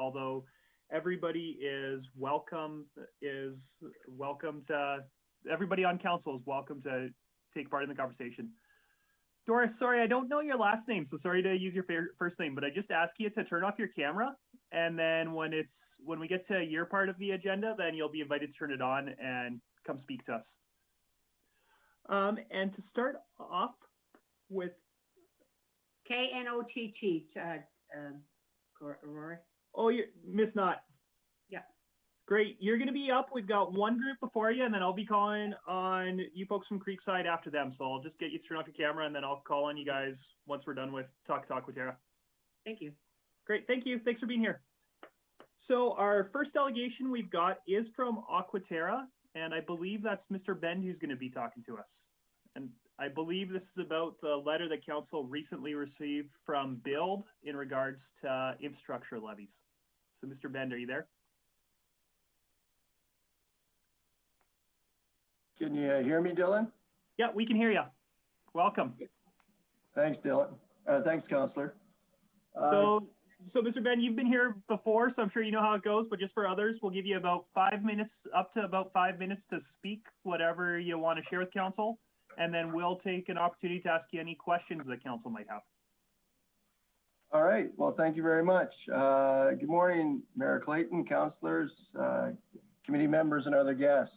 although everybody is welcome to, everybody on council is welcome to take part in the conversation. Doris, sorry, I don't know your last name, so sorry to use your first name, but I just ask you to turn off your camera, and then when we get to your part of the agenda, then you'll be invited to turn it on and come speak to us. And to start off with K-N-O-T-T, Rory. Oh, you're Miss Knott. Yeah. Great. You're going to be up. We've got one group before you, and then I'll be calling on you folks from Creekside after them. So I'll just get you to turn off your camera, and then I'll call on you guys once we're done with Talk with Tara. Thank you. Great. Thank you. Thanks for being here. So our first delegation we've got is from Aquaterra, and I believe that's Mr. Bend who's going to be talking to us. And I believe this is about the letter that council recently received from Build in regards to infrastructure levies. So Mr. Bend, are you there? Can you hear me, Dylan? Yeah, we can hear you. Welcome. Thanks, Dylan. Thanks, Councillor. So Mr. Ben, you've been here before, so I'm sure you know how it goes, but just for others, we'll give you about 5 minutes, up to about 5 minutes to speak whatever you want to share with council, and then we'll take an opportunity to ask you any questions that council might have. All right. Well, thank you very much. Good morning, Mayor Clayton, councillors, committee members, and other guests.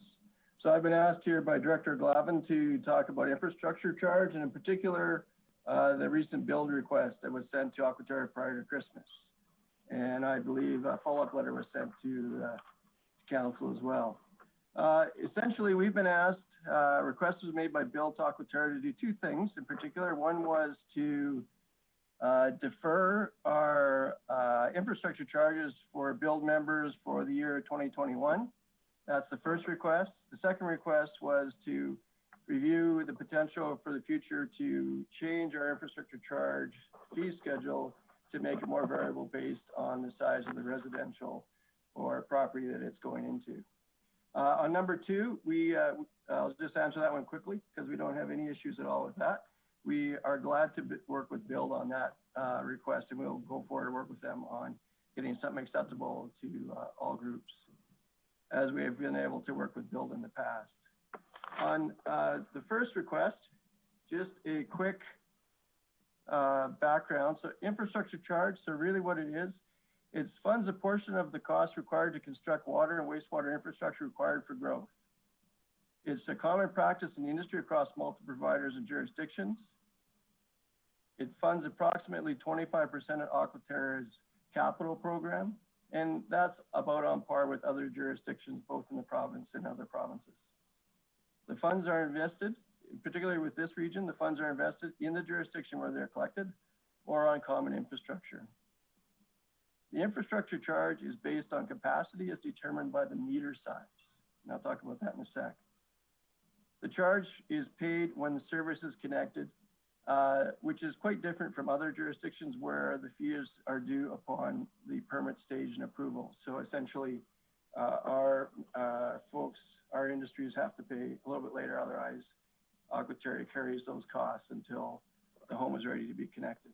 So I've been asked here by Director Glavin to talk about infrastructure charge, and in particular, the recent Build request that was sent to Aquaterra prior to Christmas. And I believe a follow-up letter was sent to council as well. Essentially, we've been asked, request was made by Build to Aquaterra to do two things in particular. One was to defer our infrastructure charges for Build members for the year 2021. That's the first request. The second request was to review the potential for the future to change our infrastructure charge fee schedule to make it more variable based on the size of the residential or property that it's going into. On number two, I'll just answer that one quickly because we don't have any issues at all with that. We are glad to work with Build on that request, and we'll go forward and work with them on getting something acceptable to all groups, as we have been able to work with Build in the past. On the first request, just a quick background. So infrastructure charge, so really what it is, it funds a portion of the cost required to construct water and wastewater infrastructure required for growth. It's a common practice in the industry across multiple providers and jurisdictions. It funds approximately 25% of Aquaterra's capital program, and that's about on par with other jurisdictions, both in the province and other provinces. The funds are invested, particularly with this region, the funds are invested in the jurisdiction where they're collected or on common infrastructure. The infrastructure charge is based on capacity as determined by the meter size. And I'll talk about that in a sec. The charge is paid when the service is connected, which is quite different from other jurisdictions where the fees are due upon the permit stage and approval. So essentially, our folks, our industries have to pay a little bit later, otherwise Aquaterra carries those costs until the home is ready to be connected.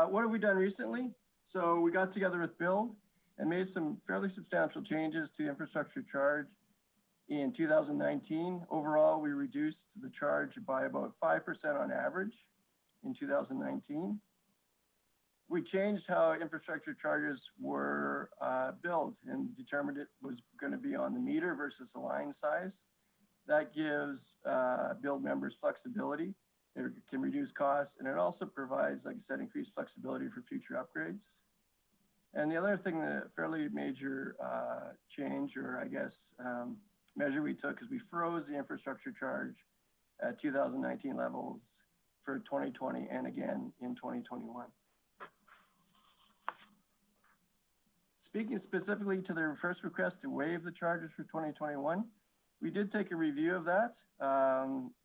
What have we done recently? So we got together with Build and made some fairly substantial changes to infrastructure charge in 2019. Overall, we reduced the charge by about 5% on average in 2019. We changed how infrastructure charges were billed and determined it was going to be on the meter versus the line size. That gives Build members flexibility. It can reduce costs, and it also provides, like I said, increased flexibility for future upgrades. And the other thing, the fairly major change, or I guess measure we took, is we froze the infrastructure charge at 2019 levels for 2020 and again in 2021. Speaking specifically to their first request to waive the charges for 2021, we did take a review of that.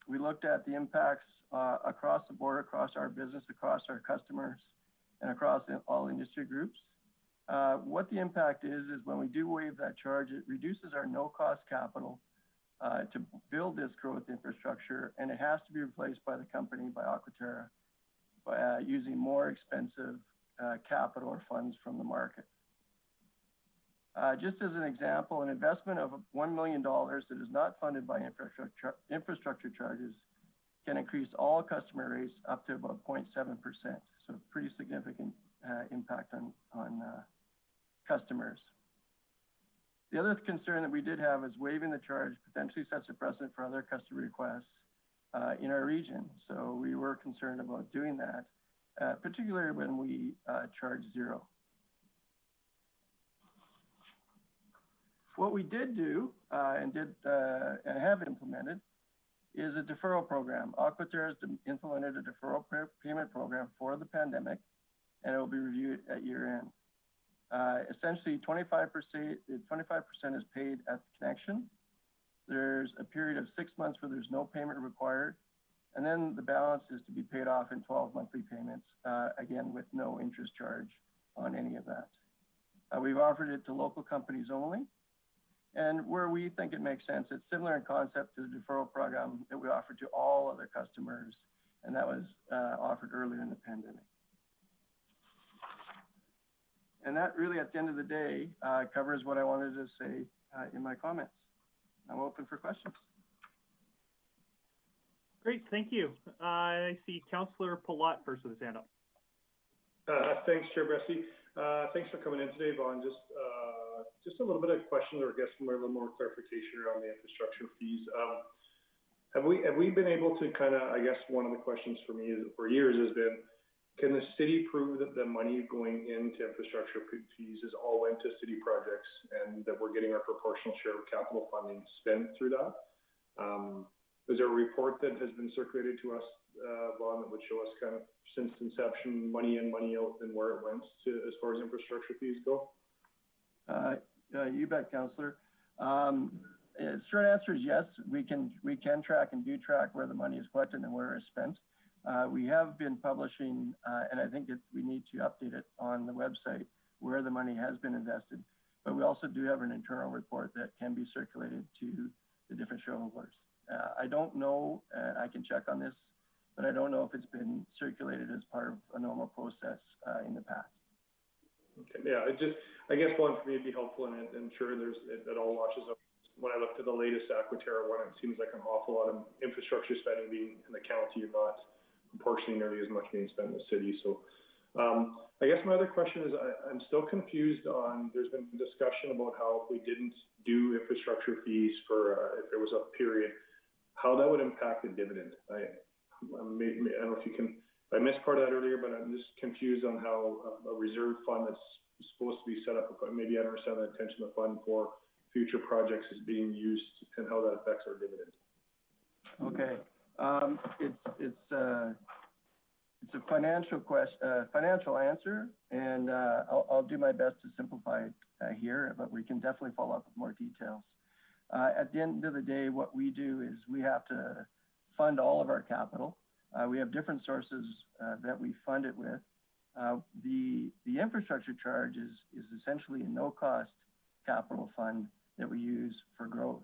We looked at the impacts across the board, across our business, across our customers, and across all industry groups. What the impact is when we do waive that charge, it reduces our no-cost capital to build this growth infrastructure, and it has to be replaced by the company, by Aquaterra, by using more expensive capital or funds from the market. Just as an example, an investment of $1 million that is not funded by infrastructure charges can increase all customer rates up to about 0.7%. So pretty significant impact on customers. The other concern that we did have is waiving the charge potentially sets a precedent for other customer requests in our region. So we were concerned about doing that, particularly when we charge zero. What we did do and have implemented is a deferral program. Aquaterra has implemented a deferral payment program for the pandemic, and it will be reviewed at year end. Essentially, 25% is paid at the connection. There's a period of 6 months where there's no payment required, and then the balance is to be paid off in 12 monthly payments, again with no interest charge on any of that. We've offered it to local companies only, and where we think it makes sense, it's similar in concept to the deferral program that we offered to all other customers, and that was offered earlier in the pandemic. And that really, at the end of the day, covers what I wanted to say in my comments. I'm open for questions. Great, thank you. I see Councillor Palat first with his hand up. Thanks, Chair Bressie. Thanks for coming in today, Vaughn. Just a little bit of questions, or I guess a little more clarification around the infrastructure fees. Have we been able to kind of, I guess one of the questions for me for years has been, can the city prove that the money going into infrastructure fees is all went to city projects and that we're getting our proportional share of capital funding spent through that? Is there a report that has been circulated to us, Vaughn, that would show us kind of since inception, money in, money out, and where it went to as far as infrastructure fees go? You bet, Councillor. Short answer is yes. We can track and do track where the money is collected and where it's spent. We have been publishing, and I think we need to update it on the website where the money has been invested. But we also do have an internal report that can be circulated to the different shareholders. I don't know, I can check on this, but I don't know if it's been circulated as part of a normal process in the past. Okay, yeah, I guess one for me would be helpful, and I'm sure it all washes up. When I looked at the latest Aquaterra one, it seems like an awful lot of infrastructure spending being in the county and not proportionally nearly as much being spent in the city. So I guess my other question is, I'm still confused on, there's been discussion about how if we didn't do infrastructure fees for, if there was a period, how that would impact the dividend. I don't know if you can, I missed part of that earlier, but I'm just confused on how a reserve fund that's supposed to be set up, maybe I don't understand the intention of the fund for future projects is being used and how that affects our dividend. Okay. It's a financial answer, and I'll do my best to simplify it here, but we can definitely follow up with more details. At the end of the day, what we do is we have to fund all of our capital. We have different sources that we fund it with. The infrastructure charge is essentially a no-cost capital fund that we use for growth.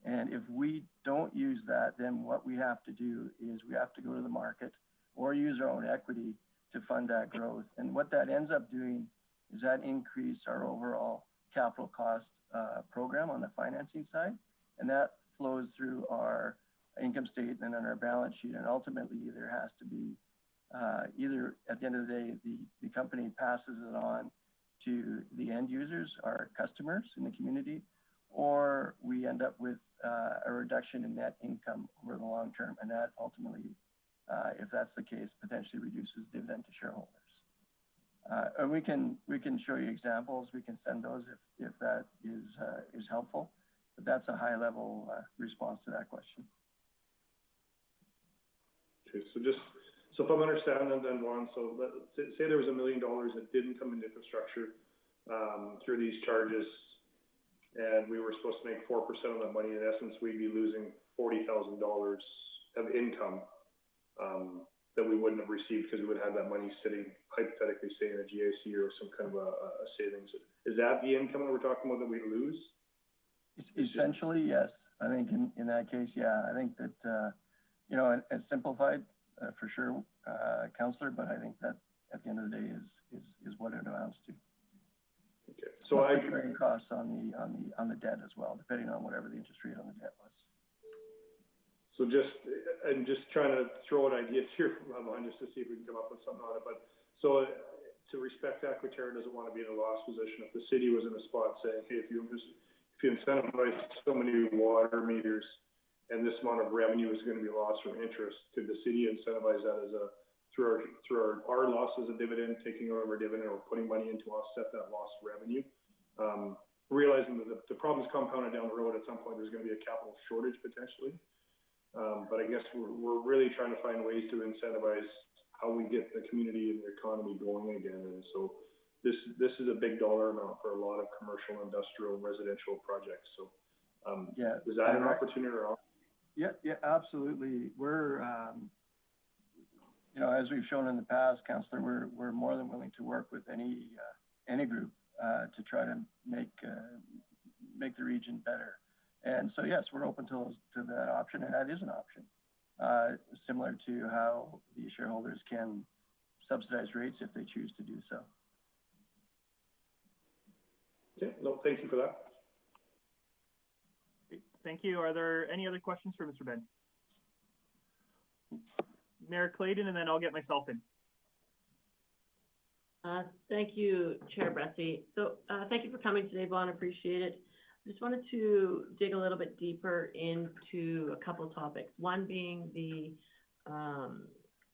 And if we don't use that, then what we have to do is we have to go to the market or use our own equity to fund that growth. And what that ends up doing is that increase our overall capital cost program on the financing side. And that flows through our income statement and our balance sheet. And ultimately, there has to be either at the end of the day, the company passes it on to the end users, our customers in the community, or we end up with a reduction in net income over the long term. And that ultimately, if that's the case, potentially reduces dividend to shareholders. And we can show you examples. We can send those if that is helpful. But that's a high level response to that question. Okay, so if I'm understanding then, Juan, so say there was $1 million that didn't come into infrastructure through these charges, and we were supposed to make 4% of that money. In essence, we'd be losing $40,000 of income that we wouldn't have received because we would have that money sitting, hypothetically, say in a GIC or some kind of a savings. Is that the income that we're talking about that we lose? Essentially, yes. I think in that case, yeah. I think that, it's simplified for sure, Councillor, but I think that at the end of the day is what it amounts to. Okay. So carrying costs on the debt as well, depending on whatever the interest rate on the debt was. So I'm just trying to throw an idea here from my mind just to see if we can come up with something on it. But so to respect Aquaterra doesn't want to be in a loss position. If the city was in a spot saying, hey, if you incentivize so many water meters and this amount of revenue is going to be lost from interest, could the city incentivize that as through our loss as a dividend, taking over a dividend or putting money in to offset that lost revenue? Realizing that the problem's compounded down the road, at some point there's going to be a capital shortage potentially. But I guess we're really trying to find ways to incentivize how we get the community and the economy going again. And so this is a big dollar amount for a lot of commercial, industrial, residential projects. So is that an opportunity or? Yeah, absolutely. We're as we've shown in the past, Councillor, we're more than willing to work with any group to try to make the region better. And so yes, we're open to that option, and that is an option, similar to how the shareholders can subsidize rates if they choose to do so. Okay, no, thank you for that. Thank you. Are there any other questions for Mr. Ben? Mayor Clayton, and then I'll get myself in. Thank you, Chair Bressie. So thank you for coming today, Vaughn. Appreciate it. I just wanted to dig a little bit deeper into a couple of topics. One being the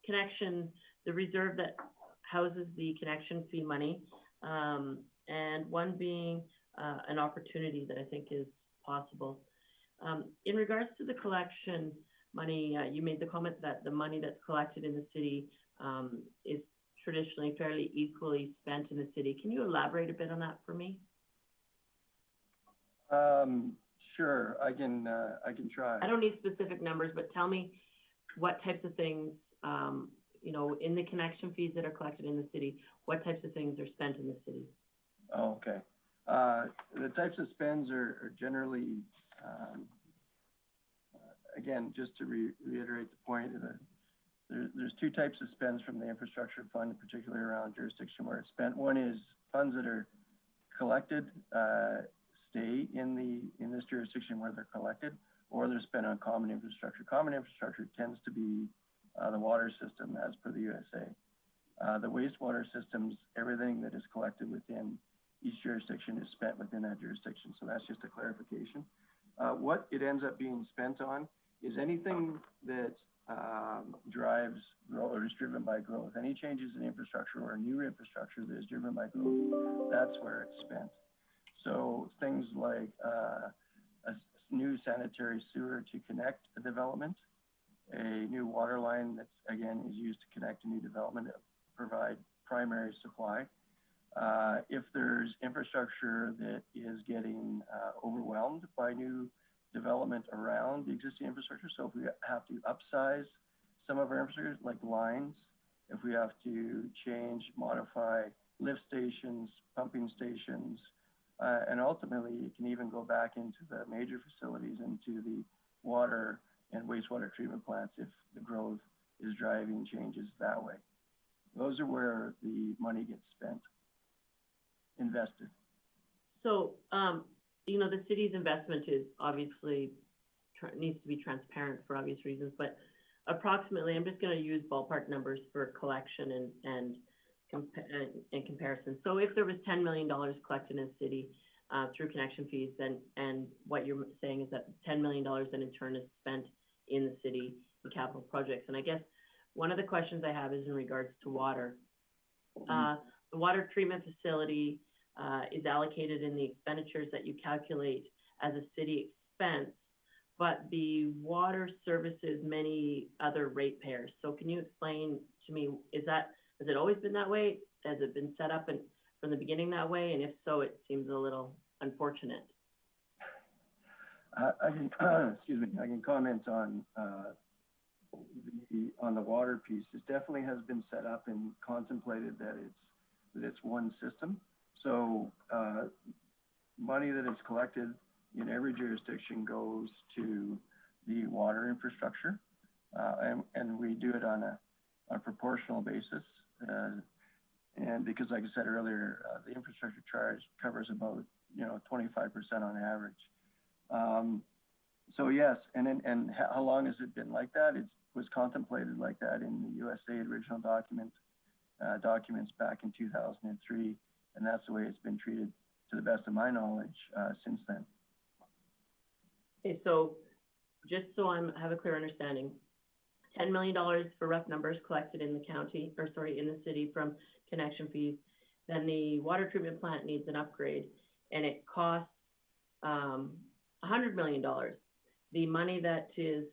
connection, the reserve that houses the connection fee money, and one being an opportunity that I think is possible. In regards to the collection money, you made the comment that the money that's collected in the city is traditionally fairly equally spent in the city. Can you elaborate a bit on that for me? Sure, I can try. I don't need specific numbers, but tell me what types of things, in the connection fees that are collected in the city, what types of things are spent in the city? Oh, okay. The types of spends are generally, again, just to reiterate the point, there's two types of spends from the infrastructure fund, particularly around jurisdiction where it's spent. One is funds that are collected, stay in this jurisdiction where they're collected, or they're spent on common infrastructure. Common infrastructure tends to be the water system as per the USA. The wastewater systems, everything that is collected within each jurisdiction is spent within that jurisdiction. So that's just a clarification. What it ends up being spent on is anything that drives growth or is driven by growth. Any changes in infrastructure or new infrastructure that is driven by growth, that's where it's spent. So things like a new sanitary sewer to connect a development, a new water line that, again, is used to connect a new development to provide primary supply. If there's infrastructure that is getting overwhelmed by new development around the existing infrastructure, so if we have to upsize some of our infrastructure, like lines, if we have to change, modify lift stations, pumping stations, and ultimately it can even go back into the major facilities, into the water and wastewater treatment plants if the growth is driving changes that way. Those are where the money gets spent, invested. So, the city's investment is obviously needs to be transparent for obvious reasons, but approximately, I'm just going to use ballpark numbers for collection and comparison. So if there was $10 million collected in the city through connection fees, and what you're saying is that $10 million then in turn is spent in the city in capital projects. And I guess one of the questions I have is in regards to water. The water treatment facility is allocated in the expenditures that you calculate as a city expense, but the water services many other ratepayers. So can you explain to me, has it always been that way? Has it been set up from the beginning that way? And if so, it seems a little unfortunate. I can comment on the water piece. It definitely has been set up and contemplated that it's one system. So money that is collected in every jurisdiction goes to the water infrastructure, and we do it on a proportional basis. And because, like I said earlier, the infrastructure charge covers about, 25% on average. So yes, and how long has it been like that? It was contemplated like that in the USAID original documents back in 2003, and that's the way it's been treated, to the best of my knowledge, since then. Okay, so just so I have a clear understanding, $10 million for rough numbers collected in the county, in the city from connection fees. Then the water treatment plant needs an upgrade, and it costs $100 million. The money that is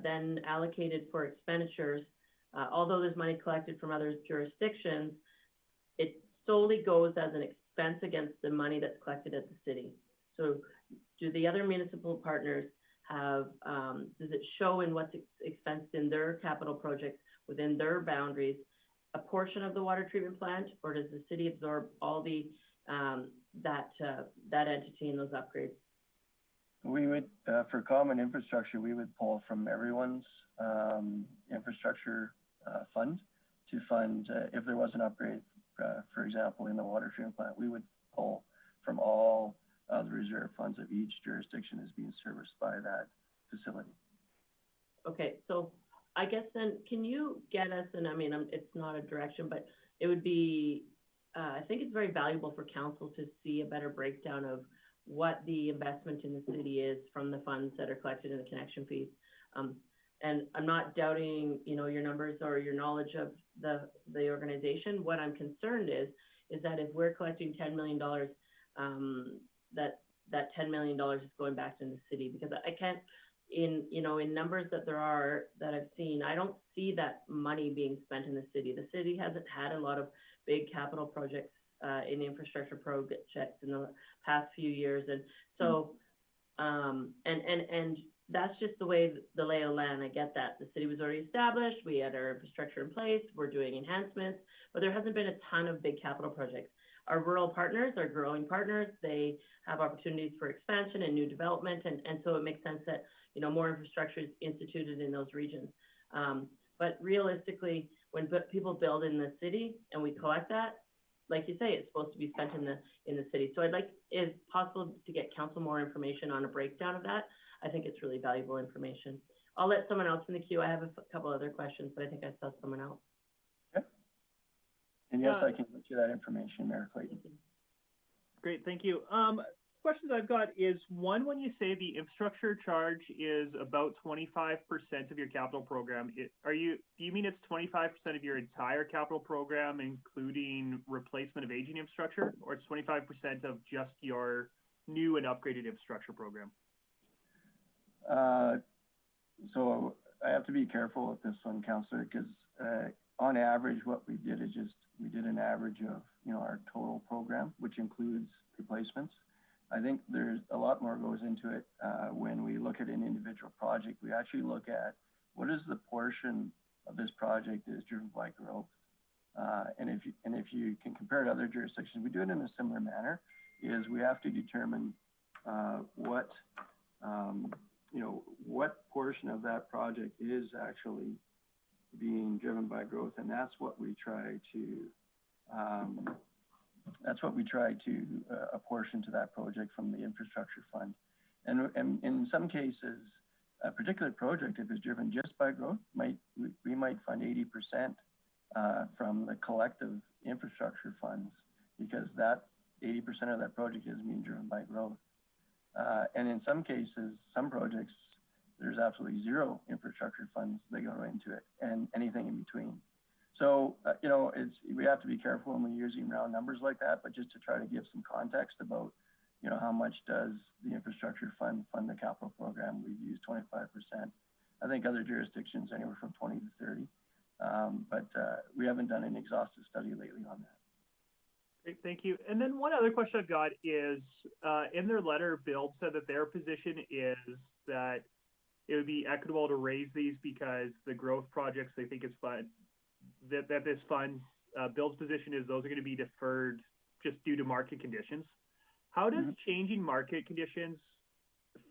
then allocated for expenditures, although there's money collected from other jurisdictions, it solely goes as an expense against the money that's collected at the city. So do the other municipal partners have, does it show in what's expensed in their capital projects within their boundaries, a portion of the water treatment plant, or does the city absorb all the, that entity and those upgrades? We would, for common infrastructure, we would pull from everyone's infrastructure fund to fund, if there was an upgrade, for example, in the water treatment plant, we would pull from all the reserve funds of each jurisdiction is being serviced by that facility. Okay, so I guess then, can you get us, and I mean, it's not a direction, but it would be, I think it's very valuable for council to see a better breakdown of what the investment in the city is from the funds that are collected in the connection fees. And I'm not doubting, your numbers or your knowledge of the organization. What I'm concerned is that if we're collecting $10 million, that $10 million is going back to the city, because I can't, in numbers that I've seen, I don't see that money being spent in the city. The city hasn't had a lot of big capital projects in infrastructure projects in the past few years. And so, and that's just the way the lay of land. I get that. The city was already established. We had our infrastructure in place. We're doing enhancements, but there hasn't been a ton of big capital projects. Our rural partners are growing partners. They have opportunities for expansion and new development. And so it makes sense that, more infrastructure is instituted in those regions. But realistically, when people build in the city and we collect that, like you say, it's supposed to be spent in the city. So is possible to get council more information on a breakdown of that? I think it's really valuable information. I'll let someone else in the queue. I have a couple other questions, but I think I saw someone else. Okay. And yes, I can get you that information, Mayor Clayton. Great, thank you. Questions I've got is, one, when you say the infrastructure charge is about 25% of your capital program, do you mean it's 25% of your entire capital program, including replacement of aging infrastructure, or it's 25% of just your new and upgraded infrastructure program? So I have to be careful with this one, Councillor, because on average, what we did is we did an average of, our total program, which includes replacements. I think there's a lot more goes into it when we look at an individual project. We actually look at what is the portion of this project that is driven by growth. And if you can compare it to other jurisdictions, we do it in a similar manner, is we have to determine what portion of that project is actually being driven by growth, and that's what we try to apportion to that project from the infrastructure fund. And in some cases, a particular project, if it's driven just by growth, we might fund 80% from the collective infrastructure funds, because that 80% of that project is being driven by growth. And in some cases, some projects, there's absolutely zero infrastructure funds that go into it, and anything in between. So, we have to be careful when we're using round numbers like that, but just to try to give some context about, how much does the infrastructure fund the capital program, we've used 25%. I think other jurisdictions anywhere from 20 to 30, but we haven't done an exhaustive study lately on that. Great, thank you. And then one other question I've got is, in their letter, Build said that their position is that it would be equitable to raise these because the growth projects they think is fun, that this fund's Build's position is those are going to be deferred just due to market conditions. How does changing market conditions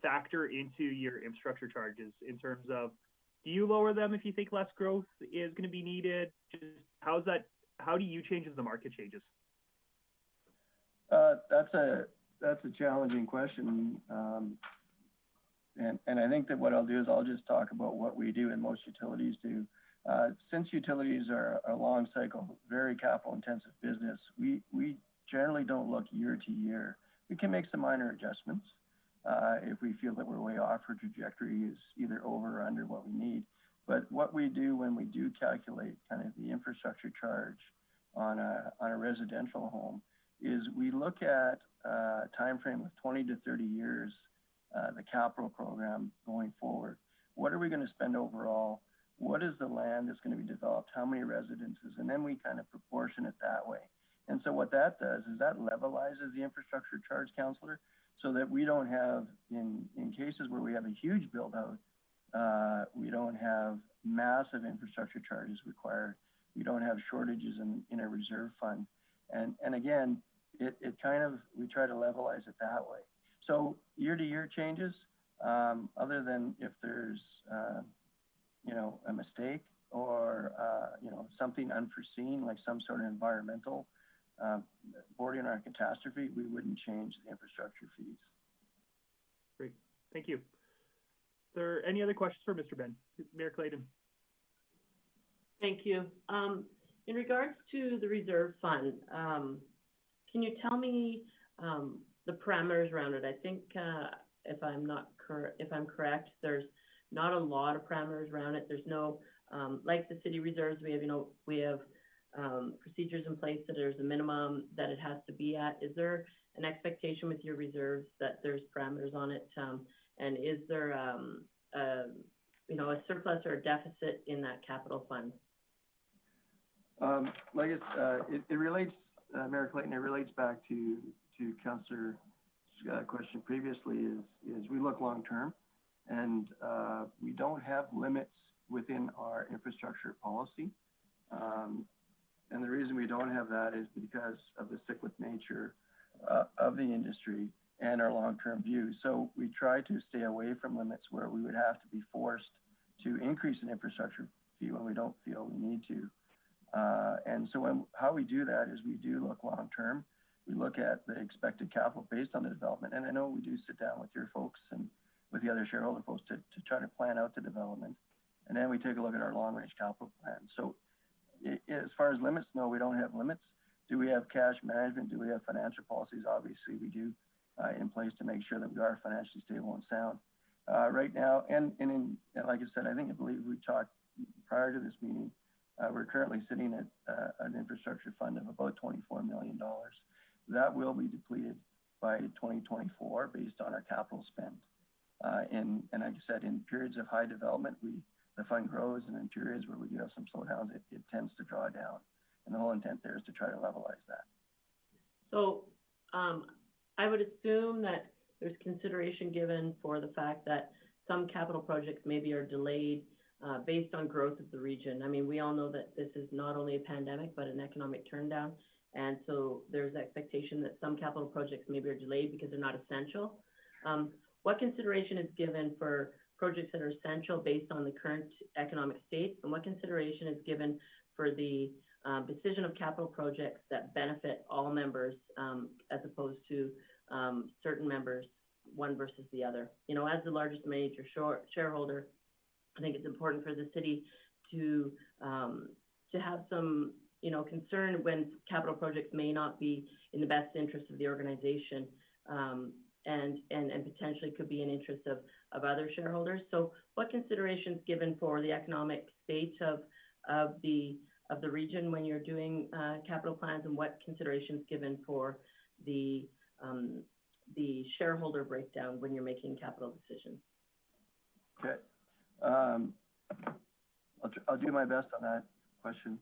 factor into your infrastructure charges in terms of, do you lower them if you think less growth is going to be needed? Just how's that how do you change as the market changes? That's a challenging question. And I think that what I'll do is I'll just talk about what we do and most utilities do. Since utilities are a long cycle, very capital intensive business, we generally don't look year to year. We can make some minor adjustments if we feel that we're way off or trajectory is either over or under what we need. But what we do when we do calculate kind of the infrastructure charge on a residential home is we look at a time frame of 20 to 30 years, the capital program going forward. What are we going to spend overall? What is the land that's going to be developed? How many residences? And then we kind of proportion it that way. And so what that does is that levelizes the infrastructure charge, Councillor, so that we don't have, in cases where we have a huge build out, we don't have massive infrastructure charges required. We don't have shortages in a reserve fund. And again, it kind of, we try to levelize it that way. So year to year changes, other than if there's, a mistake or, something unforeseen, like some sort of environmental bordering on a catastrophe, we wouldn't change the infrastructure fees. Great, thank you. Are there any other questions for Mr. Ben? Mayor Clayton. Thank you. In regards to the reserve fund, can you tell me the parameters around it? I think if I'm correct, there's not a lot of parameters around it. There's no, like the city reserves, we have procedures in place that there's a minimum that it has to be at. Is there an expectation with your reserves that there's parameters on it? And is there, a surplus or a deficit in that capital fund? It relates, Mayor Clayton, it relates back to Councillor's question previously is we look long term, and we don't have limits within our infrastructure policy. And the reason we don't have that is because of the cyclic nature of the industry and our long-term view. So we try to stay away from limits where we would have to be forced to increase an infrastructure fee when we don't feel we need to. And so how we do that is we do look long-term. We look at the expected capital based on the development. And I know we do sit down with your folks and with the other shareholder folks to try to plan out the development. And then we take a look at our long-range capital plan. So as far as limits, no, we don't have limits. Do we have cash management? Do we have financial policies? Obviously, we do in place to make sure that we are financially stable and sound. Right now, and like I said, I believe we talked prior to this meeting, we're currently sitting at an infrastructure fund of about $24 million. That will be depleted by 2024 based on our capital spend. And like I said, in periods of high development, the fund grows, and in periods where we do have some slowdowns, it tends to draw down. And the whole intent there is to try to levelize that. So I would assume that there's consideration given for the fact that some capital projects maybe are delayed based on growth of the region. I mean, we all know that this is not only a pandemic, but an economic turndown. And so there's expectation that some capital projects maybe are delayed because they're not essential. What consideration is given for projects that are essential based on the current economic state? And what consideration is given for the decision of capital projects that benefit all members as opposed to certain members, one versus the other? As the largest major shareholder, I think it's important for the city to have some, concern when capital projects may not be in the best interest of the organization, and potentially could be in interest of other shareholders. So what considerations given for the economic state of the region when you're doing capital plans, and what considerations given for the shareholder breakdown when you're making capital decisions? Okay. I'll do my best on that question.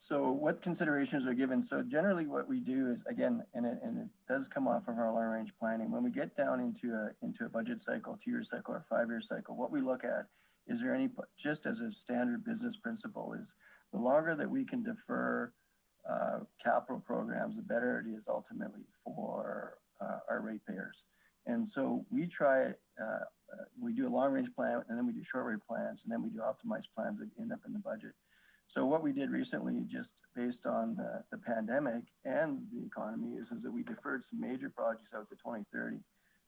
So what considerations are given? So generally what we do is, again, and it does come off of our long-range planning, when we get down into a budget cycle, 2-year cycle or 5-year cycle, what we look at is there any, just as a standard business principle, is the longer that we can defer capital programs, the better it is ultimately for our ratepayers. And so we try, we do a long-range plan, and then we do short-range plans, and then we do optimized plans that end up in the budget. So what we did recently, just based on the pandemic and the economy is that we deferred some major projects out to 2030.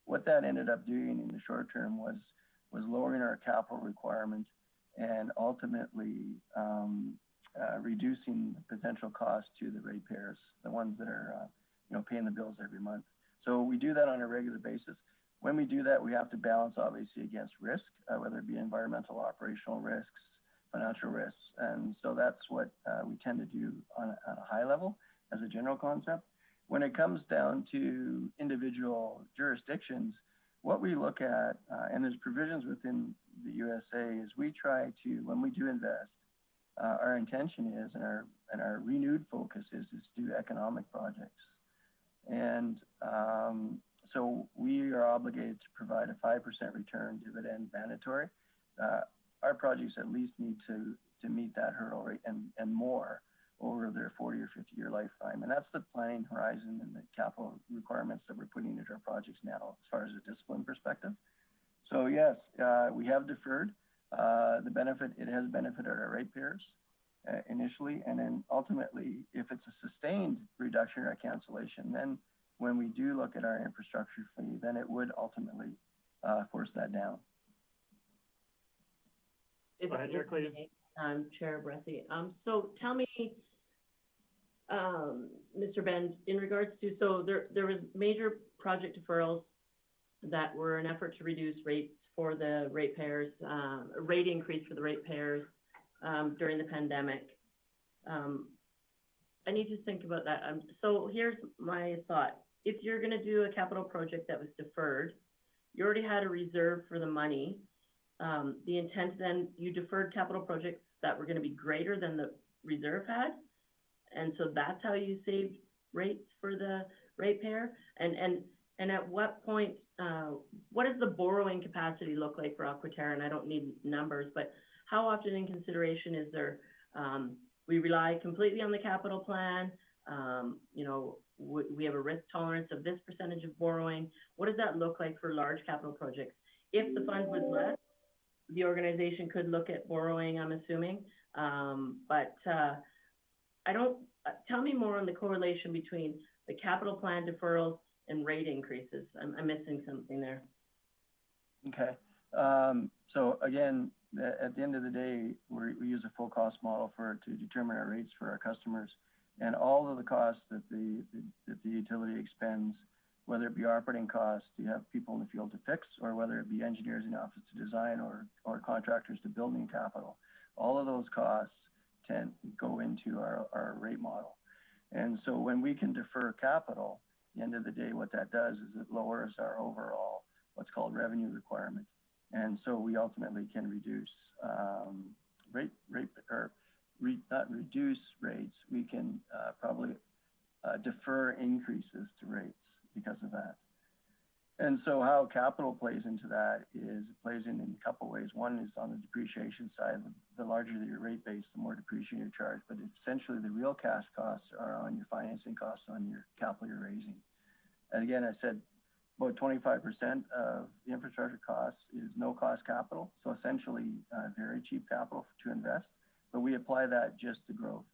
What that ended up doing in the short term was lowering our capital requirement and ultimately reducing the potential cost to the ratepayers, the ones that are paying the bills every month. So we do that on a regular basis. When we do that, we have to balance obviously against risk, whether it be environmental, operational risks, financial risks. And so that's what we tend to do on a high level as a general concept. When it comes down to individual jurisdictions, what we look at, and there's provisions within the USA, is we try to, when we do invest, our intention is, and our renewed focus is to do economic projects. And so we are obligated to provide a 5% return dividend mandatory. Our projects at least need to meet that hurdle rate and more over their 40 or 50 year lifetime. And that's the planning horizon and the capital requirements that we're putting into our projects now as far as a discipline perspective. So yes, we have deferred. It has benefited our ratepayers initially, and then ultimately, if it's a sustained reduction or a cancellation, then when we do look at our infrastructure fee, then it would ultimately force that down. Go ahead, Chair Bressie. So tell me, Mr. Bend, in regards to, so there was major project deferrals that were an effort to reduce rates for the ratepayers, a rate increase for the ratepayers during the pandemic. I need to think about that. So here's my thought. If you're going to do a capital project that was deferred, you already had a reserve for the money. The intent then, you deferred capital projects that were going to be greater than the reserve had. And so that's how you saved rates for the ratepayer. And at what point, what does the borrowing capacity look like for Aquaterra? And I don't need numbers, but how often in consideration is there, we rely completely on the capital plan, we have a risk tolerance of this percentage of borrowing. What does that look like for large capital projects? If the fund was less, the organization could look at borrowing, I'm assuming. Tell me more on the correlation between the capital plan deferrals and rate increases. I'm missing something there. Okay. So again, at the end of the day, we use a full cost model to determine our rates for our customers, and all of the costs that the utility expends, whether it be operating costs, you have people in the field to fix, or whether it be engineers in the office to design, or contractors to build new capital, all of those costs tend to go into our rate model. And so when we can defer capital, at the end of the day, what that does is it lowers our overall what's called revenue requirement. And so we ultimately can reduce not reduce rates, we can probably defer increases to rates because of that. And so how capital plays into that is it plays in a couple ways. One is on the depreciation side. The larger your rate base, the more depreciation you're charged. But essentially, the real cash costs are on your financing costs on your capital you're raising. And again, I said about 25% of the infrastructure costs is no-cost capital. So essentially, very cheap capital to invest. But we apply that just to growth.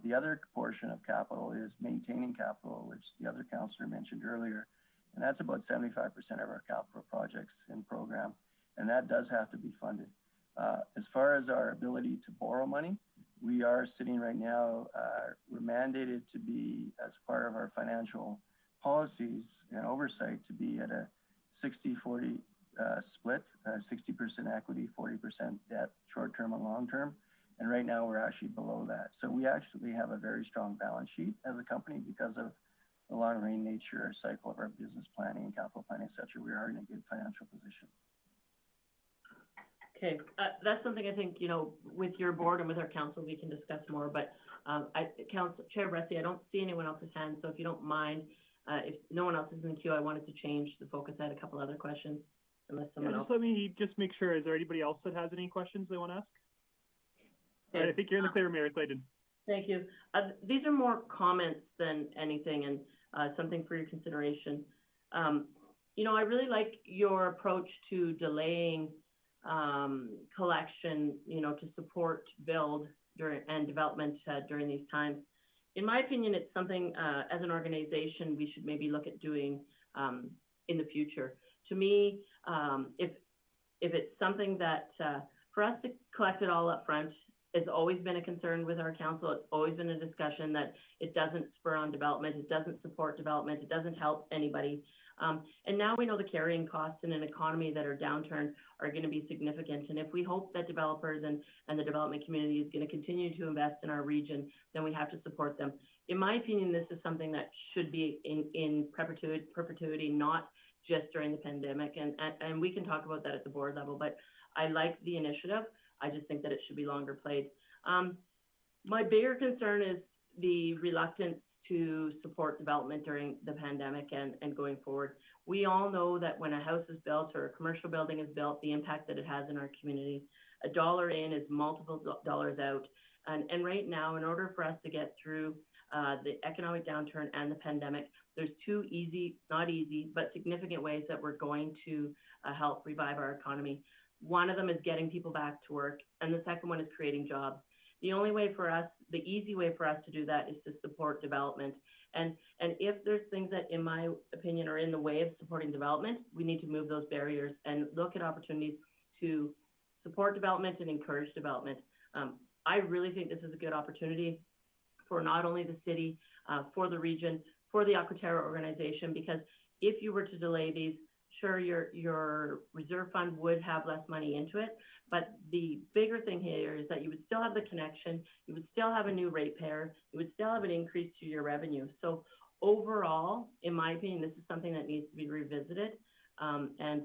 The other portion of capital is maintaining capital, which the other councillor mentioned earlier. And that's about 75% of our capital projects in program. And that does have to be funded. As far as our ability to borrow money, we are sitting right now, we're mandated to be, as part of our financial policies and oversight, to be at a 60-40 split, 60% equity, 40% debt, short-term and long-term. And right now we're actually below that. So we actually have a very strong balance sheet as a company because of the long-range nature cycle of our business planning and capital planning, et cetera. We are in a good financial position. Okay, that's something I think, with your board and with our council, we can discuss more. But Chair Bressie, I don't see anyone else's hand. So if you don't mind, if no one else is in the queue, I wanted to change the focus. I had a couple other questions, unless someone else. Let me just make sure. Is there anybody else that has any questions they want to ask? Okay. All right, I think you're in the clear, Mayor Clayton. Thank you. These are more comments than anything, and something for your consideration. I really like your approach to delaying collection, to support build and development during these times. In my opinion, it's something as an organization we should maybe look at doing in the future. To me, if it's something that for us to collect it all up front, it's always been a concern with our council. It's always been a discussion that it doesn't spur on development, it doesn't support development, it doesn't help anybody. And now we know the carrying costs in an economy that are downturn are going to be significant. And if we hope that developers and the development community is going to continue to invest in our region, then we have to support them. In my opinion, this is something that should be in perpetuity, not just during the pandemic. And we can talk about that at the board level, but I like the initiative. I just think that it should be longer played. My bigger concern is the reluctance to support development during the pandemic and going forward. We all know that when a house is built or a commercial building is built, the impact that it has in our community. A dollar in is multiple dollars out. And right now, in order for us to get through the economic downturn and the pandemic, there's two not easy, but significant ways that we're going to help revive our economy. One of them is getting people back to work, and the second one is creating jobs. The only way for us, the easy way for us to do that is to support development. And if there's things that, in my opinion, are in the way of supporting development, we need to move those barriers and look at opportunities to support development and encourage development. I really think this is a good opportunity for not only the city, for the region, for the Aquaterra organization, because if you were to delay these, sure, your reserve fund would have less money into it, but the bigger thing here is that you would still have the connection, you would still have a new ratepayer, you would still have an increase to your revenue. So overall, in my opinion, this is something that needs to be revisited. And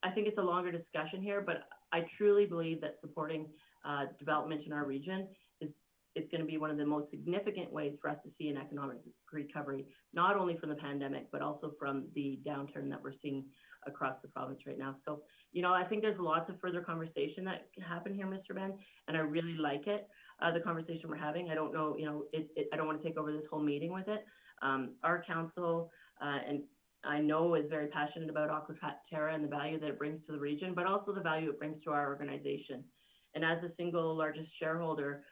I think it's a longer discussion here, but I truly believe that supporting development in our region is going to be one of the most significant ways for us to see an economic recovery, not only from the pandemic, but also from the downturn that we're seeing across the province right now. So, I think there's lots of further conversation that can happen here, Mr. Ben, and I really like it, the conversation we're having. I don't know, I don't want to take over this whole meeting with it. Our council, and I know, is very passionate about Aquaterra and the value that it brings to the region, but also the value it brings to our organization. And as the single largest shareholder,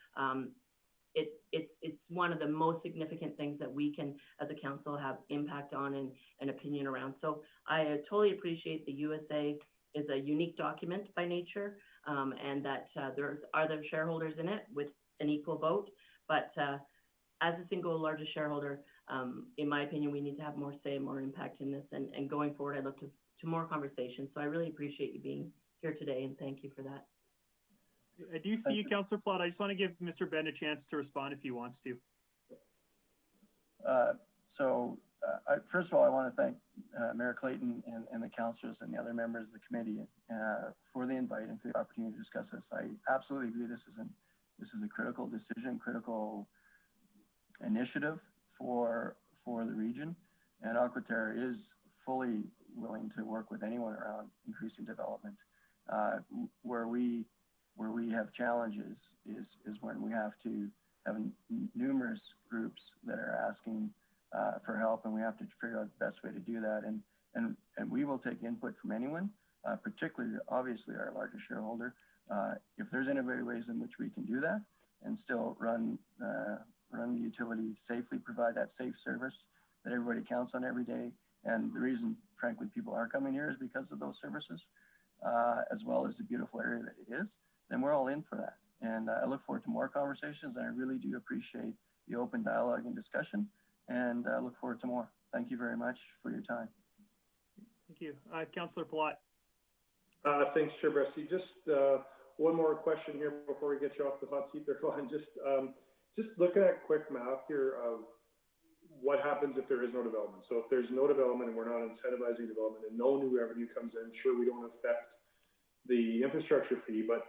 it's one of the most significant things that we can, as a council, have impact on and opinion around. So I totally appreciate the USA is a unique document by nature, and that there are other shareholders in it with an equal vote. But as a single largest shareholder, in my opinion, we need to have more say, more impact in this. And going forward, I look to more conversations. So I really appreciate you being here today, and thank you for that. I do see you, Councillor Plott. I just want to give Mr. Ben a chance to respond if he wants to. First of all, I want to thank Mayor Clayton and the councillors and the other members of the committee for the invite and for the opportunity to discuss this. I absolutely agree this is a critical decision, critical initiative for the region, and Aquaterra is fully willing to work with anyone around increasing development. Where we have challenges is when we have to have numerous groups that are asking for help, and we have to figure out the best way to do that. And we will take input from anyone, particularly, obviously, our largest shareholder. If there's any ways in which we can do that and still run the utility safely, provide that safe service that everybody counts on every day. And the reason, frankly, people are coming here is because of those services, as well as the beautiful area that it is. Then we're all in for that. And I look forward to more conversations, and I really do appreciate the open dialogue and discussion, and I look forward to more. Thank you very much for your time. Thank you. Councillor Plott. Thanks, Chair Bresty. Just one more question here before we get you off the hot seat there, Glenn. Just looking at quick math here of what happens if there is no development. So if there's no development and we're not incentivizing development and no new revenue comes in, sure, we don't affect the infrastructure fee, but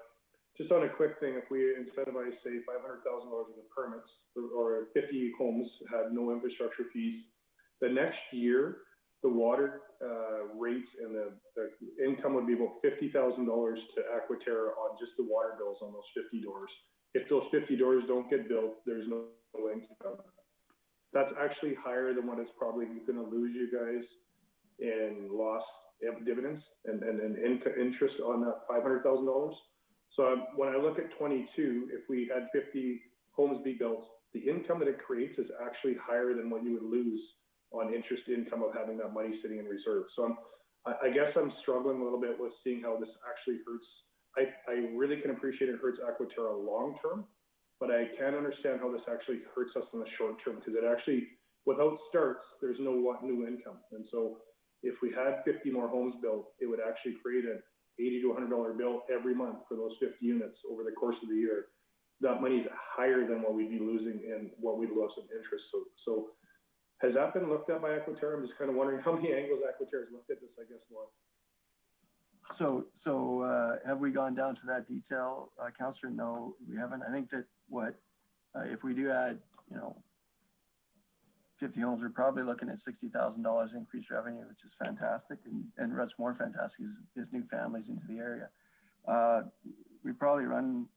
just on a quick thing, if we incentivize, say, $500,000 worth of permits or 50 homes had no infrastructure fees, the next year, the water rates and the income would be about $50,000 to Aquaterra on just the water bills on those 50 doors. If those 50 doors don't get built, there's no income. That's actually higher than what it's probably going to lose you guys in lost dividends and interest on that $500,000. So when I look at 22, if we had 50 homes be built, the income that it creates is actually higher than what you would lose on interest income of having that money sitting in reserve. So I guess I'm struggling a little bit with seeing how this actually hurts. I really can appreciate it hurts Aquaterra long term, but I can't understand how this actually hurts us in the short term, because it actually, without starts, there's no new income. And so if we had 50 more homes built, it would actually create an $80 to $100 bill every month for those 50 units over the course of the year. That money is higher than what we'd be losing and what we'd lose in interest. So has that been looked at by Aquaterra? I'm just kind of wondering how many angles Aquaterra has looked at this, I guess, more. So have we gone down to that detail, Councillor? No, we haven't. I think that if we do add, 50 homes, we're probably looking at $60,000 increased revenue, which is fantastic. And what's more fantastic is new families into the area. We probably running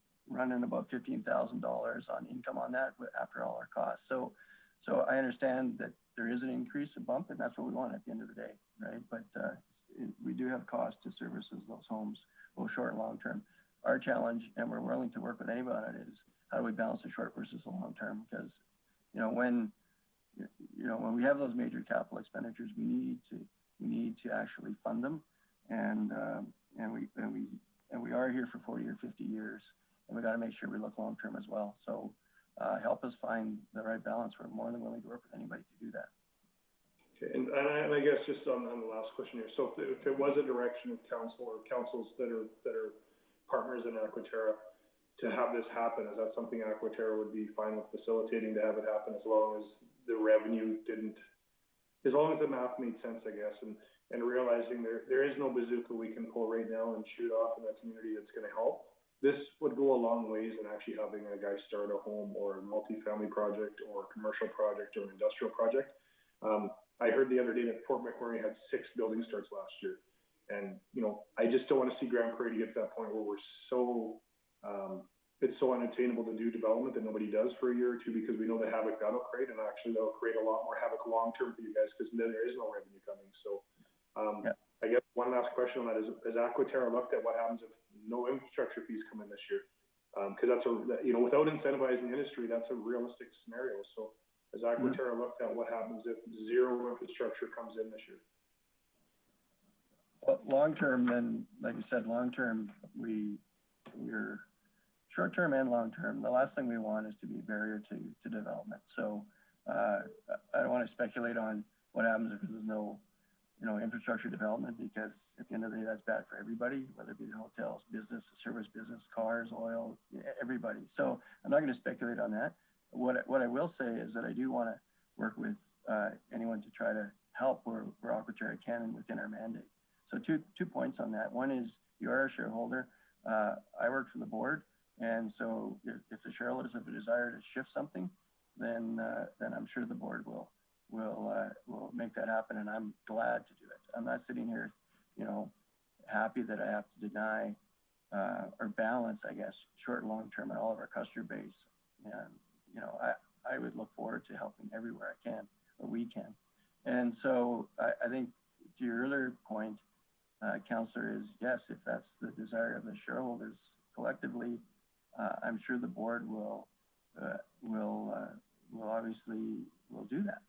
about $15,000 on income on that after all our costs. So I understand that there is an increase, a bump, and that's what we want at the end of the day, right? But we do have costs to services those homes, both short and long term. Our challenge, and we're willing to work with anybody on it, is how do we balance the short versus the long term? Because when we have those major capital expenditures, we need to actually fund them, and we are here for 40 or 50 years, and we got to make sure we look long term as well. So help us find the right balance. We're more than willing to work with anybody to do that. Okay, and I guess just on the last question here. So if it was a direction of council or councils that are partners in Aquaterra to have this happen, is that something Aquaterra would be fine with facilitating to have it happen, as long as the revenue as long as the math made sense, I guess, and realizing there is no bazooka we can pull right now and shoot off in the community that's going to help. This would go a long ways in actually having a guy start a home or a multifamily project or a commercial project or an industrial project. I heard the other day that Fort McMurray had 6 building starts last year. And, I just don't want to see Grande Prairie get to that point where we're it's so unattainable to do development that nobody does for a year or two, because we know the havoc that'll create, and actually that'll create a lot more havoc long term for you guys, because then there is no revenue coming. So I guess one last question on that is, has Aquaterra looked at what happens if no infrastructure fees come in this year? Because without incentivizing the industry, that's a realistic scenario. So has Aquaterra looked at what happens if zero infrastructure comes in this year? Well, long term, then, like you said, long term, we're short term and long term. The last thing we want is to be a barrier to development. So I don't want to speculate on what happens if there's no infrastructure development, because at the end of the day, that's bad for everybody, whether it be the hotels, business, service business, cars, oil, everybody. So I'm not going to speculate on that. What I will say is that I do want to work with anyone to try to help where Aquaterra can and within our mandate. So two points on that. One is, you are a shareholder. I work for the board, and so if the shareholders have a desire to shift something, then I'm sure the board will make that happen, and I'm glad to do it. I'm not sitting here, happy that I have to deny or balance, I guess, short and long term in all of our customer base. And I would look forward to helping everywhere I can, or we can. And so I think to your earlier point, Councillor, is yes, if that's the desire of the shareholders collectively, I'm sure the board will obviously do that.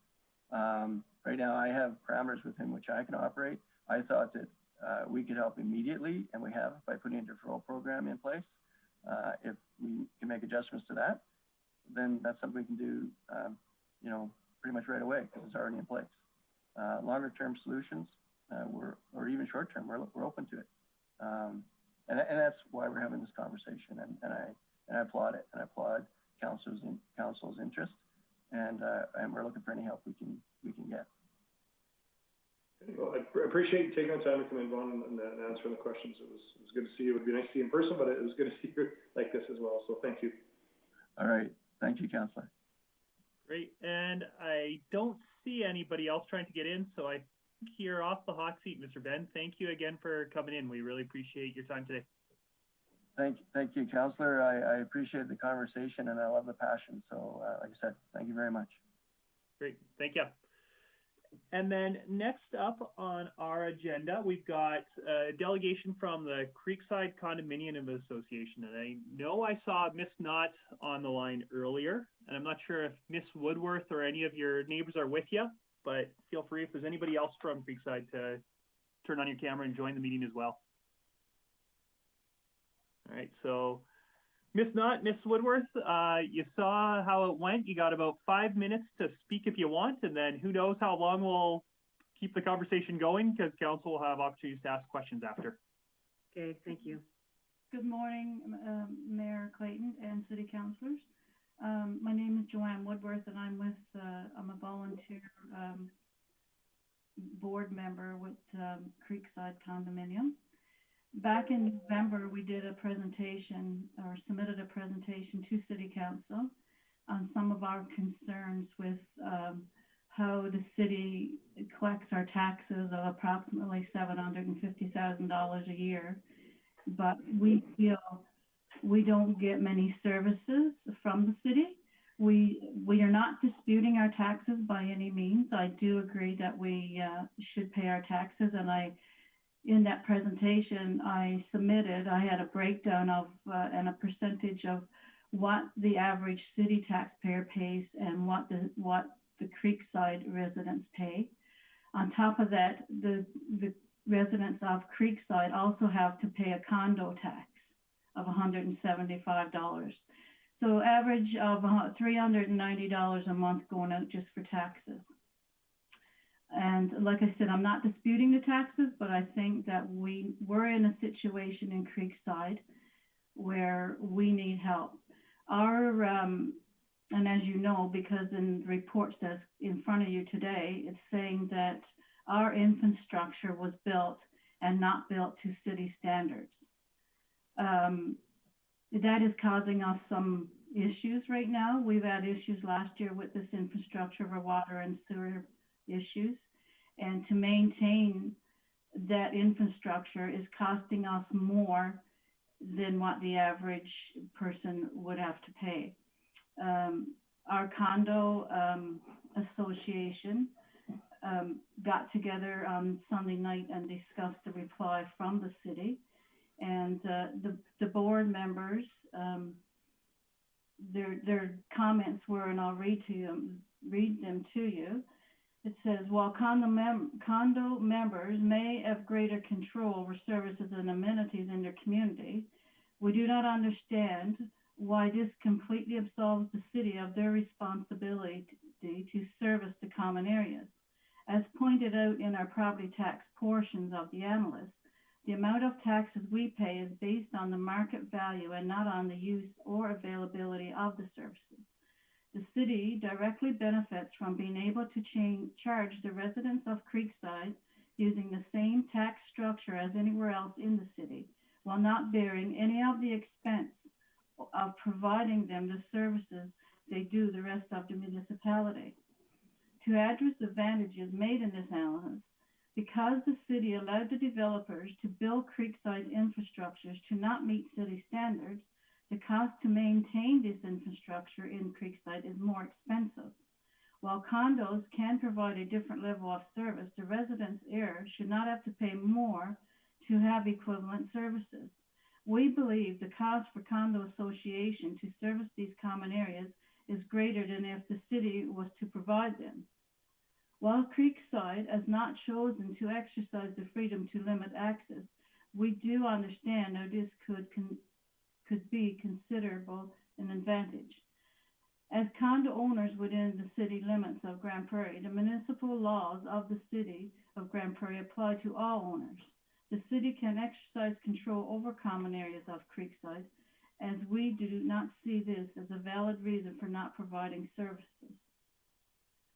Right now, I have parameters within which I can operate. I thought that we could help immediately, and we have, by putting a deferral program in place. If we can make adjustments to that, then that's something we can do, pretty much right away, because it's already in place. Longer term solutions, or even short term, we're open to it. And that's why we're having this conversation, and I applaud it, and I applaud council's interest, and we're looking for any help we can get. Well, I appreciate you taking the time to come in, Vaughn, and answering the questions. It was good to see you. It would be nice to see you in person, but it was good to see you like this as well. So thank you. All right. Thank you, Councillor. Great. And I don't see anybody else trying to get in, so I think you're off the hot seat, Mr. Ben. Thank you again for coming in. We really appreciate your time today. Thank you, Councillor. I appreciate the conversation, and I love the passion. So, like I said, thank you very much. Great. Thank you. And then next up on our agenda, we've got a delegation from the Creekside Condominium Association. And I know I saw Miss Knott on the line earlier, and I'm not sure if Miss Woodworth or any of your neighbors are with you, but feel free if there's anybody else from Creekside to turn on your camera and join the meeting as well. All right, so Miss Knott, Miss Woodworth, you saw how it went. You got about 5 minutes to speak if you want, and then who knows how long we'll keep the conversation going, because council will have opportunities to ask questions after. Okay, thank you. Good morning, Mayor Clayton and city councilors. My name is Joanne Woodworth, and I'm a volunteer board member with Creekside Condominium. Back in November, we did a presentation, or submitted a presentation to City Council on some of our concerns with how the city collects our taxes of approximately $750,000 a year. But we feel we don't get many services from the city. We are not disputing our taxes by any means. I do agree that we should pay our taxes, and in that presentation I had a breakdown of and a percentage of what the average city taxpayer pays and what the Creekside residents pay. On top of that, the residents of Creekside also have to pay a condo tax of $175. So average of $390 a month going out just for taxes. And like I said, I'm not disputing the taxes, but I think that we're in a situation in Creekside where we need help. And as you know, because in the reports that's in front of you today, it's saying that our infrastructure was built and not built to city standards. That is causing us some issues right now. We've had issues last year with this infrastructure for water and sewer issues, and to maintain that infrastructure is costing us more than what the average person would have to pay. Our condo association got together on Sunday night and discussed the reply from the city, and the board members, their comments were, and I'll read them to you. It says, while condo members may have greater control over services and amenities in their community, we do not understand why this completely absolves the city of their responsibility to service the common areas. As pointed out in our property tax portions of the analysis, the amount of taxes we pay is based on the market value and not on the use or availability of the services. The city directly benefits from being able to charge the residents of Creekside using the same tax structure as anywhere else in the city, while not bearing any of the expense of providing them the services they do the rest of the municipality. To address the advantages made in this analysis, because the city allowed the developers to build Creekside infrastructures to not meet city standards, the cost to maintain this infrastructure in Creekside is more expensive. While condos can provide a different level of service, the residents here should not have to pay more to have equivalent services. We believe the cost for condo association to service these common areas is greater than if the city was to provide them. While Creekside has not chosen to exercise the freedom to limit access, we do understand how this could be considerable an advantage. As condo owners within the city limits of Grande Prairie, the municipal laws of the city of Grande Prairie apply to all owners. The city can exercise control over common areas of Creekside, as we do not see this as a valid reason for not providing services.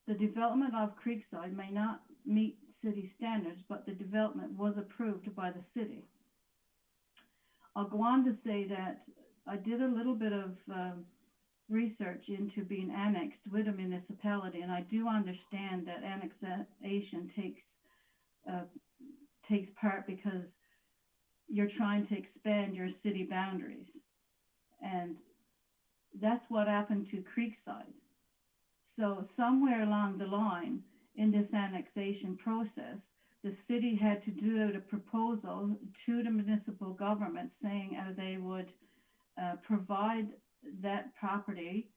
The development of Creekside may not meet city standards, but the development was approved by the city. I'll go on to say that I did a little bit of research into being annexed with a municipality, and I do understand that annexation takes part because you're trying to expand your city boundaries. And that's what happened to Creekside. So somewhere along the line, in this annexation process, the city had to do out a proposal to the municipal government saying they would provide that property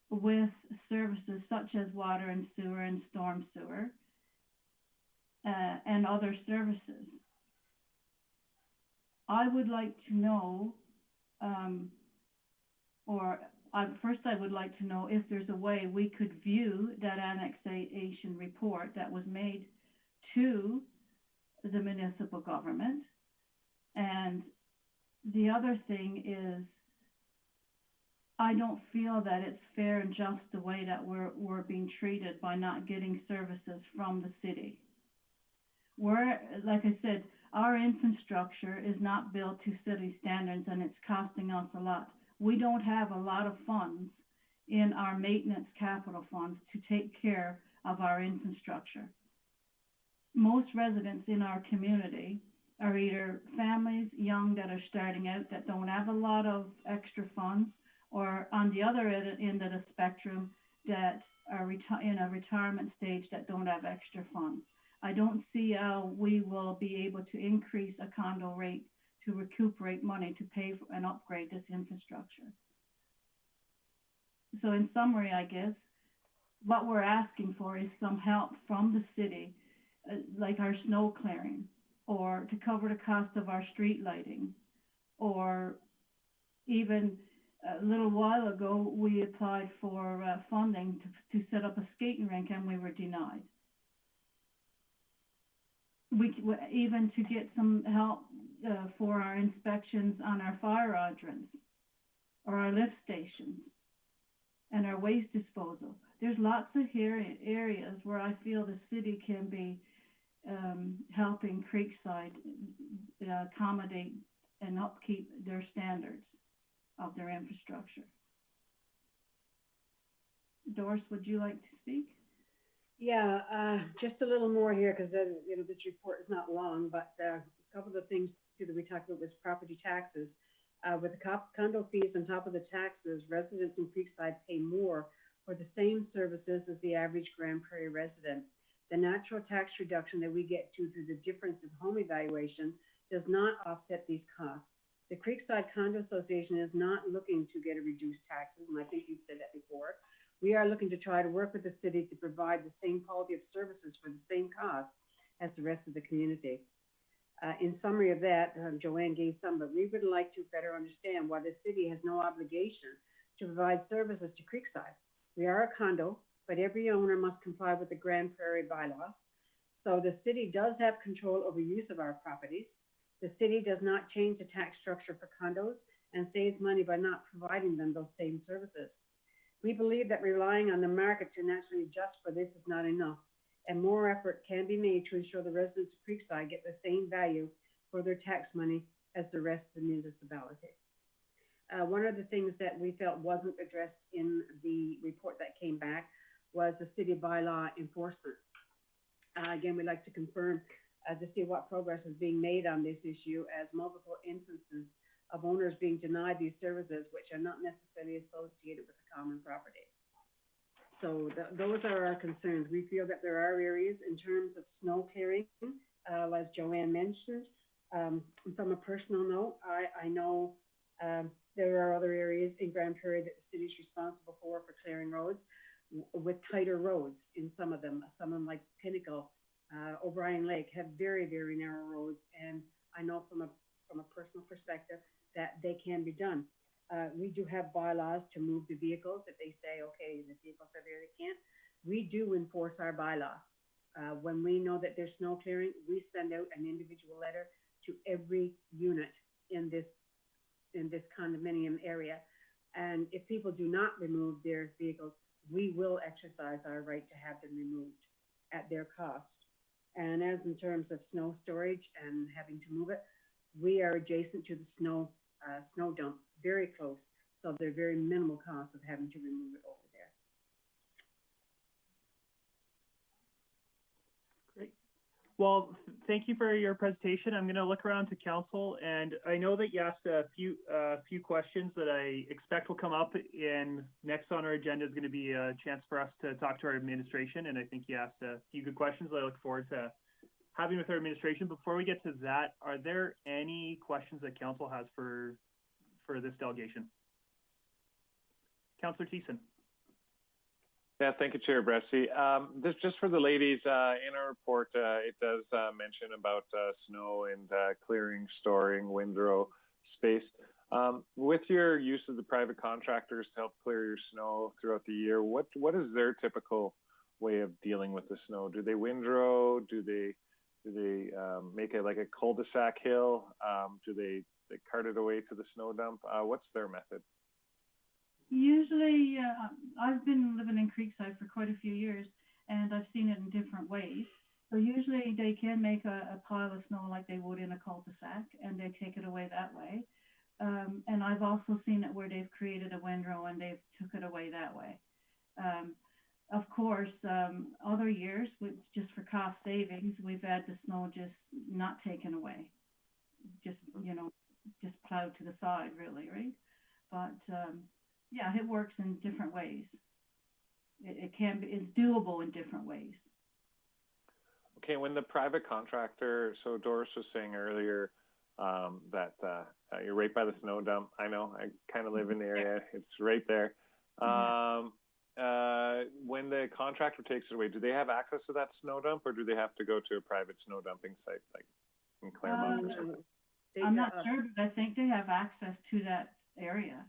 with services such as water and sewer and storm sewer and other services. I would like to know, first I would like to know if there's a way we could view that annexation report that was made to the municipal government. And the other thing is, I don't feel that it's fair and just the way that we're being treated by not getting services from the city. Like I said, our infrastructure is not built to city standards, and it's costing us a lot. We don't have a lot of funds in our maintenance capital funds to take care of our infrastructure. Most residents in our community are either families young that are starting out that don't have a lot of extra funds, or on the other end of the spectrum that are in a retirement stage that don't have extra funds. I don't see how we will be able to increase a condo rate to recuperate money to pay for and upgrade this infrastructure. So in summary, I guess, what we're asking for is some help from the city, like our snow clearing, or to cover the cost of our street lighting, or even a little while ago, we applied for funding to set up a skating rink, and we were denied. Even to get some help for our inspections on our fire hydrants, or our lift stations, and our waste disposal. There's lots of areas where I feel the city can be helping Creekside accommodate and upkeep their standards of their infrastructure. Doris, would you like to speak? Yeah, just a little more here, because this report is not long, but a couple of the things too that we talked about was property taxes. With the condo fees on top of the taxes, residents in Creekside pay more for the same services as the average Grande Prairie resident. The natural tax reduction that we get through the difference in home evaluation does not offset these costs. The Creekside Condo Association is not looking to get a reduced taxes, and I think you've said that before. We are looking to try to work with the city to provide the same quality of services for the same cost as the rest of the community. In summary of that, Joanne gave some, but we would like to better understand why the city has no obligation to provide services to Creekside. We are a condo, but every owner must comply with the Grande Prairie bylaw. So the city does have control over use of our properties. The city does not change the tax structure for condos and saves money by not providing them those same services. We believe that relying on the market to naturally adjust for this is not enough, and more effort can be made to ensure the residents of Creekside get the same value for their tax money as the rest of the municipality. One of the things that we felt wasn't addressed in the report that came back was the city bylaw enforcement. Again, we'd like to confirm to see what progress is being made on this issue, as multiple instances of owners being denied these services which are not necessarily associated with the common property. So those are our concerns. We feel that there are areas in terms of snow clearing, as Joanne mentioned. From a personal note, I know there are other areas in Grande Prairie that the city is responsible for clearing roads, with tighter roads in some of them. Some of them, like Pinnacle, O'Brien Lake, have very, very narrow roads, and I know from a personal perspective that they can be done. We do have bylaws to move the vehicles. If they say, okay, the vehicles are there, they can't. We do enforce our bylaw. When we know that there's snow clearing, we send out an individual letter to every unit in this condominium area. And if people do not remove their vehicles, we will exercise our right to have them removed at their cost. And as in terms of snow storage and having to move it, we are adjacent to the snow dump, very close. So they're very minimal cost of having to remove it over there. Great. Well, thank you for your presentation. I'm going to look around to council, and I know that you asked a few questions that I expect will come up in next on our agenda is going to be a chance for us to talk to our administration, and I think you asked a few good questions that I look forward to having with our administration. Before we get to that, are there any questions that council has for this delegation? Councillor Thiessen. Yeah, thank you, Chair Bresci. This just for the ladies, in our report, it does mention about snow and clearing, storing, windrow space. With your use of the private contractors to help clear your snow throughout the year, what is their typical way of dealing with the snow? Do they windrow? Do they make it like a cul-de-sac hill? Do they cart it away to the snow dump? What's their method? Usually, I've been living in Creekside for quite a few years, and I've seen it in different ways. So usually they can make a pile of snow like they would in a cul-de-sac, and they take it away that way. And I've also seen it where they've created a windrow and they've took it away that way. Of course, other years, just for cost savings, we've had the snow just not taken away, just plowed to the side, really, right? But yeah, it works in different ways. It's doable in different ways. Okay, when the private contractor, so Doris was saying earlier that you're right by the snow dump. I know, I kind of live in the area. It's right there. When the contractor takes it away, do they have access to that snow dump, or do they have to go to a private snow dumping site like in Claremont or something? I'm not sure, but I think they have access to that area.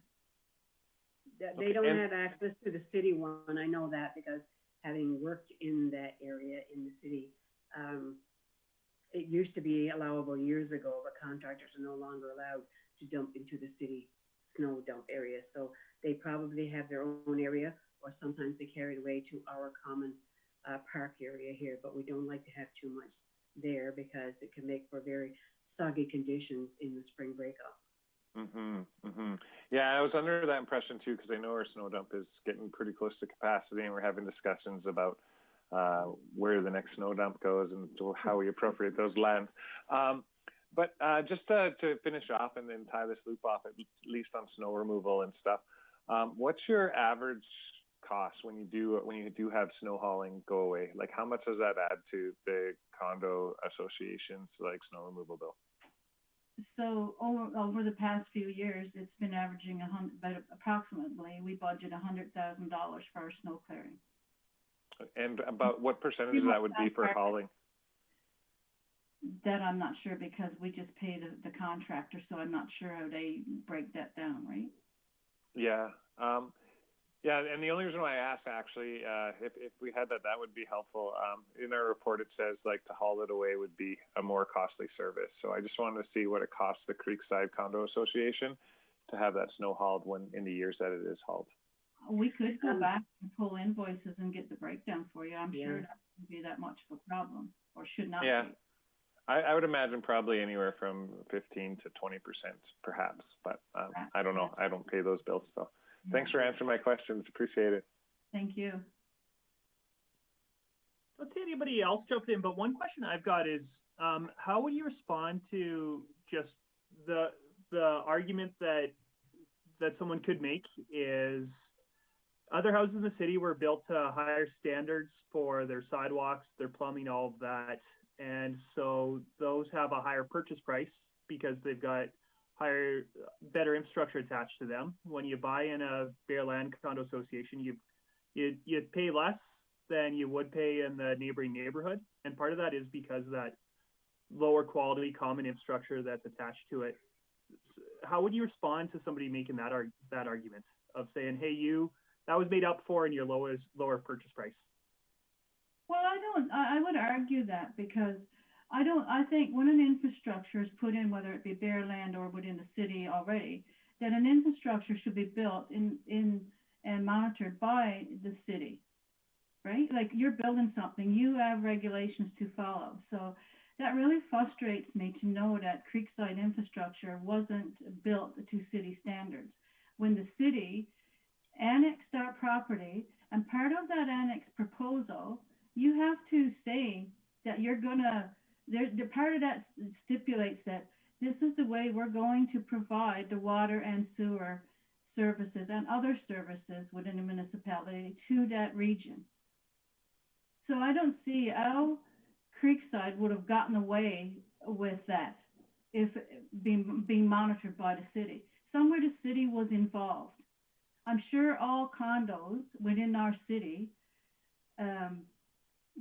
They don't have access to the city one. I know that because having worked in that area in the city, it used to be allowable years ago, but contractors are no longer allowed to dump into the city snow dump area. So they probably have their own area, or sometimes they carry it away to our common park area here, but we don't like to have too much there because it can make for very soggy conditions in the spring breakup. Yeah, I was under that impression too, because I know our snow dump is getting pretty close to capacity, and we're having discussions about where the next snow dump goes and how we appropriate those lands. But just to finish off and then tie this loop off, at least on snow removal and stuff, what's your average cost when you do have snow hauling go away? Like, how much does that add to the condo association's like snow removal bill? So over the past few years, it's been averaging approximately, we budget $100,000 for our snow clearing. And about what percentage of that would be for hauling? That I'm not sure, because we just pay the contractor, so I'm not sure how they break that down, right? Yeah. Yeah, and the only reason why I asked, actually, if we had that would be helpful. In our report, it says like to haul it away would be a more costly service. So I just wanted to see what it costs the Creekside Condo Association to have that snow hauled in the years that it is hauled. We could go back and pull invoices and get the breakdown for you. I'm sure that wouldn't be that much of a problem, or should not be. I would imagine probably anywhere from 15 to 20%, perhaps, but I don't know. I don't pay those bills, so. Thanks for answering my questions. Appreciate it. Thank you. Let's see anybody else jump in, but one question I've got is, how would you respond to just the argument that someone could make is other houses in the city were built to higher standards for their sidewalks, their plumbing, all of that, and so those have a higher purchase price because they've got better infrastructure attached to them. When you buy in a bare land condo association, you pay less than you would pay in the neighboring neighborhood, and part of that is because of that lower quality common infrastructure that's attached to it. How would you respond to somebody making that argument of saying, hey, that was made up for in your lower purchase price? Well, I would argue that, because I think when an infrastructure is put in, whether it be bare land or within the city already, that an infrastructure should be built in and monitored by the city, right? Like, you're building something, you have regulations to follow. So that really frustrates me to know that Creekside infrastructure wasn't built to city standards. When the city annexed our property, and part of that annex proposal, you have to say that you're gonna, the part of that stipulates that this is the way we're going to provide the water and sewer services and other services within the municipality to that region. So I don't see how Creekside would have gotten away with that if being monitored by the city. Somewhere the city was involved. I'm sure all condos within our city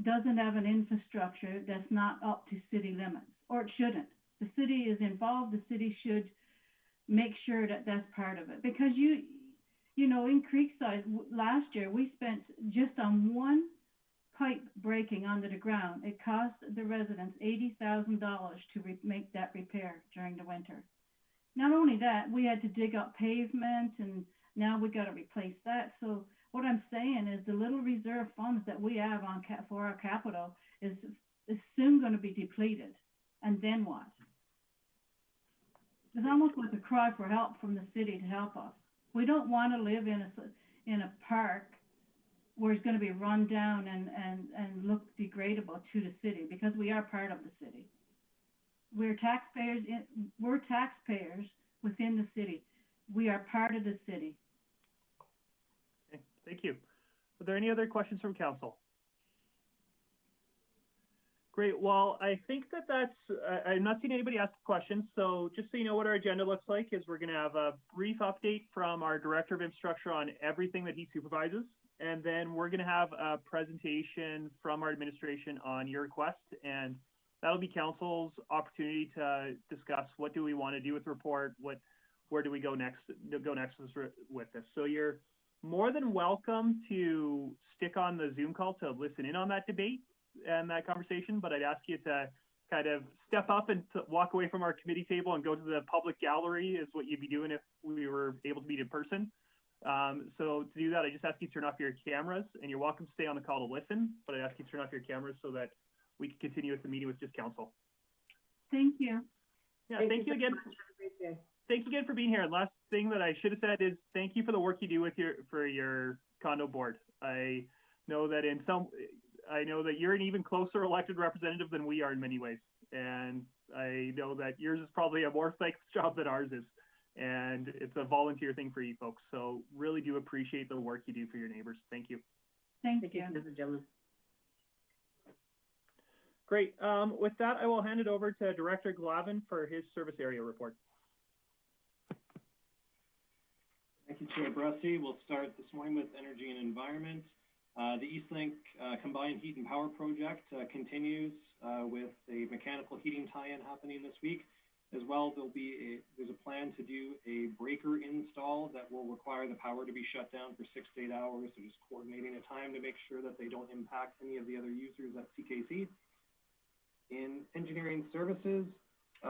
doesn't have an infrastructure that's not up to city limits, or it shouldn't. The city is involved. The city should make sure that that's part of it. Because you know, in Creekside last year, we spent just on one pipe breaking under the ground. It cost the residents $80,000 to make that repair during the winter. Not only that, we had to dig up pavement, and now we got to replace that. So what I'm saying is the little reserve funds that we have for our capital is soon going to be depleted. And then what? It's almost like a cry for help from the city to help us. We don't want to live in a park where it's going to be run down and look degradable to the city, because we are part of the city. We're taxpayers within the city. We are part of the city. Okay, thank you. Are there any other questions from council? Great. Well, I think that's, I'm not seeing anybody ask questions. So just so you know what our agenda looks like is we're going to have a brief update from our Director of Infrastructure on everything that he supervises. And then we're going to have a presentation from our administration on your request. And that'll be council's opportunity to discuss what do we want to do with the report, where do we go next with this. So you're more than welcome to stick on the Zoom call to listen in on that debate and that conversation, but I'd ask you to kind of step up and walk away from our committee table and go to the public gallery is what you'd be doing if we were able to meet in person. So to do that, I just ask you to turn off your cameras, and you're welcome to stay on the call to listen, but I ask you to turn off your cameras so that we can continue with the meeting with just council. Thank you. Yeah, thank you again. Thank you again for being here. And last thing that I should have said is thank you for the work you do with your condo board. I know that you're an even closer elected representative than we are in many ways. And I know that yours is probably a more thankless job than ours is. And it's a volunteer thing for you folks. So really do appreciate the work you do for your neighbors. Thank you. Thank you. Mr. Gentleman. Great. With that, I will hand it over to Director Glavin for his service area report. Thank you, Chair Bressy. We'll start this morning with energy and environment. The Eastlink Combined Heat and Power Project continues with a mechanical heating tie-in happening this week. As well, there's a plan to do a breaker install that will require the power to be shut down for 6 to 8 hours. So just coordinating a time to make sure that they don't impact any of the other users at CKC. In engineering services,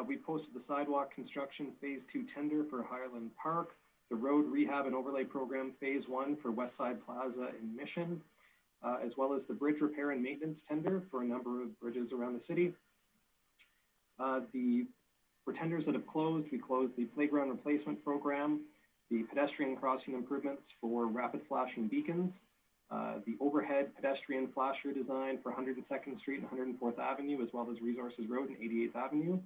we posted the sidewalk construction phase 2 tender for Highland Park, the road rehab and overlay program phase 1 for Westside Plaza in Mission, as well as the bridge repair and maintenance tender for a number of bridges around the city. For tenders that have closed, we closed the playground replacement program, the pedestrian crossing improvements for rapid flashing beacons, the overhead pedestrian flasher design for 102nd Street and 104th Avenue, as well as Resources Road and 88th Avenue.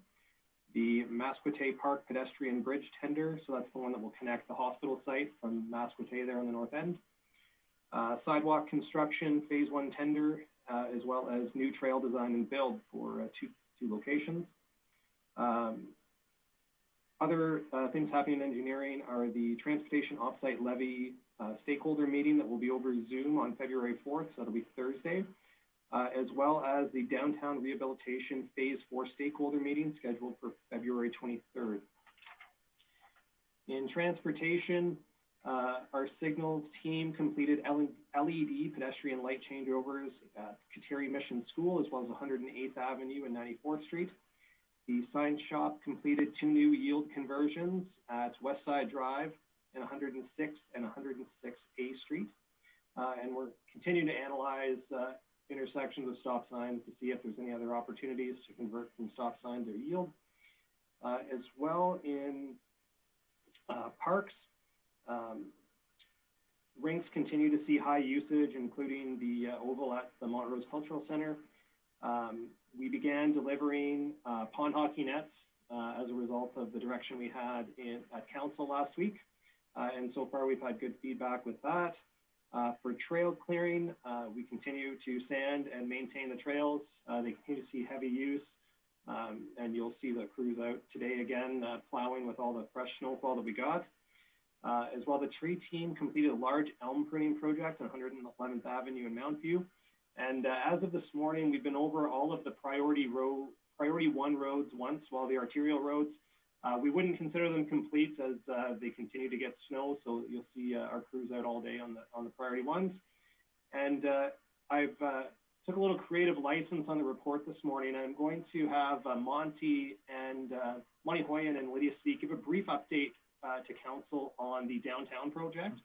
The Masquete Park pedestrian bridge tender, so that's the one that will connect the hospital site from Masquete there on the north end. Sidewalk construction phase 1 tender, as well as new trail design and build for two locations. Other things happening in engineering are the transportation offsite levy stakeholder meeting that will be over Zoom on February 4th, so that'll be Thursday, as well as the downtown rehabilitation phase 4 stakeholder meeting scheduled for February 23rd. In transportation, our signals team completed LED pedestrian light changeovers at Kateri Mission School, as well as 108th Avenue and 94th Street. The sign shop completed 2 new yield conversions at Westside Drive and 106th and 106A Street. And we're continuing to analyze intersections with stop signs to see if there's any other opportunities to convert from stop signs or yield. As well in parks, rinks continue to see high usage, including the oval at the Montrose Cultural Center. We began delivering pond hockey nets as a result of the direction we had at council last week. And so far we've had good feedback with that. For trail clearing, we continue to sand and maintain the trails. They continue to see heavy use. And you'll see the crews out today again, plowing with all the fresh snowfall that we got. As well, the tree team completed a large elm pruning project on 111th Avenue in Mount View. And as of this morning, we've been over all of the priority 1 roads once, while the arterial roads, we wouldn't consider them complete as they continue to get snow. So you'll see our crews out all day on the priority ones. And I've took a little creative license on the report this morning. I'm going to have Monty Hoyen and Lydia Speak give a brief update to council on the downtown project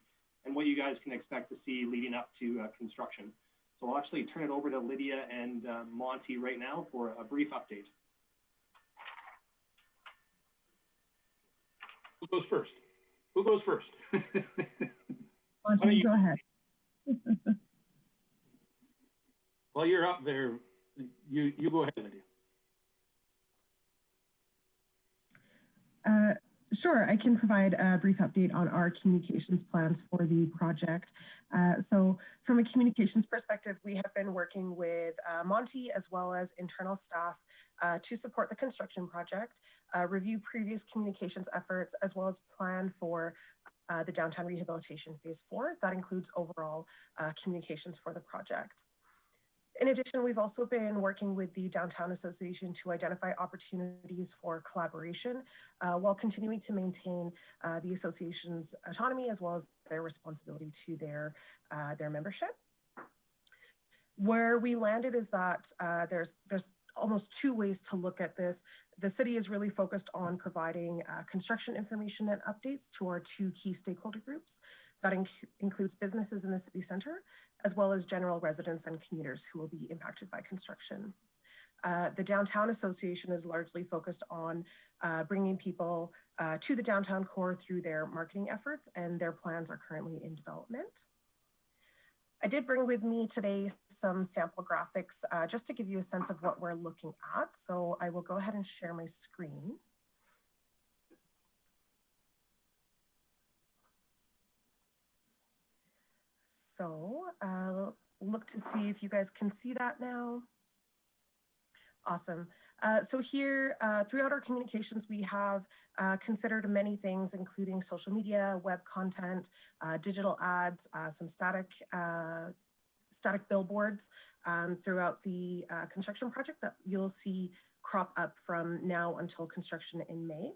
and what you guys can expect to see leading up to construction. So I'll actually turn it over to Lydia and Monty right now for a brief update. Who goes first? Who goes first? Monty, go ahead. While you're up there, you go ahead, Lydia. Sure, I can provide a brief update on our communications plans for the project. So from a communications perspective, we have been working with Monty as well as internal staff to support the construction project, review previous communications efforts, as well as plan for the downtown rehabilitation phase 4. That includes overall communications for the project. In addition, we've also been working with the Downtown Association to identify opportunities for collaboration while continuing to maintain the association's autonomy as well as their responsibility to their membership. Where we landed is that there's almost 2 ways to look at this. The city is really focused on providing construction information and updates to our 2 key stakeholder groups. That includes businesses in the city center, as well as general residents and commuters who will be impacted by construction. The Downtown Association is largely focused on bringing people to the downtown core through their marketing efforts, and their plans are currently in development. I did bring with me today some sample graphics just to give you a sense of what we're looking at. So I will go ahead and share my screen. So look to see if you guys can see that now. Awesome. So here, throughout our communications, we have considered many things, including social media, web content, digital ads, some static billboards throughout the construction project that you'll see crop up from now until construction in May.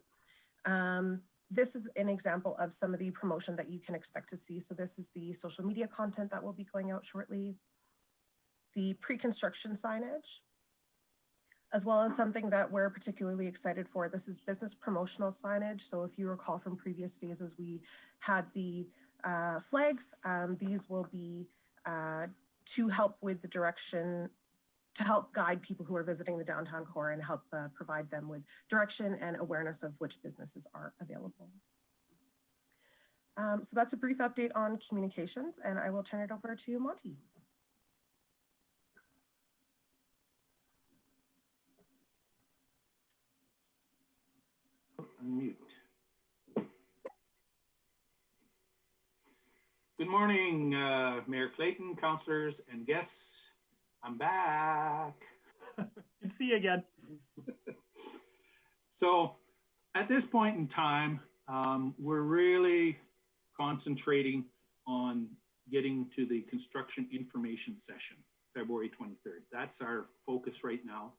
This is an example of some of the promotion that you can expect to see. So this is the social media content that will be going out shortly, the pre-construction signage, as well as something that we're particularly excited for. This is business promotional signage. So if you recall from previous phases, we had the flags. These will be to help with the direction, to help guide people who are visiting the downtown core and help provide them with direction and awareness of which businesses are available. So that's a brief update on communications, and I will turn it over to Monty. Unmute. Good morning, Mayor Clayton, councillors, and guests. I'm back. Good to see you again. So at this point in time, we're really concentrating on getting to the construction information session, February 23rd. That's our focus right now.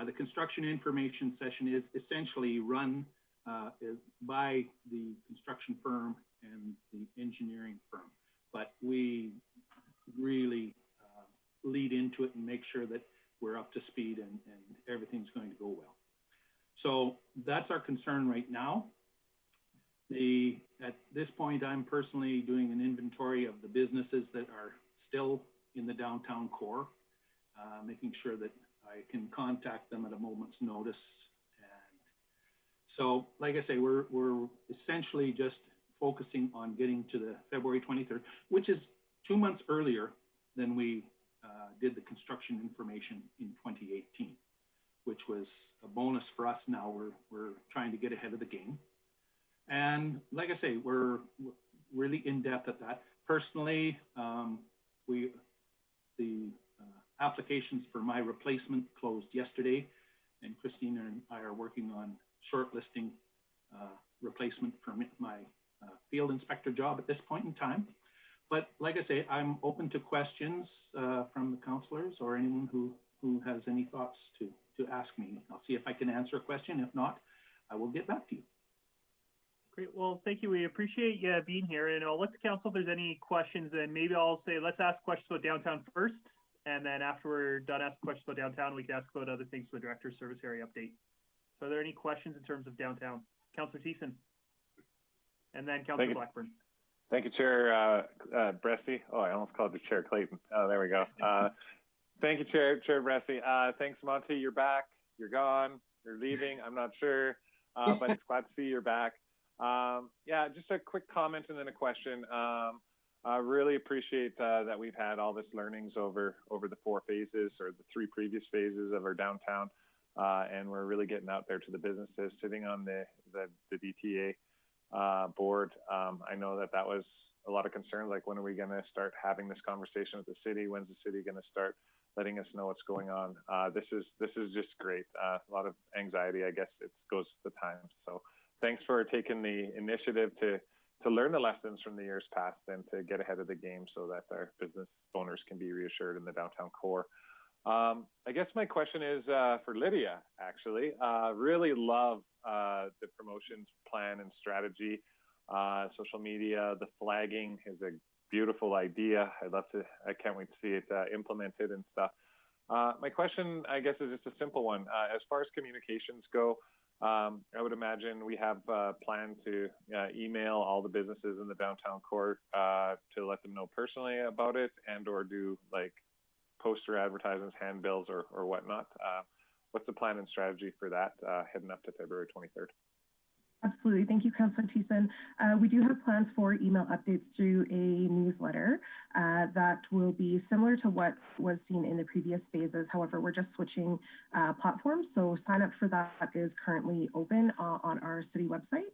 The construction information session is essentially run by the construction firm and the engineering firm, but we really lead into it and make sure that we're up to speed and everything's going to go well. So that's our concern right now. At this point, I'm personally doing an inventory of the businesses that are still in the downtown core, making sure that I can contact them at a moment's notice. And so, like I say, we're essentially just focusing on getting to the February 23rd, which is 2 months earlier than we did the construction information in 2018, which was a bonus for us. Now we're trying to get ahead of the game. And like I say, we're really in depth at that. Personally, the applications for my replacement closed yesterday, and Christine and I are working on shortlisting replacement for my field inspector job at this point in time. But like I say, I'm open to questions from the councillors or anyone who has any thoughts to ask me. I'll see if I can answer a question. If not, I will get back to you. Great. Well, thank you. We appreciate you being here. And I'll let the council, if there's any questions, and maybe I'll say, let's ask questions about downtown first. And then after we're done asking questions about downtown, we can ask about other things for the Director's Service Area Update. So are there any questions in terms of downtown? Councillor Thiessen. And then Councillor Blackburn. Thank you, Chair Bressie. Oh, I almost called you Chair Clayton. Oh, there we go. Thank you, Chair Bressie. Thanks, Monty. You're back. You're gone. You're leaving. I'm not sure, but it's glad to see you're back. Yeah, just a quick comment and then a question. I really appreciate that we've had all this learnings over the 4 phases or the 3 previous phases of our downtown, and we're really getting out there to the businesses sitting on the DTA board. I know that was a lot of concern, like when are we going to start having this conversation with the city? When's the city going to start letting us know what's going on? This is just great. A lot of anxiety, I guess it goes to the time. So thanks for taking the initiative to learn the lessons from the years past and to get ahead of the game so that our business owners can be reassured in the downtown core. I guess my question is for Lydia, actually. Really love the promotions plan and strategy, social media, the flagging is a beautiful idea. I can't wait to see it implemented and stuff. My question, I guess, is just a simple one. As far as communications go, I would imagine we have a plan to email all the businesses in the downtown core to let them know personally about it and or do like poster advertisements, handbills, or whatnot. What's the plan and strategy for that heading up to February 23rd? Absolutely. Thank you, Councillor Thiessen. We do have plans for email updates through a newsletter that will be similar to what was seen in the previous phases. However, we're just switching platforms. So sign up for that is currently open on our city website.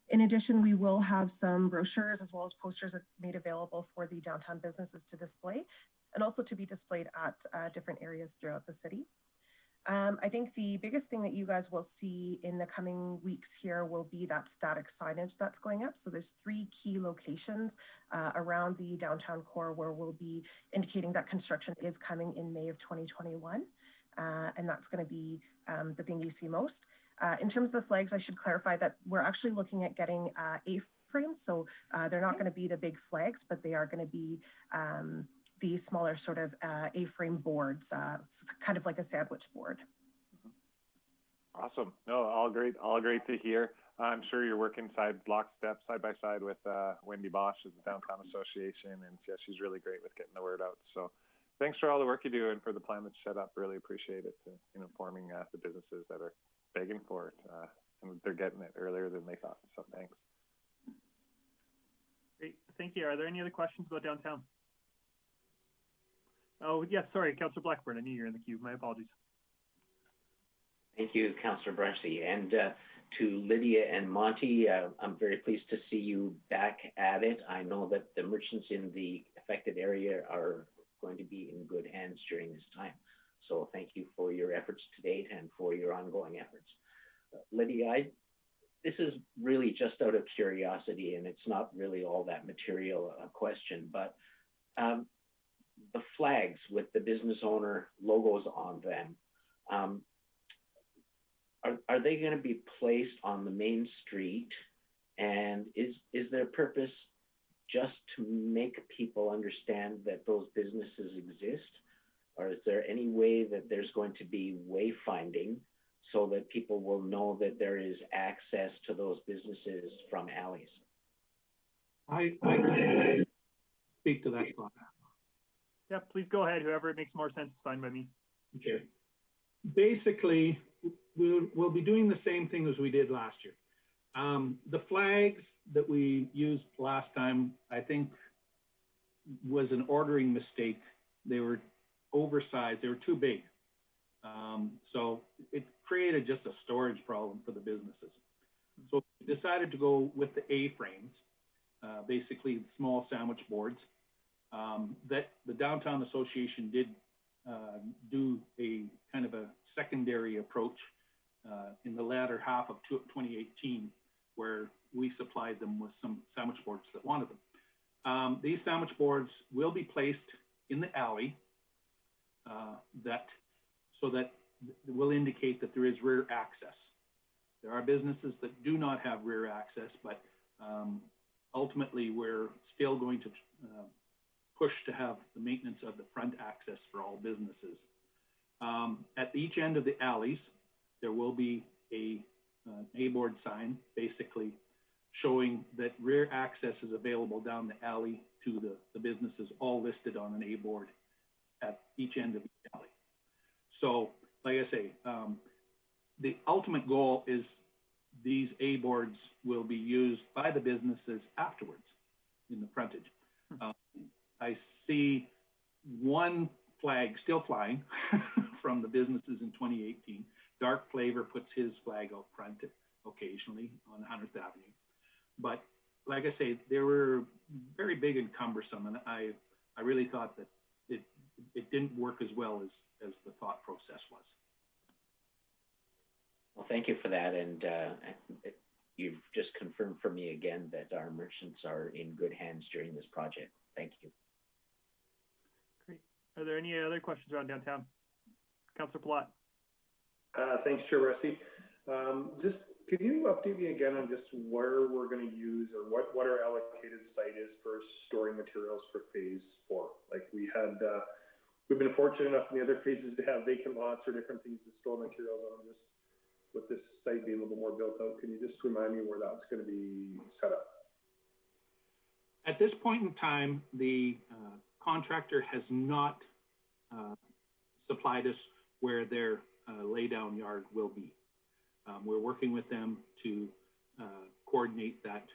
In addition, we will have some brochures as well as posters made available for the downtown businesses to display and also to be displayed at different areas throughout the city. I think the biggest thing that you guys will see in the coming weeks here will be that static signage that's going up. So there's 3 key locations around the downtown core where we'll be indicating that construction is coming in May of 2021. And that's going to be the thing you see most. In terms of the flags, I should clarify that we're actually looking at getting A-frames. So they're not going to be the big flags, but they are going to be the smaller sort of A-frame boards, kind of like a sandwich board. Awesome. No, all great to hear. I'm sure you're working lockstep, side by side with Wendy Bosch of the Downtown Association, and yeah, she's really great with getting the word out. So thanks for all the work you do and for the plan that's set up. Really appreciate it in informing the businesses that are begging for it, and they're getting it earlier than they thought. So thanks. Great. Thank you. Are there any other questions about downtown? Oh, yes, sorry, Councillor Blackburn. I knew you were in the queue. My apologies. Thank you, Councillor Bressie. And to Lydia and Monty, I'm very pleased to see you back at it. I know that the merchants in the affected area are going to be in good hands during this time. So thank you for your efforts to date and for your ongoing efforts. Lydia, this is really just out of curiosity, and it's not really all that material a question, but the flags with the business owner logos on them, are they going to be placed on the main street? And is their purpose just to make people understand that those businesses exist? Or is there any way that there's going to be wayfinding so that people will know that there is access to those businesses from alleys? I can speak to that. Yeah, please go ahead. Whoever it makes more sense, fine by me. Okay. Basically, we'll be doing the same thing as we did last year. The flags that we used last time, I think, was an ordering mistake they were oversized, they were too big. So it created just a storage problem for the businesses. So we decided to go with the A-frames, basically small sandwich boards, that the Downtown Association did do a kind of a secondary approach in the latter half of 2018, where we supplied them with some sandwich boards that wanted them. These sandwich boards will be placed in the alley so that will indicate that there is rear access. There are businesses that do not have rear access, but ultimately we're still going to push to have the maintenance of the front access for all businesses. At each end of the alleys, there will be an A-board sign, basically showing that rear access is available down the alley to the businesses, all listed on an A-board at each end of the alley. So, like I say, the ultimate goal is these A-boards will be used by the businesses afterwards in the frontage. I see one flag still flying from the businesses in 2018. Dark Flavor puts his flag out front occasionally on 100th Avenue. But like I say, they were very big and cumbersome, and I really thought that it didn't work as well as the thought process was. Well, thank you for that, and you've just confirmed for me again that our merchants are in good hands during this project. Thank you. Great. Are there any other questions around downtown? Councillor Plott. Thanks, Chair Rusty. Just could you update me again on just where we're going to use or what our allocated site is for storing materials for phase 4? Like we've been fortunate enough in the other phases to have vacant lots or different things to store materials on. Just with this site being a little bit more built out, can you just remind me where that's going to be set up? At this point in time, the contractor has not supplied us where their laydown yard will be. We're working with them to coordinate that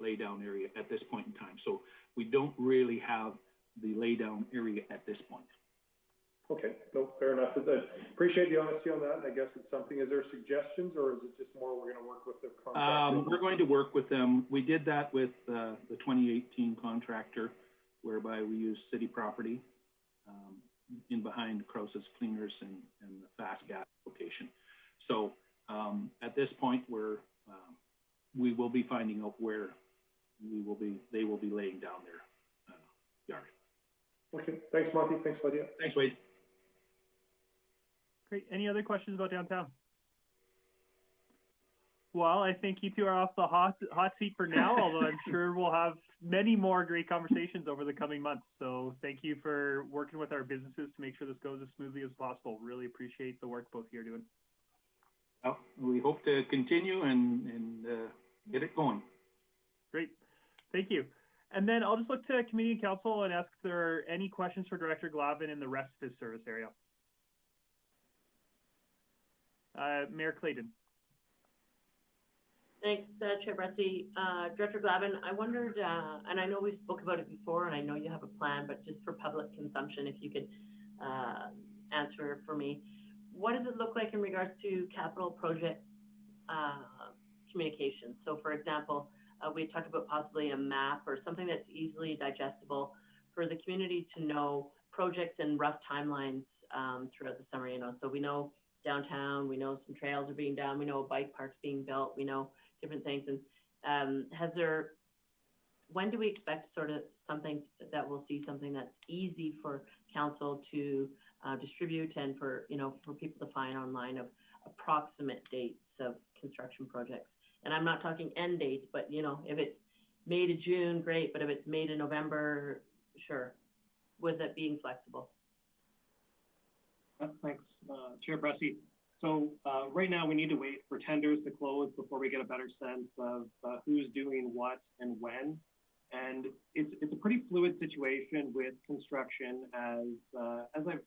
laydown area at this point in time. So we don't really have the laydown area at this point. Okay, no, fair enough. I appreciate the honesty on that. I guess it's something, is there suggestions or is it just more we're going to work with the contractor? We're going to work with them. We did that with the 2018 contractor, whereby we used city property in behind Krause's Cleaners and the Fast Gas location. So at this point, we will be finding out where they will be laying down their yard. Okay, thanks, Monty. Thanks, Lydia. Thanks, Wade. Great. Any other questions about downtown? Well, I think you two are off the hot seat for now, although I'm sure we'll have many more great conversations over the coming months. So thank you for working with our businesses to make sure this goes as smoothly as possible. Really appreciate the work both of you are doing. Well, we hope to continue and get it going. Great. Thank you. And then I'll just look to Committee and Council and ask if there are any questions for Director Glavin in the rest of his service area. Mayor Clayton. Thanks, Chair Bressy. Director Glavin, I wondered, and I know we spoke about it before, and I know you have a plan, but just for public consumption, if you could answer for me. What does it look like in regards to capital project communication? So, for example, we talked about possibly a map or something that's easily digestible for the community to know projects and rough timelines throughout the summer. You know, so we know downtown, we know some trails are being done, we know a bike park's being built, we know different things. And when do we expect sort of something that we'll see something that's easy for council to distribute and for, you know, for people to find online of approximate dates of construction projects? And I'm not talking end dates, but, you know, if it's May to June, great, but if it's May to November, sure, with it being flexible. Thanks, Chair Bressy. So right now we need to wait for tenders to close before we get a better sense of who's doing what and when. And it's a pretty fluid situation with construction, as I've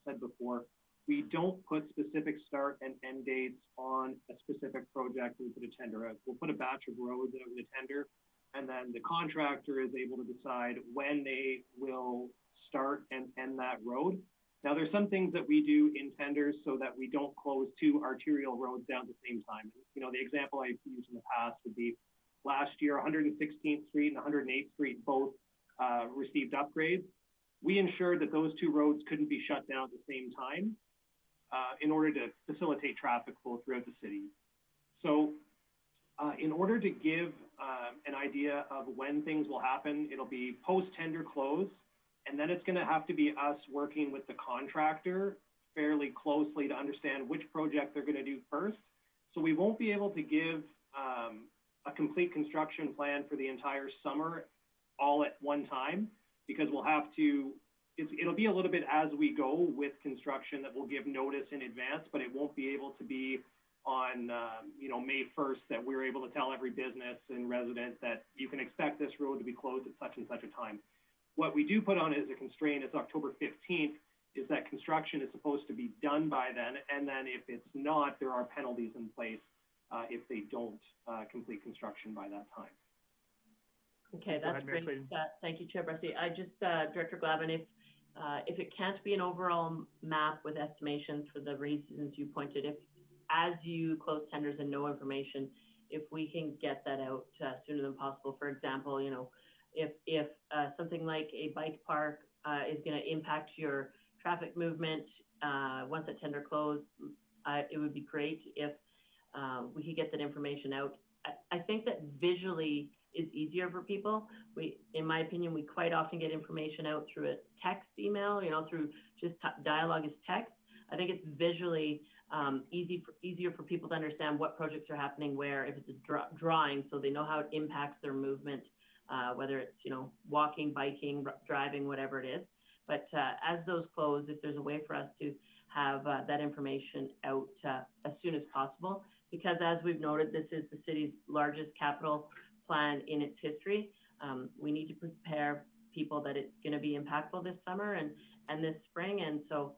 said before. We don't put specific start and end dates on a specific project we put a tender out. We'll put a batch of roads out with a tender, and then the contractor is able to decide when they will start and end that road. Now, there's some things that we do in tenders so that we don't close two arterial roads down at the same time. You know, the example I've used in the past would be last year, 116th Street and 108th Street both received upgrades. We ensured that those two roads couldn't be shut down at the same time in order to facilitate traffic flow throughout the city. So in order to give an idea of when things will happen, it'll be post-tender close, and then it's going to have to be us working with the contractor fairly closely to understand which project they're going to do first. So we won't be able to give a complete construction plan for the entire summer all at one time, because we'll have to, it'll be a little bit as we go with construction that we'll give notice in advance, but it won't be able to be on, you know, May 1st that we're able to tell every business and resident that you can expect this road to be closed at such and such a time. What we do put on as a constraint is October 15th, is that construction is supposed to be done by then, and then if it's not, there are penalties in place if they don't complete construction by that time. Okay, that's great. Thank you, Chair Bressy. I just, Director Glavin, if it can't be an overall map with estimations for the reasons you pointed, if as you close tenders and no information, if we can get that out sooner than possible. For example, you know, if something like a bike park is going to impact your traffic movement once that tender closed, it would be great if we could get that information out. I think that visually is easier for people. In my opinion, we quite often get information out through a text email, you know, through just dialogue as text. I think it's visually easier for people to understand what projects are happening where, if it's a drawing, so they know how it impacts their movement, whether it's, you know, walking, biking, driving, whatever it is. But as those close, if there's a way for us to have that information out as soon as possible, because as we've noted, this is the city's largest capital plan in its history. We need to prepare people that it's going to be impactful this summer and this spring. And so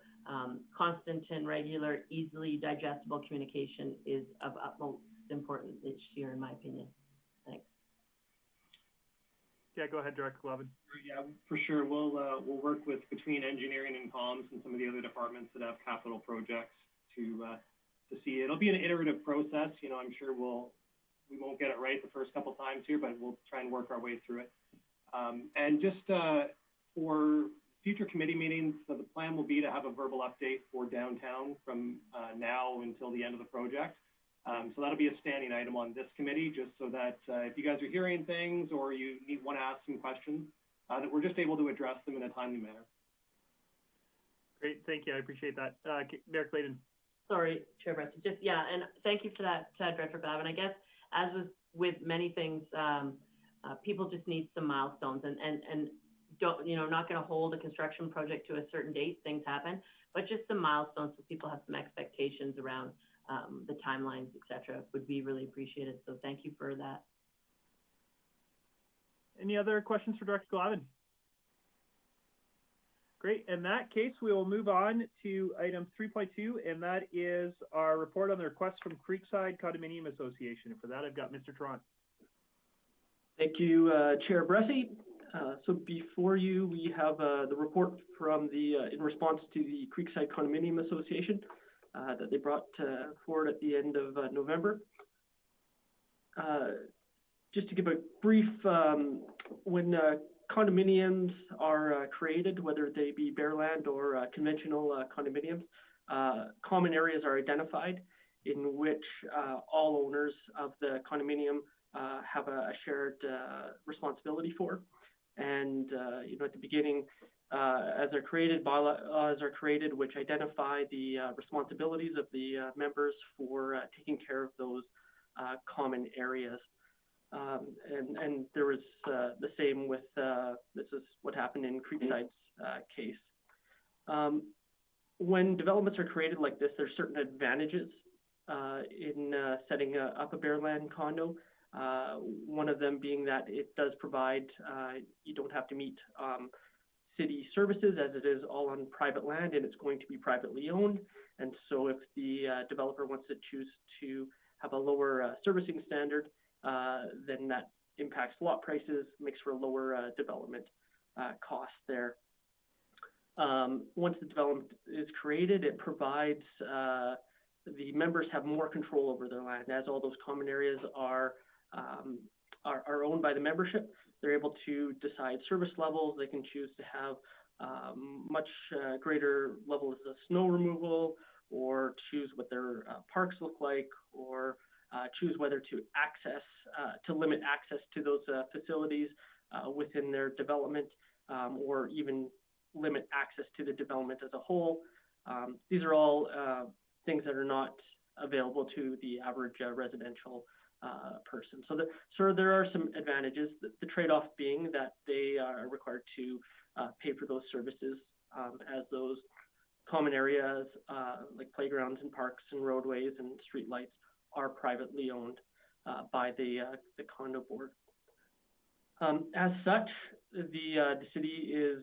constant and regular, easily digestible communication is of utmost importance this year, in my opinion. Thanks. Yeah, go ahead, Director Glavin. Yeah, for sure. We'll work with between engineering and comms and some of the other departments that have capital projects to see. It'll be an iterative process. You know, I'm sure we won't get it right the first couple times here, but we'll try and work our way through it. And just for future committee meetings, so the plan will be to have a verbal update for downtown from now until the end of the project. So that'll be a standing item on this committee, just so that if you guys are hearing things or you want to ask some questions, that we're just able to address them in a timely manner. Great, thank you. I appreciate that. Mayor Clayton. Sorry, Chair Bressy. Just, yeah, and thank you for that, Director Glavin. I guess, as with many things, people just need some milestones and don't, you know, not going to hold a construction project to a certain date. Things happen, but just some milestones so people have some expectations around the timelines, etc. would be really appreciated. So thank you for that. Any other questions for Director Glavin? Great. In that case, we will move on to item 3.2, and that is our report on the request from Creekside Condominium Association. And for that, I've got Mr. Tron. Thank you, Chair Bressy. So before you, we have the report from the, in response to the Creekside Condominium Association that they brought forward at the end of November. Just to give a brief, when condominiums are created, whether they be bare land or conventional condominiums, common areas are identified in which all owners of the condominium have a shared responsibility for. And you know, at the beginning, as they're created, bylaws are created which identify the responsibilities of the members for taking care of those common areas. And there was the same with, this is what happened in Creekside's case. When developments are created like this, there's certain advantages in setting up a bare land condo. One of them being that it does provide, you don't have to meet city services, as it is all on private land and it's going to be privately owned. And so if the developer wants to choose to have a lower servicing standard, then that impacts lot prices, makes for lower development costs there. Once the development is created, it provides the members have more control over their land, as all those common areas are owned by the membership. They're able to decide service levels. They can choose to have much greater levels of snow removal, or choose what their parks look like, or choose whether to limit access to those facilities within their development, or even limit access to the development as a whole. These are all things that are not available to the average residential person. So there are some advantages, the trade-off being that they are required to pay for those services, as those common areas like playgrounds and parks and roadways and streetlights are privately owned by the condo board. As such, the city is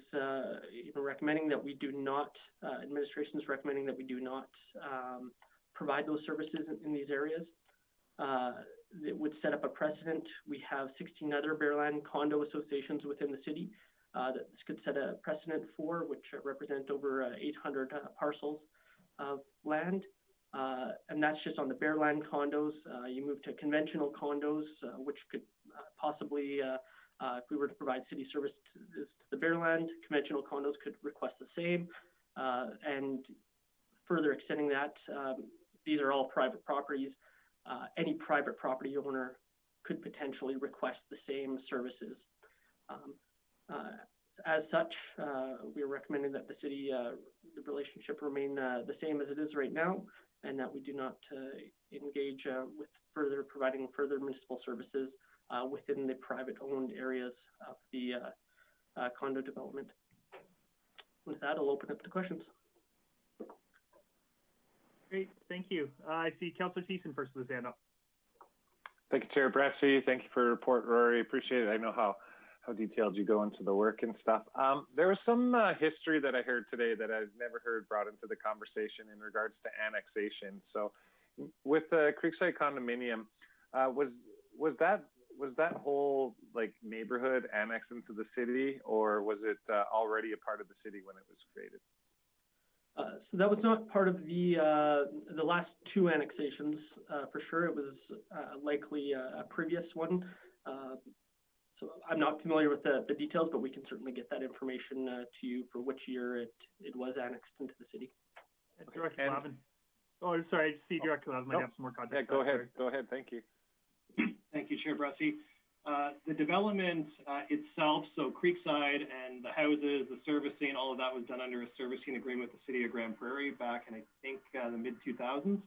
recommending that we do not, administration is recommending that we do not provide those services in these areas. It would set up a precedent. We have 16 other Bearland condo associations within the city that this could set a precedent for, which represent over 800 parcels of land. And that's just on the Bearland condos. You move to conventional condos, which could possibly, if we were to provide city service to the Bearland, conventional condos could request the same. And further extending that, these are all private properties. Any private property owner could potentially request the same services. As such, we are recommending that the city, the relationship remain the same as it is right now, and that we do not engage with providing further municipal services within the private-owned areas of the condo development. With that, I'll open up to questions. Great, thank you. I see Councillor Thiessen first with his hand up. Thank you, Chair Bressie. Thank you for your report, Rory. Appreciate it. I know how detailed you go into the work and stuff. There was some history that I heard today that I've never heard brought into the conversation in regards to annexation. So with the Creekside condominium, was that whole like neighborhood annexed into the city, or was it already a part of the city when it was created? So that was not part of the last two annexations, for sure. It was likely a previous one. So I'm not familiar with the details, but we can certainly get that information to you for which year it was annexed into the city. Director Lavin. Oh, sorry, I see Director Lavin might have some more context. Yeah, go ahead. Go ahead. Thank you. Thank you, Chair Bressie. The development itself, so Creekside and the houses, the servicing, all of that was done under a servicing agreement with the City of Grande Prairie back in, I think, the mid-2000s.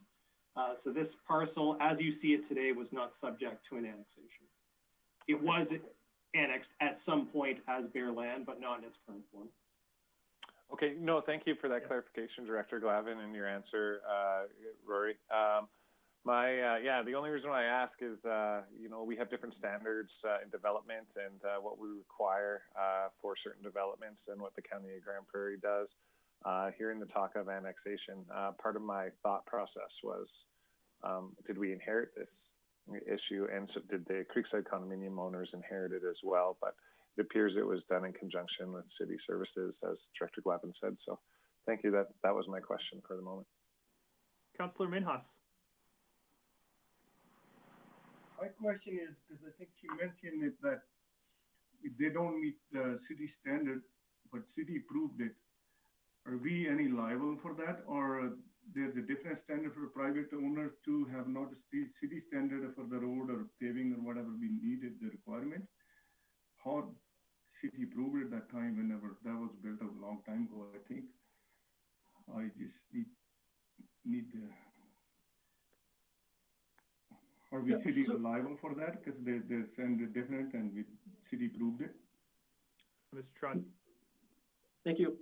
So this parcel, as you see it today, was not subject to an annexation. It was annexed at some point as bare land, but not in its current form. Okay, no, thank you for that clarification, Director Glavin, and your answer, Rory. The only reason why I ask is, we have different standards in development and what we require for certain developments and what the County of Grande Prairie does. Hearing the talk of annexation, part of my thought process was, did we inherit this issue? And so did the Creekside condominium owners inherit it as well? But it appears it was done in conjunction with city services, as Director Glavin said. So thank you. That was my question for the moment. Councillor Minhas. My question is, because I think you mentioned it, that if they don't meet the city standard, but city approved it, are we any liable for that? Or there's a different standard for private owners to have not a city standard for the road or paving or whatever we needed, the requirement? How city approved it that time whenever that was built a long time ago, I think. I just need the... Are we city liable for that because they send it different and we city proved it? Mr. Trott. Thank you.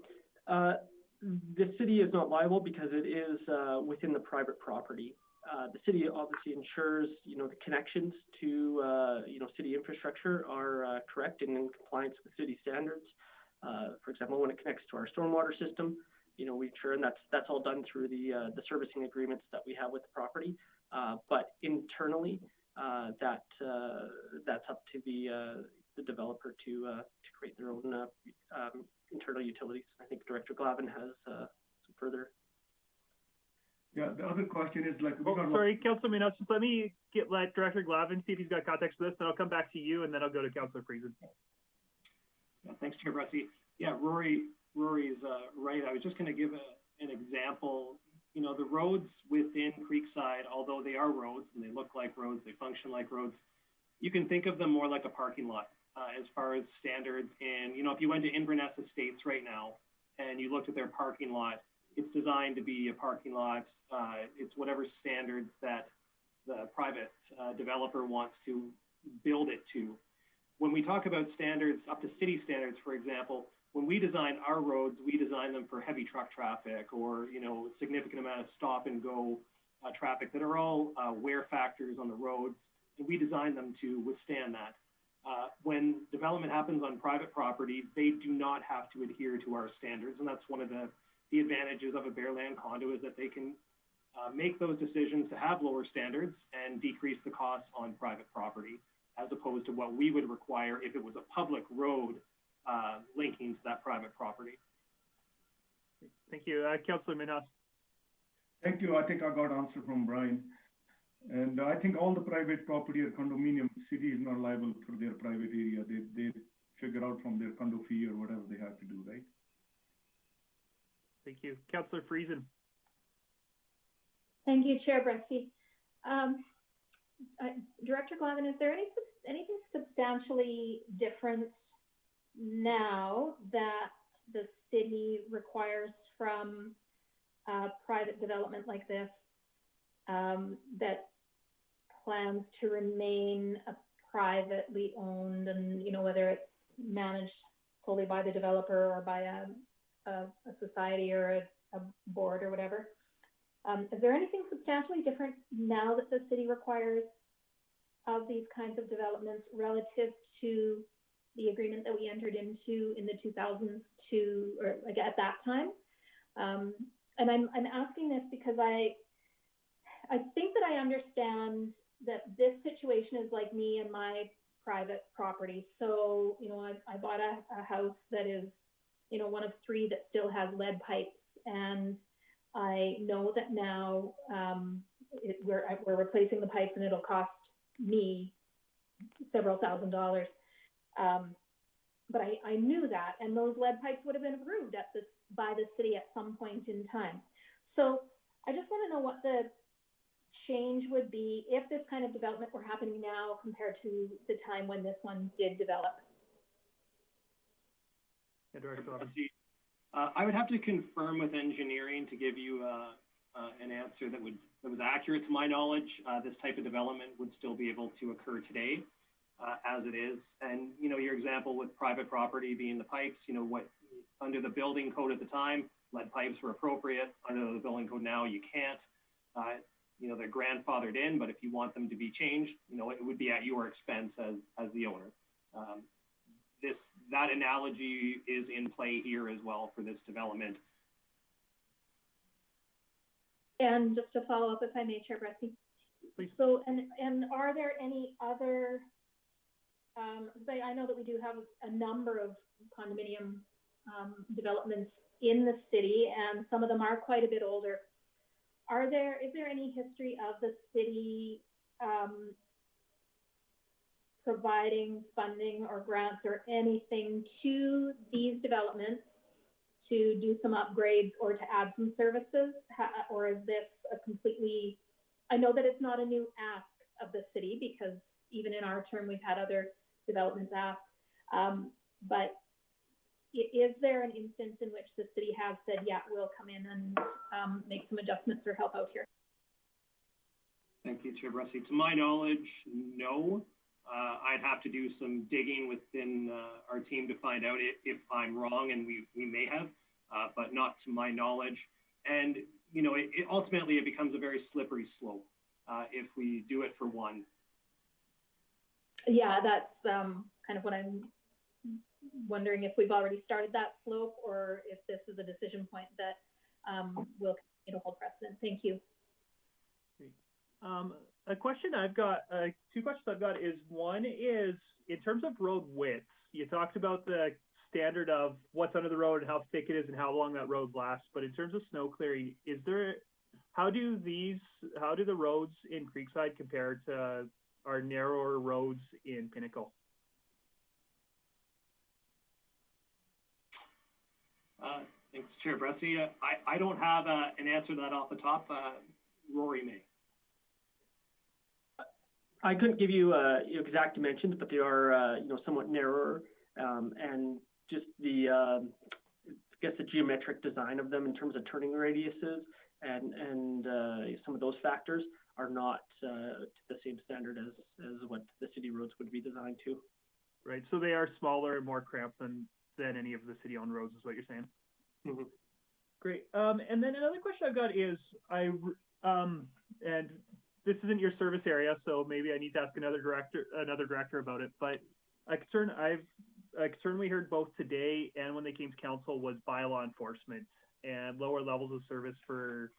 The city is not liable because it is within the private property. The city obviously ensures, the connections to, city infrastructure are correct and in compliance with city standards. For example, when it connects to our stormwater system, we ensure, and that's all done through the servicing agreements that we have with the property. But internally, that's up to the the developer to create their own internal utilities. I think Director Glavin has some further. Yeah, the other question is like, sorry, Councilor Minos, just let Director Glavin see if he's got context for this, then I'll come back to you, and then I'll go to Councilor Friesen. Yeah, thanks, Chair Bressy. Yeah, Rory is right. I was just going to give an example. You know, the roads within Creekside, although they are roads and they look like roads, they function like roads, you can think of them more like a parking lot as far as standards. And, you know, if you went to Inverness Estates right now and you looked at their parking lot, it's designed to be a parking lot. It's whatever standards that the private developer wants to build it to. When we talk about standards, up to city standards, for example, when we design our roads, we design them for heavy truck traffic or, you know, a significant amount of stop and go traffic that are all wear factors on the roads, and we design them to withstand that. When development happens on private property, they do not have to adhere to our standards, and that's one of the advantages of a bare land condo is that they can make those decisions to have lower standards and decrease the costs on private property, as opposed to what we would require if it was a public road linking to that private property. Thank you. Councilor Minos. Thank you. I think I got answer from Brian. And I think all the private property or condominium, city is not liable for their private area. They figure out from their condo fee or whatever they have to do, right? Thank you. Councilor Friesen. Thank you, Chair Bressy. Director Glavin, is there anything substantially different now that the city requires from private development like this that plans to remain a privately owned, and you know, whether it's managed solely by the developer or by a society or a board or whatever? Is there anything substantially different now that the city requires of these kinds of developments relative to the agreement that we entered into in the 2000s or like at that time? And I'm asking this because I think that I understand that this situation is like me and my private property. So, you know, I bought a house that is, you know, one of 3 that still has lead pipes, and I know that now we're replacing the pipes, and it'll cost me several $1,000s. But I knew that, and those lead pipes would have been approved by the city at some point in time. So I just want to know what the change would be if this kind of development were happening now compared to the time when this one did develop. I would have to confirm with engineering to give you an answer that was accurate to my knowledge. This type of development would still be able to occur today as it is. And, you know, your example with private property being the pipes, you know, what under the building code at the time, lead pipes were appropriate. Under the building code now, you can't. You know, they're grandfathered in, but if you want them to be changed, you know, it would be at your expense as the owner. That analogy is in play here as well for this development. And just to follow up, if I may, Chair Bressy. Please. So, and are there any other, I know that we do have a number of condominium developments in the city, and some of them are quite a bit older. Is there any history of the city providing funding or grants or anything to these developments to do some upgrades or to add some services? Or is this a completely, I know that it's not a new ask of the city, because even in our term, we've had other developments ask, but is there an instance in which the city has said, yeah, we'll come in and make some adjustments or help out here? Thank you, Chair Bressy. To my knowledge, no. I'd have to do some digging within our team to find out if I'm wrong, and we may have, but not to my knowledge. And, you know, ultimately it becomes a very slippery slope if we do it for one. Yeah, that's kind of what I'm wondering, if we've already started that slope or if this is a decision point that will continue to hold precedent. Thank you. A question I've got, two questions I've got is, one is, in terms of road widths, you talked about the standard of what's under the road and how thick it is and how long that road lasts, but in terms of snow clearing, how do the roads in Creekside compare to our narrower roads in Pinnacle? Thanks, Chair Bressie. I don't have an answer to that off the top. Rory may. I couldn't give you exact dimensions, but they are somewhat narrower, and just I guess the geometric design of them in terms of turning radiuses and some of those factors are not to the same standard as what the city roads would be designed to. Right. So they are smaller and more cramped than any of the city-owned roads, is what you're saying. Mm-hmm. Great. And then another question I've got is, and this isn't your service area, so maybe I need to ask another director about it. But a concern we heard both today and when they came to council was bylaw enforcement and lower levels of service for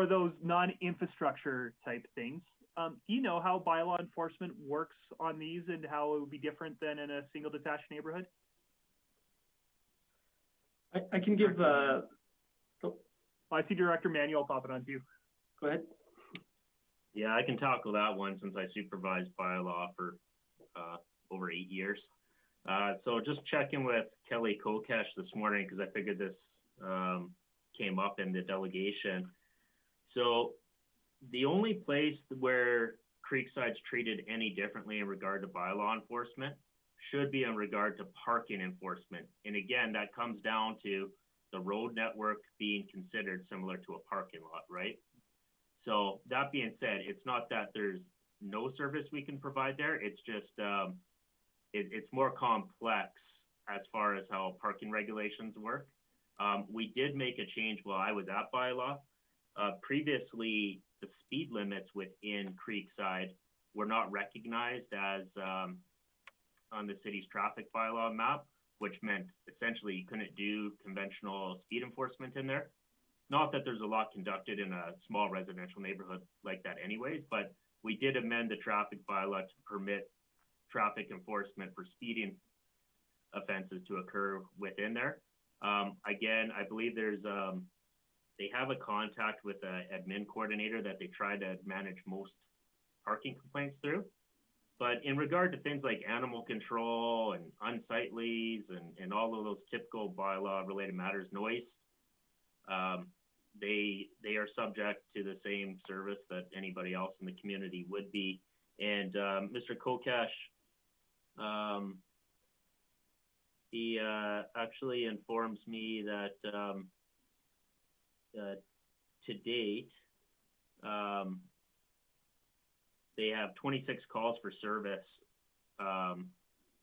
those non-infrastructure type things. Do you know how bylaw enforcement works on these and how it would be different than in a single detached neighborhood? I can give. I see Director Manuel popping on too. Go ahead. Yeah, I can tackle that one since I supervised bylaw for over 8 years. So just checking with Kelly Kokesh this morning because I figured this came up in the delegation. So the only place where Creekside's treated any differently in regard to bylaw enforcement should be in regard to parking enforcement. And again, that comes down to the road network being considered similar to a parking lot, right? So that being said, it's not that there's no service we can provide there. It's just, it's more complex as far as how parking regulations work. We did make a change while I was at bylaw. Previously, the speed limits within Creekside were not recognized as on the city's traffic bylaw map, which meant essentially you couldn't do conventional speed enforcement in there. Not that there's a lot conducted in a small residential neighborhood like that anyways, but we did amend the traffic bylaw to permit traffic enforcement for speeding offenses to occur within there. Again, I believe there's, they have a contact with an admin coordinator that they try to manage most parking complaints through. But in regard to things like animal control and unsightlies and all of those typical bylaw related matters, noise, they are subject to the same service that anybody else in the community would be. And Mr. Kokesh, he actually informs me that to date, they have 26 calls for service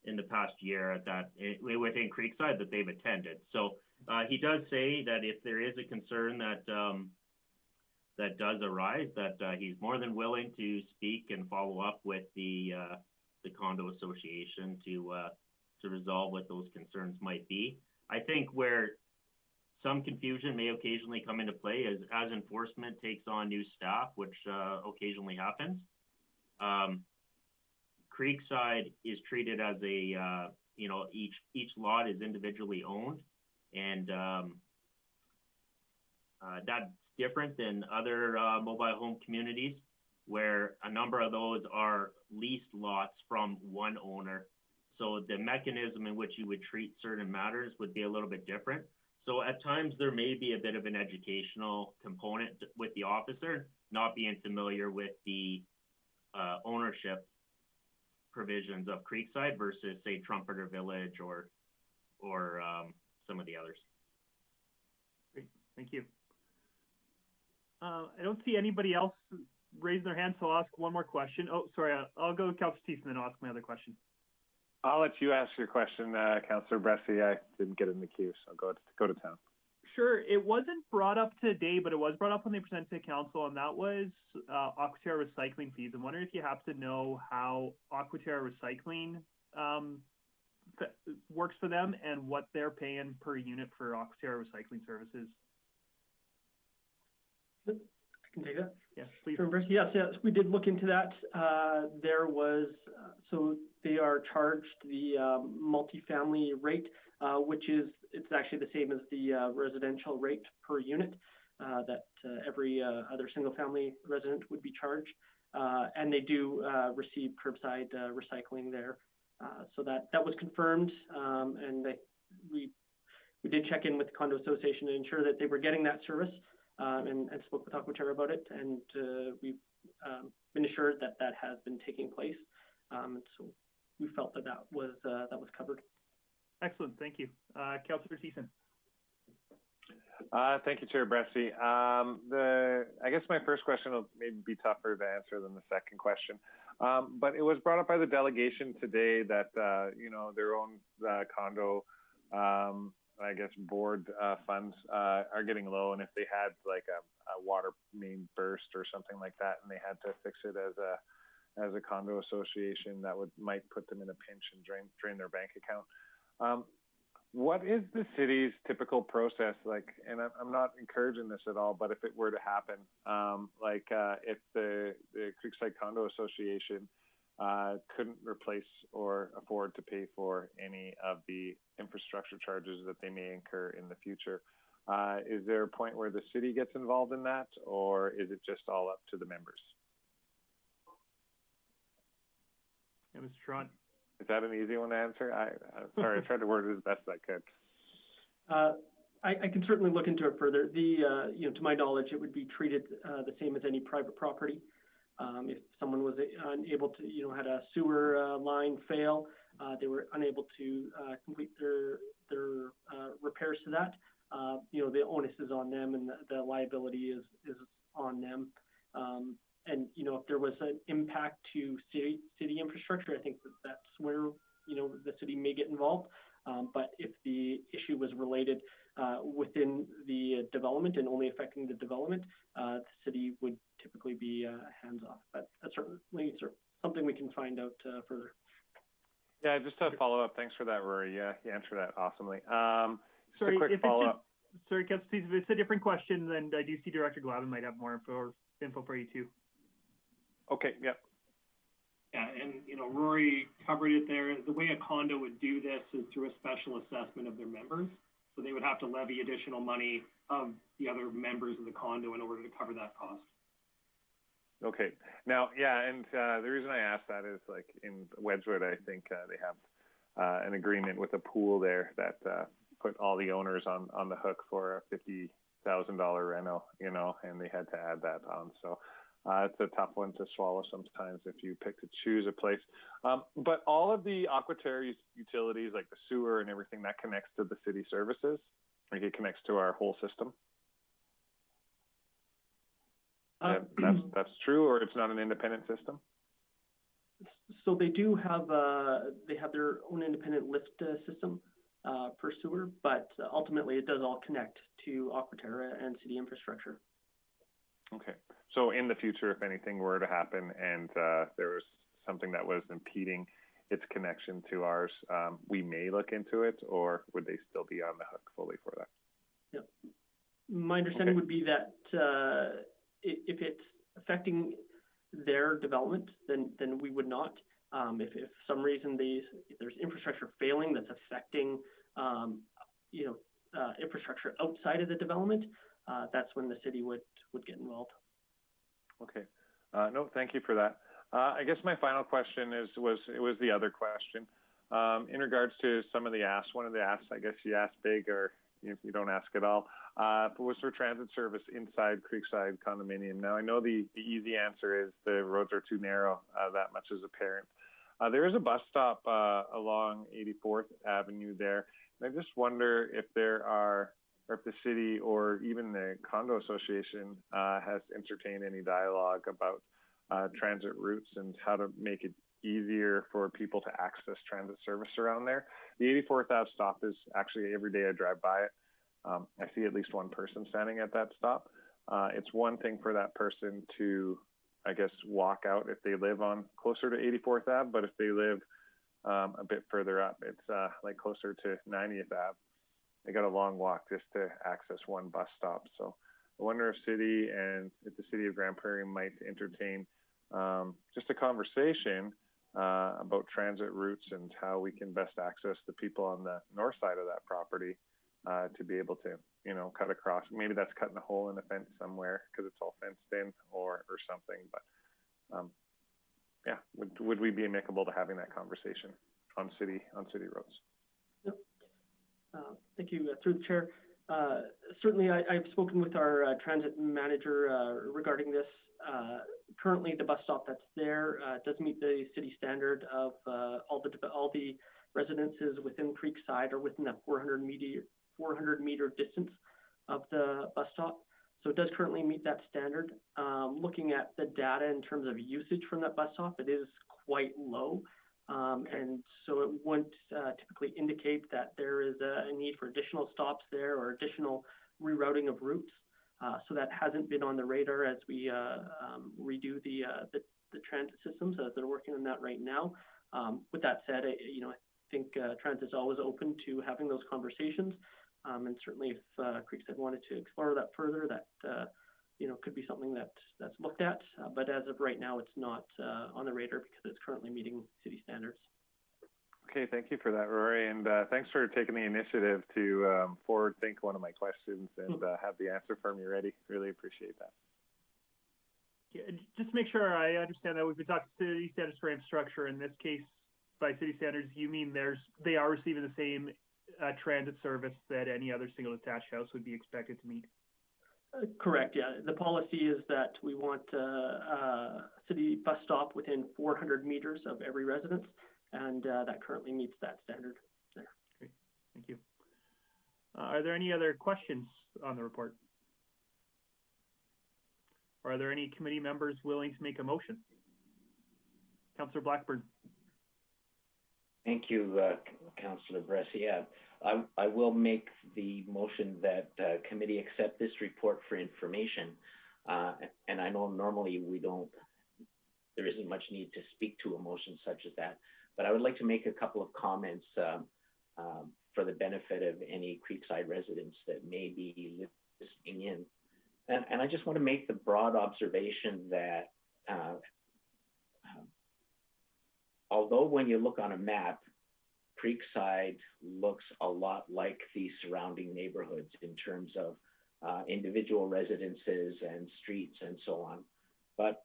in the past year at that within Creekside that they've attended. So he does say that if there is a concern that that does arise, that he's more than willing to speak and follow up with the condo association to resolve what those concerns might be. I think where some confusion may occasionally come into play is as enforcement takes on new staff, which occasionally happens. Creekside is treated as a, each lot is individually owned, and that's different than other mobile home communities where a number of those are leased lots from one owner. So the mechanism in which you would treat certain matters would be a little bit different. So at times there may be a bit of an educational component with the officer, not being familiar with the ownership provisions of Creekside versus say Trumpeter Village or some of the others. Great, thank you. I don't see anybody else raising their hand, so I'll ask one more question. Oh, sorry, I'll go to Councilor Teeth and then I'll ask my other question. I'll let you ask your question, Councillor Bressie. I didn't get in the queue, so go to town. Sure. It wasn't brought up today, but it was brought up when they presented to council, and that was Aquaterra recycling fees. I'm wondering if you happen to know how Aquaterra recycling works for them and what they're paying per unit for Aquaterra recycling services. I can take that. Yes, please. Yes, we did look into that. There was, so they are charged the multifamily rate, which is, it's actually the same as the residential rate per unit that every other single family resident would be charged. And they do receive curbside recycling there. So that was confirmed, and we did check in with the condo association to ensure that they were getting that service, and spoke with Aquaterra about it, and we've been assured that that has been taking place. So we felt that that was covered. Excellent, thank you. Councillor Thiessen. Thank you, Chair Bressie. I guess my first question will maybe be tougher to answer than the second question. But it was brought up by the delegation today that, you know, their own condo, I guess, board funds are getting low. And if they had like a water main burst or something like that, and they had to fix it as a condo association, that might put them in a pinch and drain their bank account. What is the city's typical process like? And I'm not encouraging this at all, but if it were to happen, if the Creekside Condo Association couldn't replace or afford to pay for any of the infrastructure charges that they may incur in the future, is there a point where the city gets involved in that, or is it just all up to the members? Yeah, Mr. Tron. Is that an easy one to answer? Sorry, I tried to word it as best I could. I can certainly look into it further. To my knowledge, it would be treated the same as any private property. If someone was unable to, had a sewer line fail, they were unable to complete their repairs to that, the onus is on them, and the liability is on them. And, if there was an impact to city infrastructure, I think that's where, the city may get involved. But if the issue was related within the development and only affecting the development, the city would typically be hands off. But that's certainly something we can find out further. Yeah, just a follow-up. Thanks for that, Rory. Yeah, you answered that awesomely. Sorry, a quick follow-up. Sorry, Councilor, please, if it's a different question, then I do see Director Glavin might have more info for you too. Okay, yep. Yeah, and Rory covered it there. The way a condo would do this is through a special assessment of their members. So they would have to levy additional money of the other members of the condo in order to cover that cost. Okay. Now, yeah, and the reason I asked that is, like, in Wedgwood, I think they have an agreement with a pool there that put all the owners on the hook for a $50,000 reno, and they had to add that on. So it's a tough one to swallow sometimes if you pick to choose a place. But all of the Aquaterra's utilities, like the sewer and everything, that connects to the city services, like it connects to our whole system. That's true, or it's not an independent system? So they do have, they have their own independent lift system for sewer, but ultimately it does all connect to Aquaterra and city infrastructure. Okay. So in the future, if anything were to happen and there was something that was impeding its connection to ours, we may look into it, or would they still be on the hook fully for that? Yep. My understanding would be that if it's affecting their development, then we would not. If some reason there's infrastructure failing that's affecting infrastructure outside of the development, that's when the city would get involved. Okay. No, thank you for that. I guess my final question was the other question. In regards to some of the asks, one of the asks, I guess you asked big, or you don't ask at all, was for transit service inside Creekside condominium. Now, I know the easy answer is the roads are too narrow. That much is apparent. There is a bus stop along 84th Avenue there. And I just wonder if if the city or even the condo association has entertained any dialogue about transit routes and how to make it easier for people to access transit service around there. The 84th Ave stop is actually, every day I drive by it, I see at least one person standing at that stop. It's one thing for that person to, I guess, walk out if they live on closer to 84th Ave, but if they live a bit further up, it's like closer to 90th Ave. They got a long walk just to access one bus stop. So wonder if city and if the city of Grande Prairie might entertain just a conversation about transit routes and how we can best access the people on the north side of that property to be able to, cut across. Maybe that's cutting a hole in the fence somewhere because it's all fenced in or something. But yeah, would we be amicable to having that conversation on city roads? Yep. Thank you. Through the chair, certainly I've spoken with our transit manager regarding this. Currently, the bus stop that's there does meet the city standard of all the residences within Creekside are within that 400 meter distance of the bus stop. So it does currently meet that standard. Looking at the data in terms of usage from that bus stop, it is quite low. And so it wouldn't typically indicate that there is a need for additional stops there or additional rerouting of routes. So that hasn't been on the radar as we redo the transit systems, as they're working on that right now. With that said, I think transit is always open to having those conversations. And certainly if Creekside wanted to explore that further, that could be something that's looked at. But as of right now, it's not on the radar because it's currently meeting city standards. Okay, thank you for that, Rory, and thanks for taking the initiative to forward think one of my questions and have the answer for me ready. Really appreciate that. Yeah, just to make sure I understand that we've been talking city standards for infrastructure. In this case, by city standards, you mean they are receiving the same transit service that any other single detached house would be expected to meet? Correct, yeah. The policy is that we want a city bus stop within 400 meters of every residence, and that currently meets that standard there. Okay, thank you. Are there any other questions on the report? Or are there any committee members willing to make a motion? Councillor Blackburn. Thank you, Councillor Bressi. Yeah, I will make the motion that committee accept this report for information. And I know normally there isn't much need to speak to a motion such as that, but I would like to make a couple of comments for the benefit of any Creekside residents that may be listening in. And I just want to make the broad observation that although when you look on a map, Creekside looks a lot like the surrounding neighborhoods in terms of individual residences and streets and so on. But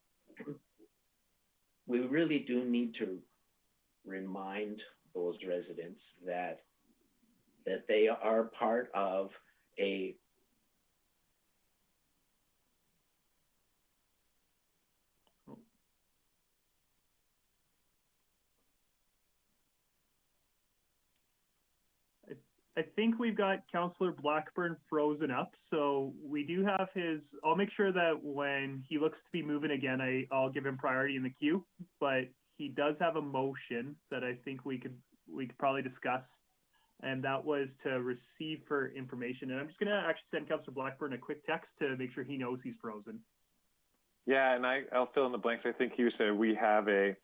we really do need to remind those residents that they are part of a I think we've got Councillor Blackburn frozen up, so we do have I'll make sure that when he looks to be moving again, I'll give him priority in the queue, but he does have a motion that I think we could probably discuss, and that was to receive for information. And I'm just gonna actually send Councillor Blackburn a quick text to make sure he knows he's frozen. Yeah, and I'll fill in the blanks. I think you said we have a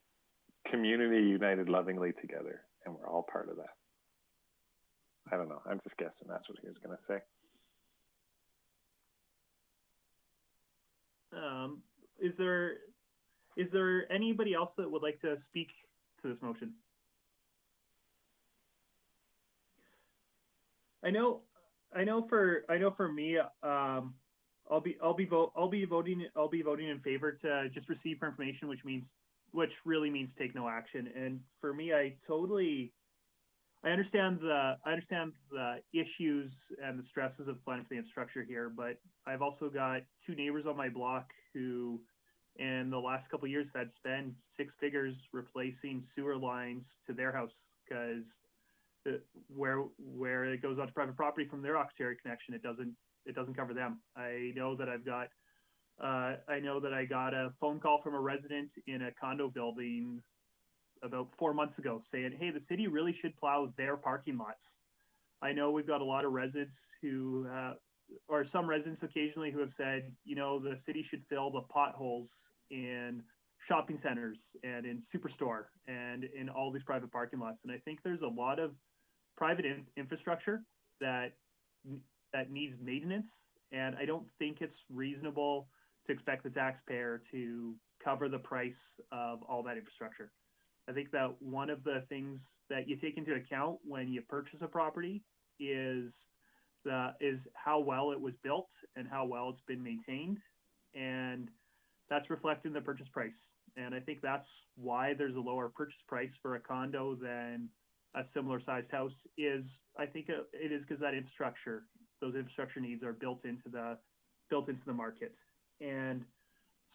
community united lovingly together, and we're all part of that. I don't know. I'm just guessing that's what he was going to say. Is there anybody else that would like to speak to this motion? I know for me, I'll be voting in favor to just receive for information, which really means take no action. And for me, I understand the issues and the stresses of planning for the infrastructure here, but I've also got two neighbors on my block who, in the last couple of years, had spent 6 figures replacing sewer lines to their house because where it goes onto private property from their auxiliary connection, it doesn't cover them. I know that I got a phone call from a resident in a condo building about 4 months ago saying, hey, the city really should plow their parking lots. I know we've got a lot of residents or some residents occasionally who have said, the city should fill the potholes in shopping centers and in Superstore and in all these private parking lots. And I think there's a lot of private infrastructure that needs maintenance And I don't think it's reasonable to expect the taxpayer to cover the price of all that infrastructure. I think that one of the things that you take into account when you purchase a property is how well it was built and how well it's been maintained. And that's reflected in the purchase price. And I think that's why there's a lower purchase price for a condo than a similar sized house I think it is because those infrastructure needs are built into the market. And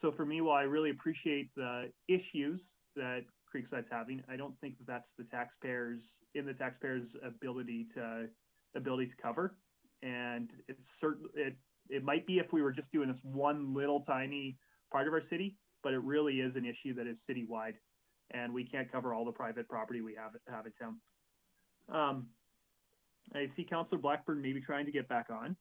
so for me, while I really appreciate the issues that Creekside's having, I don't think that that's the taxpayers' ability to cover. And it might be if we were just doing this one little tiny part of our city, but it really is an issue that is citywide, and we can't cover all the private property we have in town. I see Councillor Blackburn maybe trying to get back on.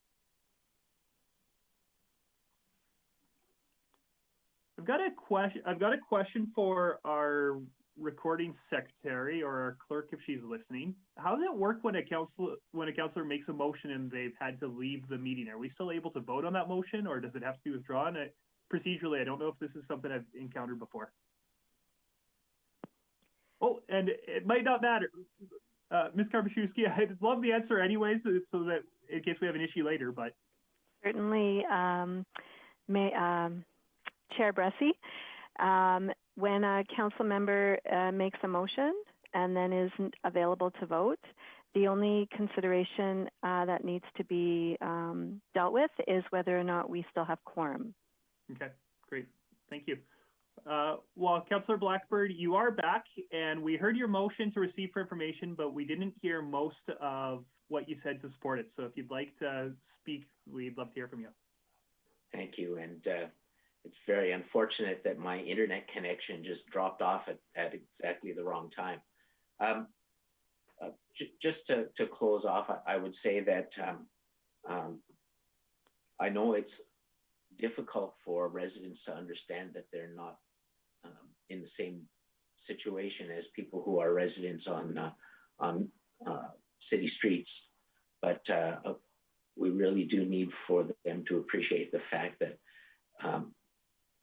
I've got a question for our recording secretary or our clerk if she's listening. How does it work when a councillor makes a motion and they've had to leave the meeting? Are we still able to vote on that motion, or does it have to be withdrawn? Procedurally, I don't know if this is something I've encountered before. Oh, and it might not matter. Ms. Karbaszewski, I'd love the answer anyways, so that in case we have an issue later, but. Certainly, Chair Bressie, when a council member makes a motion and then isn't available to vote, the only consideration that needs to be dealt with is whether or not we still have quorum. Okay, great. Thank you. Well, Councillor Blackburn, you are back, and we heard your motion to receive for information, but we didn't hear most of what you said to support it. So if you'd like to speak, we'd love to hear from you. Thank you. And it's very unfortunate that my internet connection just dropped off at exactly the wrong time. Just to close off, I would say that I know it's difficult for residents to understand that they're not in the same situation as people who are residents on city streets, but we really do need for them to appreciate the fact that,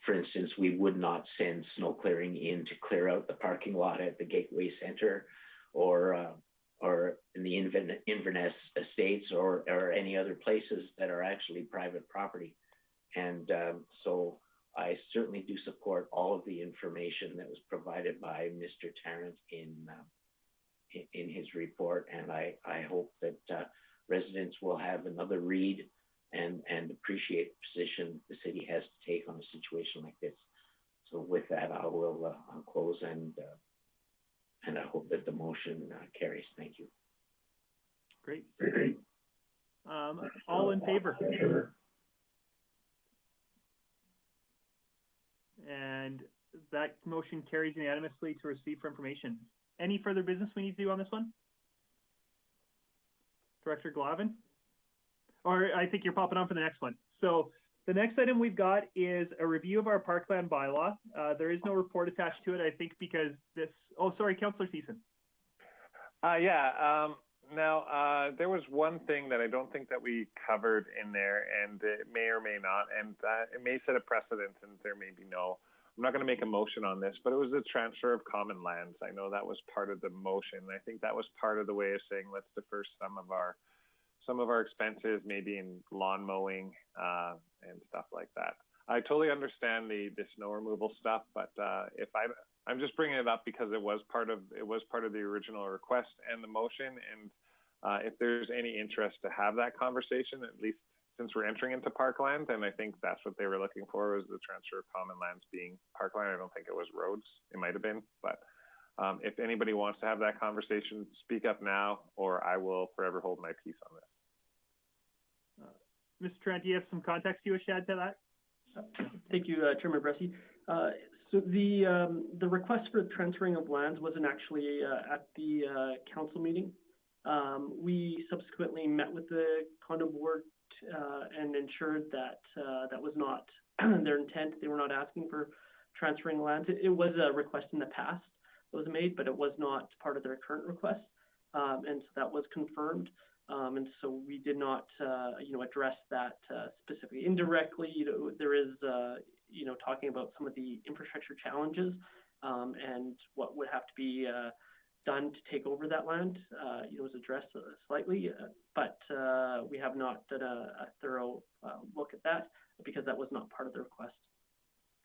for instance, we would not send snow clearing in to clear out the parking lot at the Gateway Center or in the Inverness Estates or any other places that are actually private property. And so I certainly do support all of the information that was provided by Mr. Tarrant in his report, and I hope that residents will have another read and appreciate the position the city has to take on a situation like this. So with that, I will close and I hope that the motion carries. Thank you. Great. All in favor? And that motion carries unanimously to receive for information. Any further business we need to do on this one? Director Glavin? Or I think you're popping on for the next one. So the next item we've got is a review of our parkland bylaw. There is no report attached to it, I think, because this, oh, sorry, Councillor Thiessen. Now, there was one thing that I don't think that we covered in there, and it may or may not, and it may set a precedent, and there may be no. I'm not going to make a motion on this, but it was the transfer of common lands. I know that was part of the motion. I think that was part of the way of saying let's defer some of our expenses, maybe in lawn mowing and stuff like that. I totally understand the snow removal stuff, but I'm just bringing it up because it was part of the original request and the motion. And if there's any interest to have that conversation, at least since we're entering into parkland, and I think that's what they were looking for, was the transfer of common lands being parkland. I don't think it was roads. It might have been, but if anybody wants to have that conversation, speak up now, or I will forever hold my peace on this. Mr. Trent, do you have some context you wish to add to that? Thank you, Chairman Bressie. So the request for transferring of lands wasn't actually at the council meeting. We subsequently met with the condo board and ensured that that was not their intent. They were not asking for transferring lands. It was a request in the past that was made, but it was not part of their current request. And so that was confirmed. And so we did not, address that specifically. Indirectly, there is, talking about some of the infrastructure challenges and what would have to be done to take over that land, was addressed slightly, but we have not done a thorough look at that because that was not part of the request.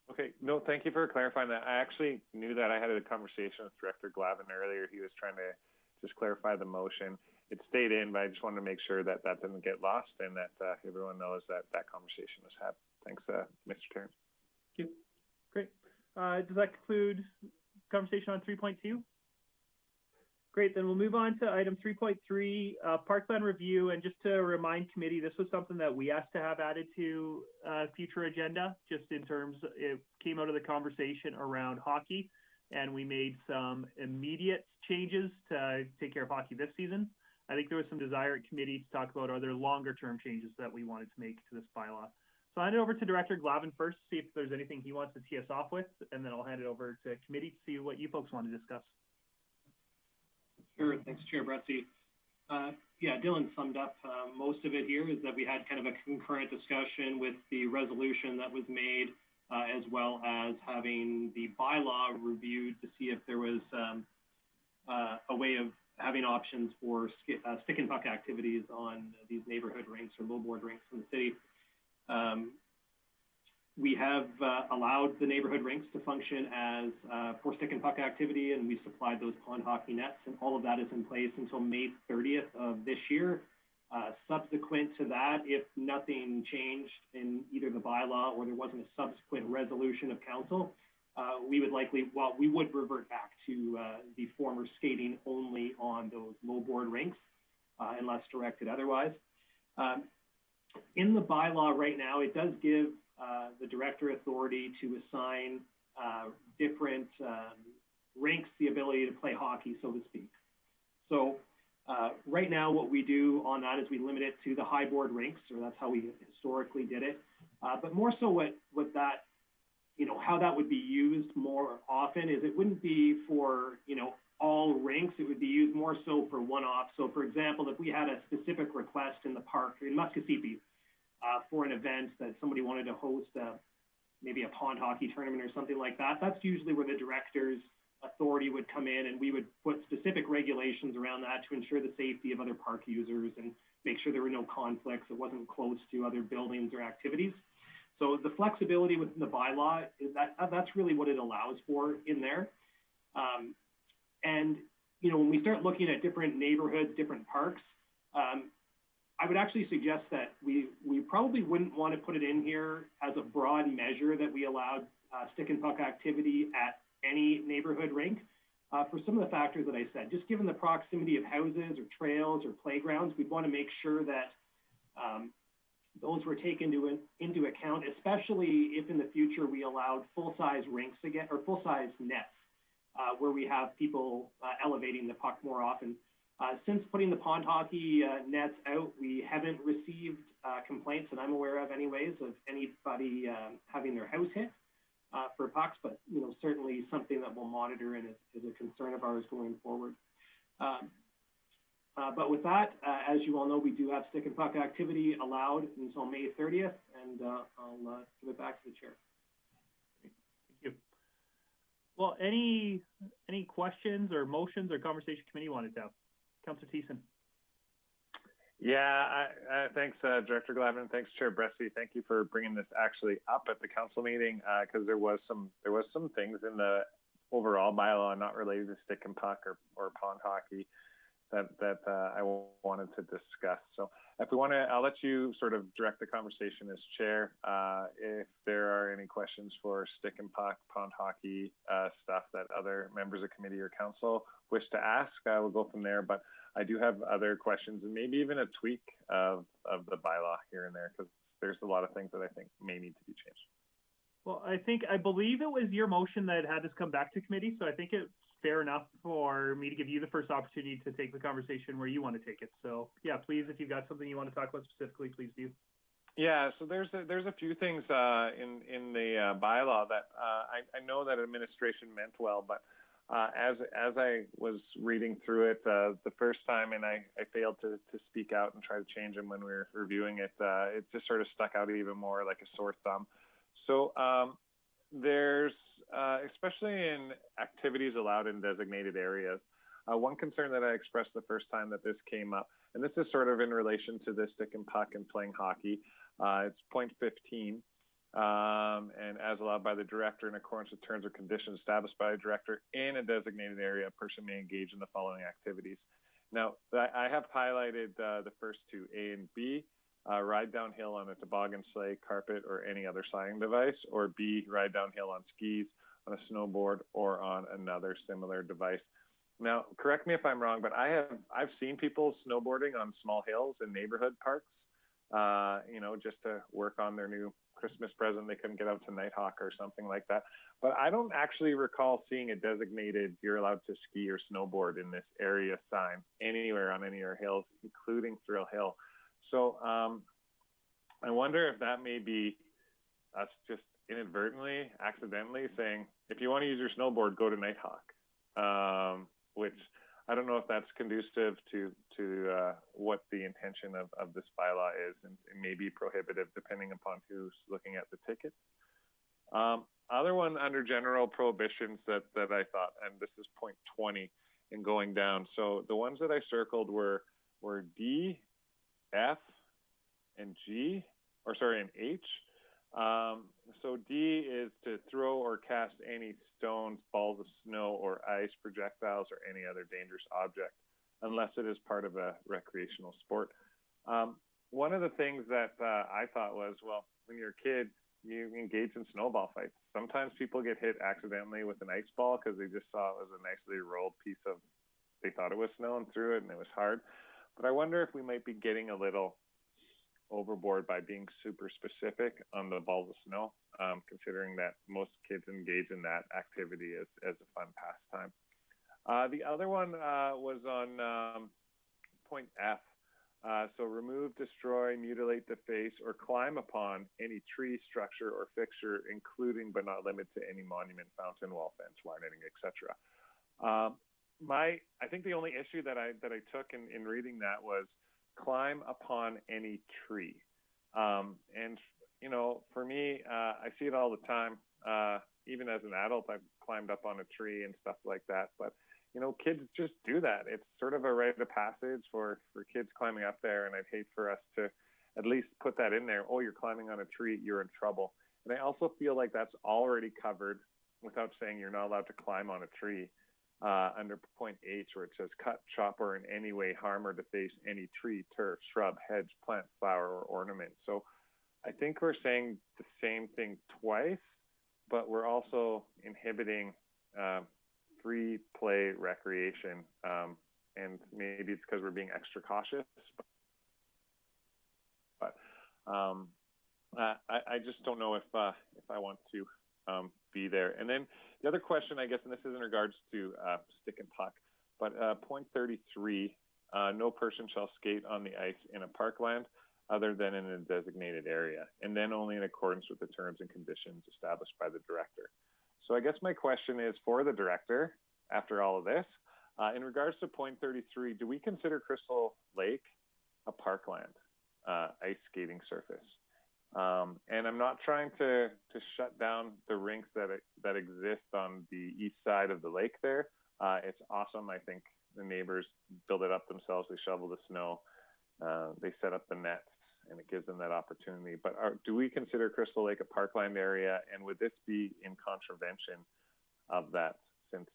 Okay, no, thank you for clarifying that. I actually knew that. I had a conversation with Director Glavin earlier. He was trying to just clarify the motion. It stayed in, but I just wanted to make sure that that didn't get lost and that everyone knows that that conversation was had. Thanks, Mr. Tarrant. Thank you. Great. Does that conclude conversation on 3.2? Great, then we'll move on to item 3.3, parkland review. And just to remind committee, this was something that we asked to have added to future agenda, just in terms, it came out of the conversation around hockey, and we made some immediate changes to take care of hockey this season. I think there was some desire at committee to talk about other longer term changes that we wanted to make to this bylaw. So I'll hand it over to Director Glavin first to see if there's anything he wants to tee us off with, and then I'll hand it over to committee to see what you folks want to discuss. Sure, thanks, Chair Bretzi. Yeah, Dylan summed up most of it here, is that we had kind of a concurrent discussion with the resolution that was made, as well as having the bylaw reviewed to see if there was a way of having options for stick and puck activities on these neighborhood rinks or low-board rinks in the city. We have allowed the neighborhood rinks to function as for stick and puck activity, and we supplied those pond hockey nets, and all of that is in place until May 30th of this year. Subsequent to that, if nothing changed in either the bylaw or there wasn't a subsequent resolution of council, we would revert back to the former skating only on those low board rinks, unless directed otherwise. In the bylaw right now, it does give the director authority to assign different rinks the ability to play hockey, so to speak. So right now, what we do on that is we limit it to the high board rinks, or that's how we historically did it. But more so what that, how that would be used more often is it wouldn't be for, all rinks. It would be used more so for one-off. So for example, if we had a specific request in the park in Muskosipi for an event that somebody wanted to host maybe a pond hockey tournament or something like that, that's usually where the director's authority would come in, and we would put specific regulations around that to ensure the safety of other park users and make sure there were no conflicts. It wasn't close to other buildings or activities. So the flexibility within the bylaw is that's really what it allows for in there. And, when we start looking at different neighborhoods, different parks, I would actually suggest that we probably wouldn't want to put it in here as a broad measure that we allowed stick and puck activity at any neighborhood rink for some of the factors that I said. Just given the proximity of houses or trails or playgrounds, we'd want to make sure that those were taken into account, especially if in the future we allowed full-size rinks again, or full-size nets, where we have people elevating the puck more often. Since putting the pond hockey nets out, we haven't received complaints that I'm aware of anyways of anybody having their house hit for pucks, but certainly something that we'll monitor and is a concern of ours going forward. But with that, as you all know, we do have stick and puck activity allowed until May 30th, and I'll give it back to the chair. Thank you. Well, any questions or motions or conversation committee wanted to have? Councillor Thiessen. Yeah, thanks, Director Glavin. Thanks, Chair Bressie. Thank you for bringing this actually up at the council meeting, because there was some things in the overall bylaw not related to stick and puck or pond hockey that I wanted to discuss. So if we want to, I'll let you sort of direct the conversation as chair. If there are any questions for stick and puck, pond hockey stuff that other members of committee or council wish to ask, we'll go from there. But I do have other questions and maybe even a tweak of the bylaw here and there, because there's a lot of things that I think may need to be changed. Well, I believe it was your motion that had this come back to committee, so I think it's fair enough for me to give you the first opportunity to take the conversation where you want to take it. So yeah, please, if you've got something you want to talk about specifically, please do. Yeah, so there's a few things in the bylaw that I know that administration meant well, but as I was reading through it the first time, and I failed to speak out and try to change them when we were reviewing it, it just sort of stuck out even more like a sore thumb. So there's, especially in activities allowed in designated areas, one concern that I expressed the first time that this came up, and this is sort of in relation to the stick and puck and playing hockey, it's point 15. And as allowed by the director in accordance with terms or conditions established by the director in a designated area, a person may engage in the following activities. Now, I have highlighted the first two, A and B, ride downhill on a toboggan, sleigh, carpet, or any other sliding device, or B, ride downhill on skis, on a snowboard, or on another similar device. Now, correct me if I'm wrong, but I've seen people snowboarding on small hills in neighborhood parks, just to work on their new Christmas present. They couldn't get out to Nighthawk or something like that. But I don't actually recall seeing a designated you're allowed to ski or snowboard in this area sign anywhere on any of our hills, including Thrill Hill. So I wonder if that may be us just inadvertently, accidentally saying, if you want to use your snowboard, go to Nighthawk, which I don't know if that's conducive to what the intention of this bylaw is, and it may be prohibitive depending upon who's looking at the ticket. Other one under general prohibitions that I thought, and this is point 20 and going down. So the ones that I circled were D, F, and G, and H. So D is to throw or cast any stones, balls of snow or ice, projectiles, or any other dangerous object, unless it is part of a recreational sport. One of the things that I thought was, well, when you're a kid, you engage in snowball fights. Sometimes people get hit accidentally with an ice ball because they just saw it was a nicely rolled piece of, they thought it was snow and threw it and it was hard. But I wonder if we might be getting a little overboard by being super specific on the balls of snow, considering that most kids engage in that activity as a fun pastime. The other one was on point F. So remove, destroy, mutilate, deface, or climb upon any tree, structure, or fixture, including but not limited to any monument, fountain, wall, fence, wire netting, etc. I think the only issue that I took in reading that was climb upon any tree. And, for me, I see it all the time. Even as an adult, I've climbed up on a tree and stuff like that. But, kids just do that. It's sort of a rite of passage for kids climbing up there. And I'd hate for us to at least put that in there. Oh, you're climbing on a tree, you're in trouble. And I also feel like that's already covered without saying you're not allowed to climb on a tree. Under point H, where it says cut, chop, or in any way harm or deface any tree, turf, shrub, hedge, plant, flower, or ornament. So I think we're saying the same thing twice, but we're also inhibiting free play recreation. And maybe it's because we're being extra cautious. But I just don't know if I want to be there. And then the other question, I guess, and this is in regards to stick and puck, but point 33, no person shall skate on the ice in a parkland other than in a designated area, and then only in accordance with the terms and conditions established by the director. So I guess my question is for the director, after all of this, in regards to point 33, do we consider Crystal Lake a parkland ice skating surface? And I'm not trying to shut down the rinks that exist on the east side of the lake there. It's awesome. I think the neighbors build it up themselves. They shovel the snow. They set up the nets, and it gives them that opportunity. But do we consider Crystal Lake a parkland area? And would this be in contravention of that? Since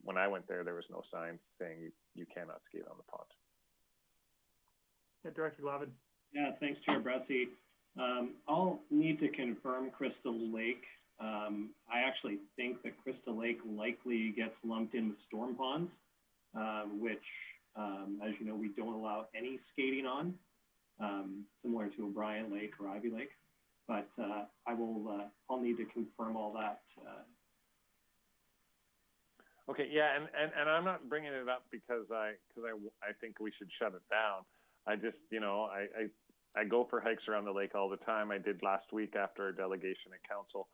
when I went there was no sign saying you cannot skate on the pond. Yeah, Director Glavin. Yeah, thanks, Chair Bressie. I'll need to confirm Crystal Lake. I actually think that Crystal Lake likely gets lumped in with storm ponds, which, as you know, we don't allow any skating on, similar to O'Brien Lake or Ivy Lake. But I'll need to confirm all that. Okay, yeah, and I'm not bringing it up because I think we should shut it down. I just, I go for hikes around the lake all the time. I did last week after our delegation at council.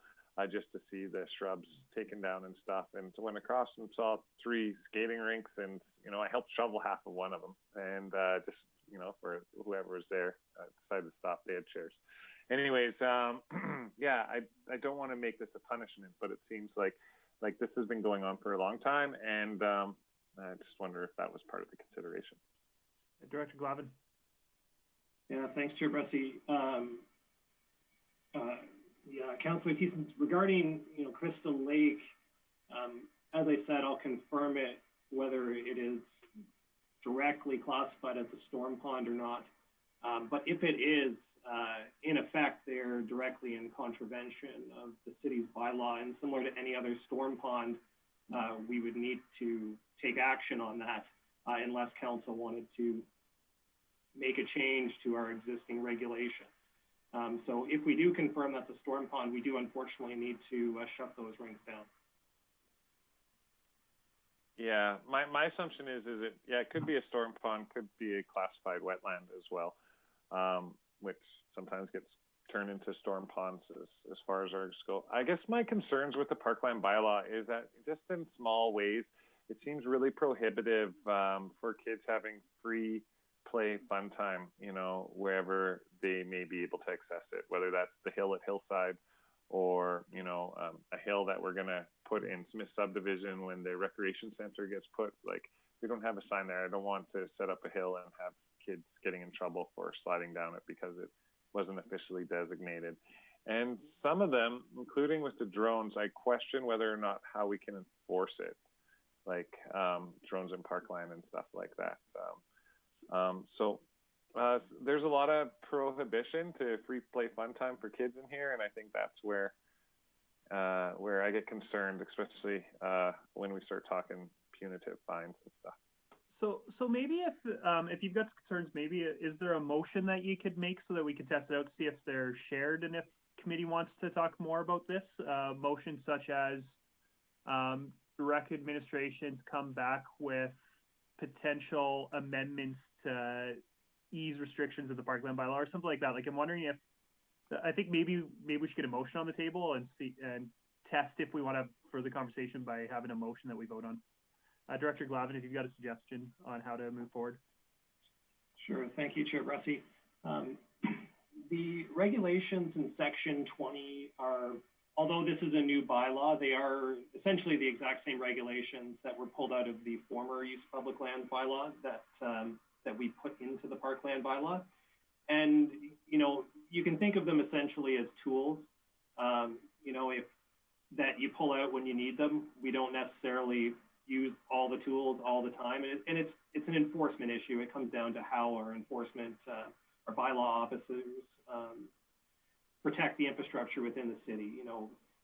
just to see the shrubs taken down and stuff. And went across and saw 3 skating rinks, and I helped shovel half of one of them, and just for whoever was there, decided to stop. They had chairs. Anyways, yeah, I don't want to make this a punishment, but it seems like this has been going on for a long time, and I just wonder if that was part of the consideration. Director Glavin. Yeah, thanks, Chair Bressy. Yeah, Councillor Thiessen, regarding Crystal Lake, as I said, I'll confirm it whether it is directly classified as a storm pond or not. But if it is, in effect, they're directly in contravention of the city's bylaw, and similar to any other storm pond, we would need to take action on that unless council wanted to make a change to our existing regulation. So if we do confirm that's a storm pond, we do unfortunately need to shut those rinks down. Yeah, my assumption is it could be a storm pond, could be a classified wetland as well, which sometimes gets turned into storm ponds as far as ours go. I guess my concerns with the parkland bylaw is that just in small ways, it seems really prohibitive for kids having free play fun time, wherever they may be able to access it, whether that's the hill at Hillside or, a hill that we're going to put in Smith subdivision when the recreation center gets put. Like, we don't have a sign there. I don't want to set up a hill and have kids getting in trouble for sliding down it because it wasn't officially designated. And some of them, including with the drones, I question whether or not how we can enforce it, like drones in parkland and stuff like that. So there's a lot of prohibition to free play fun time for kids in here, and I think that's where I get concerned, especially when we start talking punitive fines and stuff. So maybe if you've got concerns, maybe is there a motion that you could make so that we could test it out to see if they're shared, and if committee wants to talk more about this, motion such as direct administration to come back with potential amendments to ease restrictions of the parkland bylaw or something like that. Like, I'm wondering if, I think maybe we should get a motion on the table and see and test if we want to have further conversation by having a motion that we vote on. Director Glavin, if you've got a suggestion on how to move forward. Sure, thank you, Chair Bressy. The regulations in Section 20 are, although this is a new bylaw, they are essentially the exact same regulations that were pulled out of the former use public land bylaw that we put into the parkland bylaw. And, you can think of them essentially as tools, if that you pull out when you need them. We don't necessarily use all the tools all the time. And it's an enforcement issue. It comes down to how our enforcement, our bylaw officers protect the infrastructure within the city.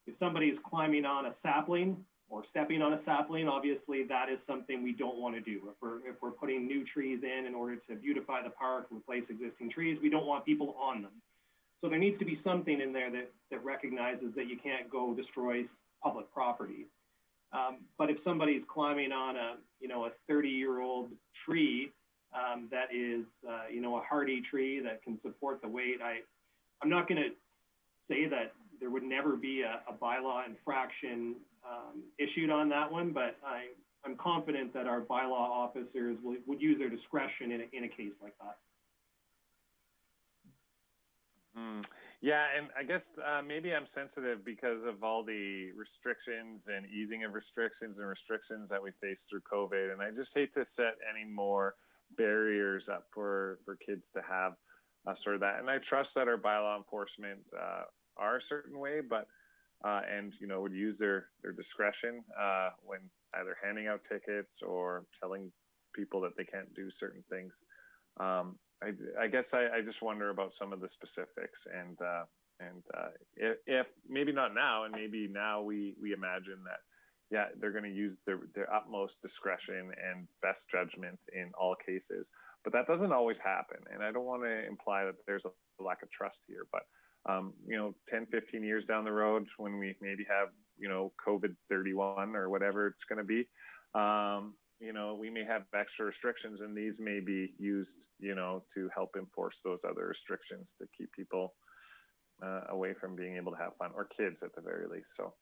If somebody's climbing on a sapling or stepping on a sapling, obviously that is something we don't want to do. If we're putting new trees in order to beautify the park, replace existing trees, we don't want people on them. So there needs to be something in there that recognizes that you can't go destroy public property. But if somebody's climbing on a 30-year-old tree that is, a hardy tree that can support the weight, I'm not going to say that there would never be a bylaw infraction issued on that one, but I'm confident that our bylaw officers would use their discretion in a case like that. Yeah, and I guess maybe I'm sensitive because of all the restrictions and easing of restrictions that we faced through COVID, and I just hate to set any more barriers up for kids to have sort of that. And I trust that our bylaw enforcement are a certain way, but and would use their discretion when either handing out tickets or telling people that they can't do certain things. I guess I just wonder about some of the specifics, and if maybe not now, and maybe now we imagine that, yeah, they're going to use their utmost discretion and best judgment in all cases, but that doesn't always happen, and I don't want to imply that there's a lack of trust here, but 10, 15 years down the road, when we maybe have COVID 31 or whatever it's going to be, we may have extra restrictions, and these may be used to help enforce those other restrictions to keep people away from being able to have fun, or kids at the very least. So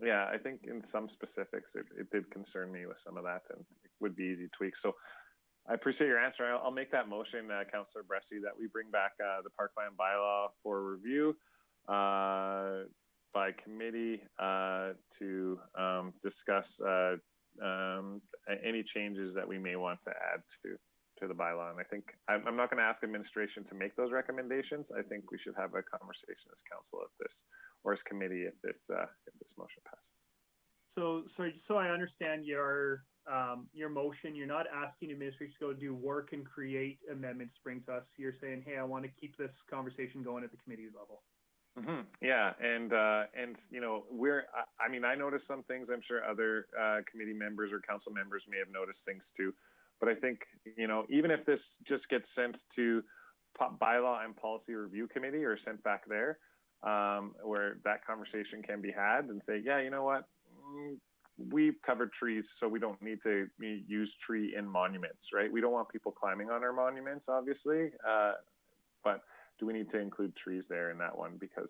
yeah, I think in some specifics it did concern me with some of that, and it would be easy tweaks. So I appreciate your answer. I'll make that motion, Councillor Bressie, that we bring back the parkland bylaw for review by committee to discuss any changes that we may want to add to the bylaw. And I think I'm not going to ask administration to make those recommendations. I think we should have a conversation as council of this, or as committee if this motion passes. So, sorry, so I understand your motion. You're not asking administration to go do work and create amendments to bring to us. You're saying, hey, I want to keep this conversation going at the committee level. Mm-hmm. Yeah, and you know, I mean, I noticed some things. I'm sure other committee members or council members may have noticed things too. But I think, you know, even if this just gets sent to bylaw and policy review committee or sent back there, where that conversation can be had, and say, yeah, you know what, we've covered trees, so we don't need to use tree in monuments, right? We don't want people climbing on our monuments, obviously, but do we need to include trees there in that one? Because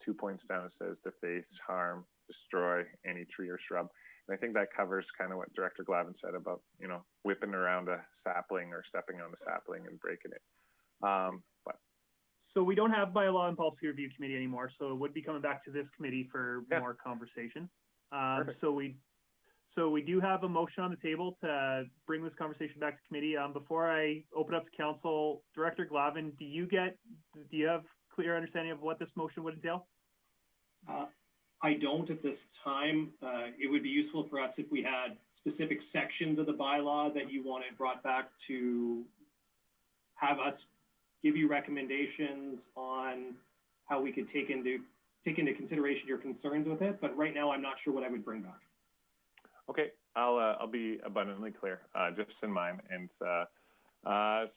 2 points down it says deface, harm, destroy any tree or shrub. And I think that covers kind of what Director Glavin said about, you know, whipping around a sapling or stepping on a sapling and breaking it. So we don't have bylaw and policy review committee anymore, so it would be coming back to this committee for more conversation. So we do have a motion on the table to bring this conversation back to committee. Before I open up to council, Director Glavin, do you have clear understanding of what this motion would entail? I don't at this time. It would be useful for us if we had specific sections of the bylaw that you wanted brought back to have us give you recommendations on how we could take into consideration your concerns with it. But right now, I'm not sure what I would bring back. Okay, I'll be abundantly clear, just in mind. And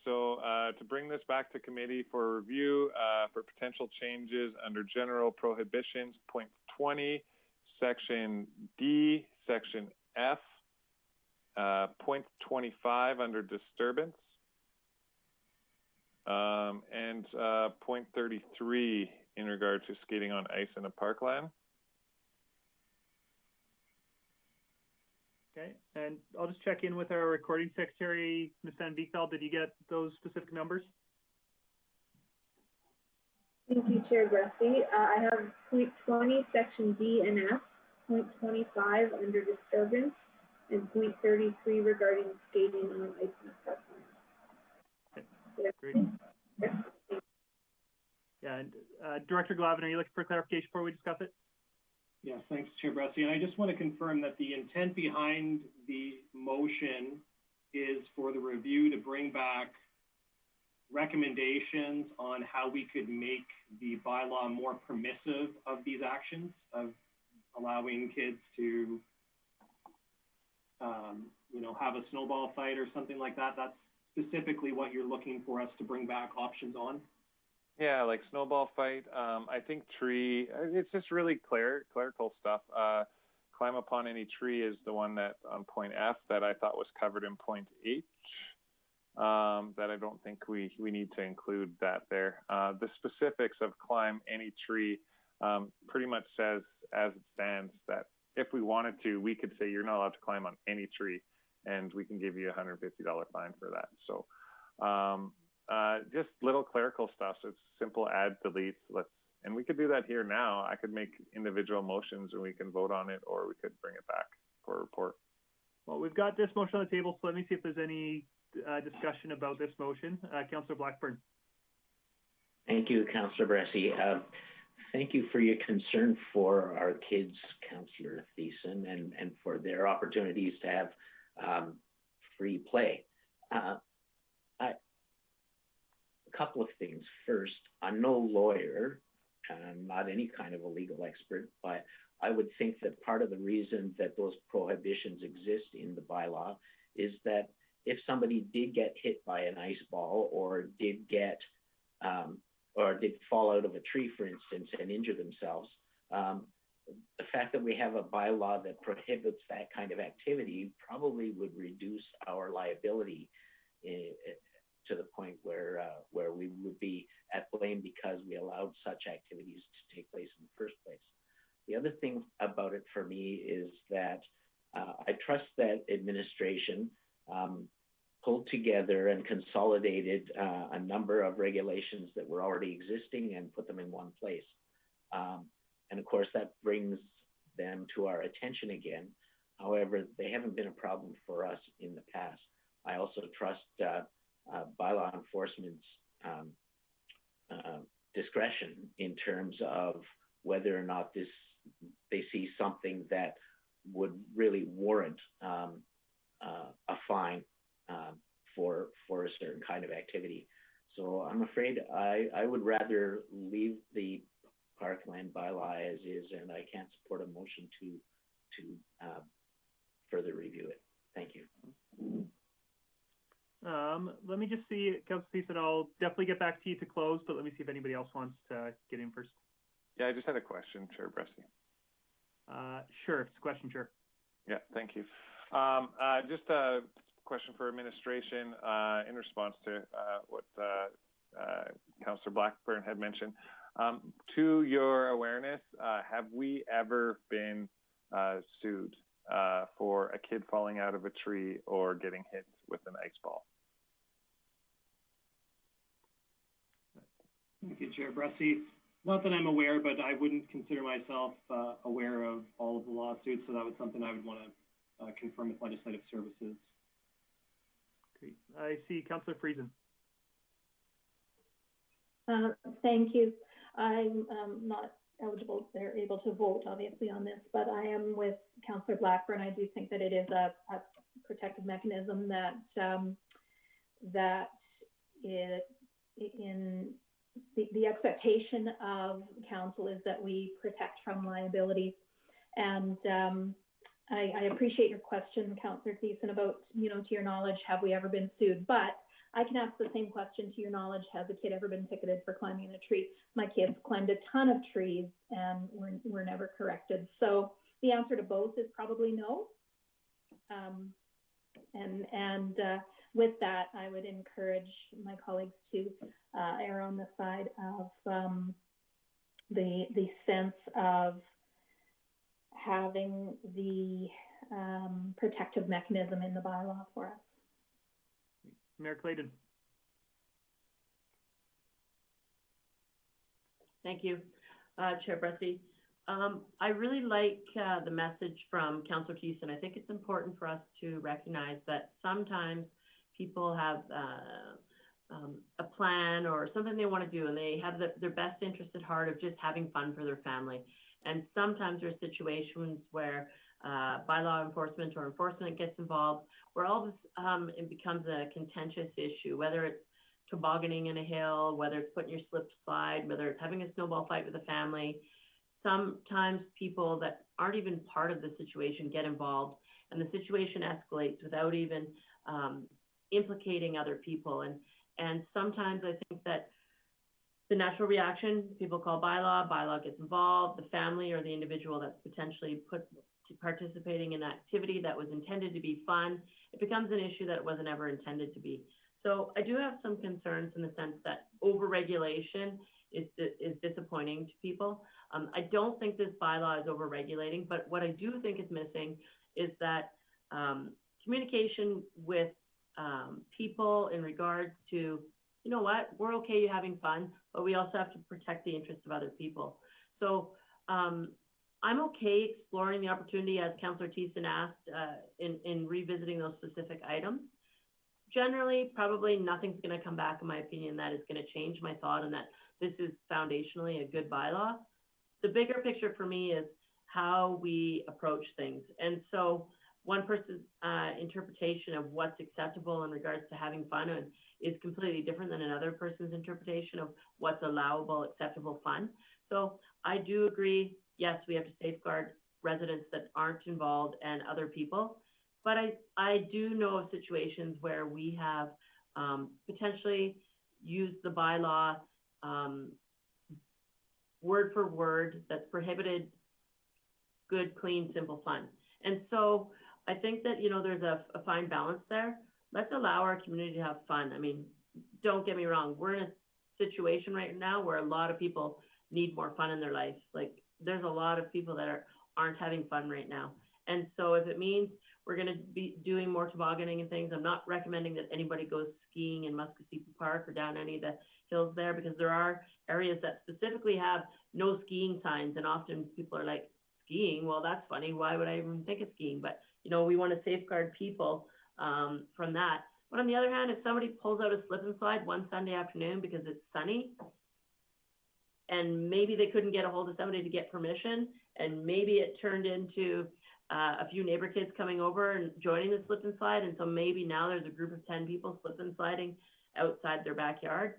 so to bring this back to committee for review for potential changes under general prohibitions, point 20, section D, section F, point 25 under disturbance, and point 33 in regard to skating on ice in a parkland. Okay, and I'll just check in with our recording secretary, Ms. Van Beekveld. Did you get those specific numbers? Thank you, Chair Bressie. I have point 20, section D and F, point 25 under disturbance, and point 33 regarding skating on ice in a parkland. Okay. Great. Yeah, and Director Glavin, are you looking for clarification before we discuss it? Yes, thanks, Chair Bressie. And I just want to confirm that the intent behind the motion is for the review to bring back recommendations on how we could make the bylaw more permissive of these actions, of allowing kids to, you know, have a snowball fight or something like that. That's specifically what you're looking for us to bring back options on. Yeah, like snowball fight. I think tree, it's just really clerical stuff. Climb upon any tree is the one that on point F that I thought was covered in point H. That I don't think we need to include that there. The specifics of climb any tree pretty much says as it stands that if we wanted to, we could say you're not allowed to climb on any tree, and we can give you a $150 fine for that. So just little clerical stuff. So it's simple add, delete. And we could do that here now. I could make individual motions and we can vote on it, or we could bring it back for a report. Well, we've got this motion on the table, so let me see if there's any discussion about this motion. Councillor Blackburn. Thank you, Councillor Bressie. Thank you for your concern for our kids, Councillor Thiessen, and for their opportunities to have free play. A couple of things. First, I'm no lawyer, I'm not any kind of a legal expert, but I would think that part of the reason that those prohibitions exist in the bylaw is that if somebody did get hit by an ice ball or did fall out of a tree, for instance, and injure themselves, the fact that we have a bylaw that prohibits that kind of activity probably would reduce our liability to the point where we would be at blame because we allowed such activities to take place in the first place. The other thing about it for me is that I trust that administration pulled together and consolidated a number of regulations that were already existing and put them in one place. And of course, that brings them to our attention again. However, they haven't been a problem for us in the past. I also trust bylaw enforcement's discretion in terms of whether or not they see something that would really warrant a fine for a certain kind of activity. So I'm afraid I would rather leave the parkland bylaw as is, and I can't support a motion to further review it. Thank you. Let me just see, Councilor Thiessen, I'll definitely get back to you to close, but let me see if anybody else wants to get in first. Yeah, I just had a question, Chair Bressie. Sure, it's a question, sure. Yeah, thank you. Just a question for administration in response to what Councillor Blackburn had mentioned. To your awareness, have we ever been sued for a kid falling out of a tree or getting hit with an ice ball? Thank you, Chair Bressie. Not that I'm aware, but I wouldn't consider myself aware of all of the lawsuits, so that was something I would want to confirm with Legislative Services. Great. I see Councillor Friesen. Thank you. I'm not eligible or able to vote, obviously, on this, but I am with Councillor Blackburn. I do think that it is a protective mechanism that the expectation of council is that we protect from liability. And I appreciate your question, Councillor Thiessen, about, to your knowledge, have we ever been sued? But I can ask the same question to your knowledge, has a kid ever been ticketed for climbing a tree? My kids climbed a ton of trees and were never corrected. So the answer to both is probably no. With that, I would encourage my colleagues to err on the side of the sense of having the protective mechanism in the bylaw for us. Mayor Clayton. Thank you, Chair Bressie. I really like the message from Councillor Thiessen. I think it's important for us to recognize that sometimes people have a plan or something they want to do, and they have their best interest at heart of just having fun for their family. And sometimes there's situations where bylaw enforcement or enforcement gets involved, where all this it becomes a contentious issue, whether it's tobogganing in a hill, whether it's putting your slip slide, whether it's having a snowball fight with a family. Sometimes people that aren't even part of the situation get involved, and the situation escalates without even implicating other people. And sometimes I think that the natural reaction, people call bylaw gets involved, the family or the individual that's potentially participating in an activity that was intended to be fun, it becomes an issue that it wasn't ever intended to be. So I do have some concerns in the sense that over-regulation is disappointing to people. I don't think this bylaw is over-regulating, but what I do think is missing is that communication with people in regards to, you know what, we're okay having fun, but we also have to protect the interests of other people. So I'm okay exploring the opportunity, as Councillor Thiessen asked, in revisiting those specific items. Generally, probably nothing's going to come back, in my opinion, that is going to change my thought and that this is foundationally a good bylaw. The bigger picture for me is how we approach things. And so one person's interpretation of what's acceptable in regards to having fun is completely different than another person's interpretation of what's allowable, acceptable fun. So I do agree, yes, we have to safeguard residents that aren't involved and other people. But I do know of situations where we have potentially used the bylaw word for word that's prohibited good, clean, simple fun. And so I think that, there's a fine balance there. Let's allow our community to have fun. I mean, don't get me wrong, we're in a situation right now where a lot of people need more fun in their life. Like, there's a lot of people that aren't having fun right now. And so if it means we're going to be doing more tobogganing and things, I'm not recommending that anybody goes skiing in Muskosipa Park or down any of the hills there, because there are areas that specifically have no skiing signs, and often people are like, skiing? Well, that's funny. Why would I even think of skiing? But, you know, we want to safeguard people from that. But on the other hand, if somebody pulls out a slip and slide one Sunday afternoon because it's sunny, and maybe they couldn't get a hold of somebody to get permission, and maybe it turned into a few neighbor kids coming over and joining the slip and slide, and so maybe now there's a group of 10 people slip and sliding outside their backyard,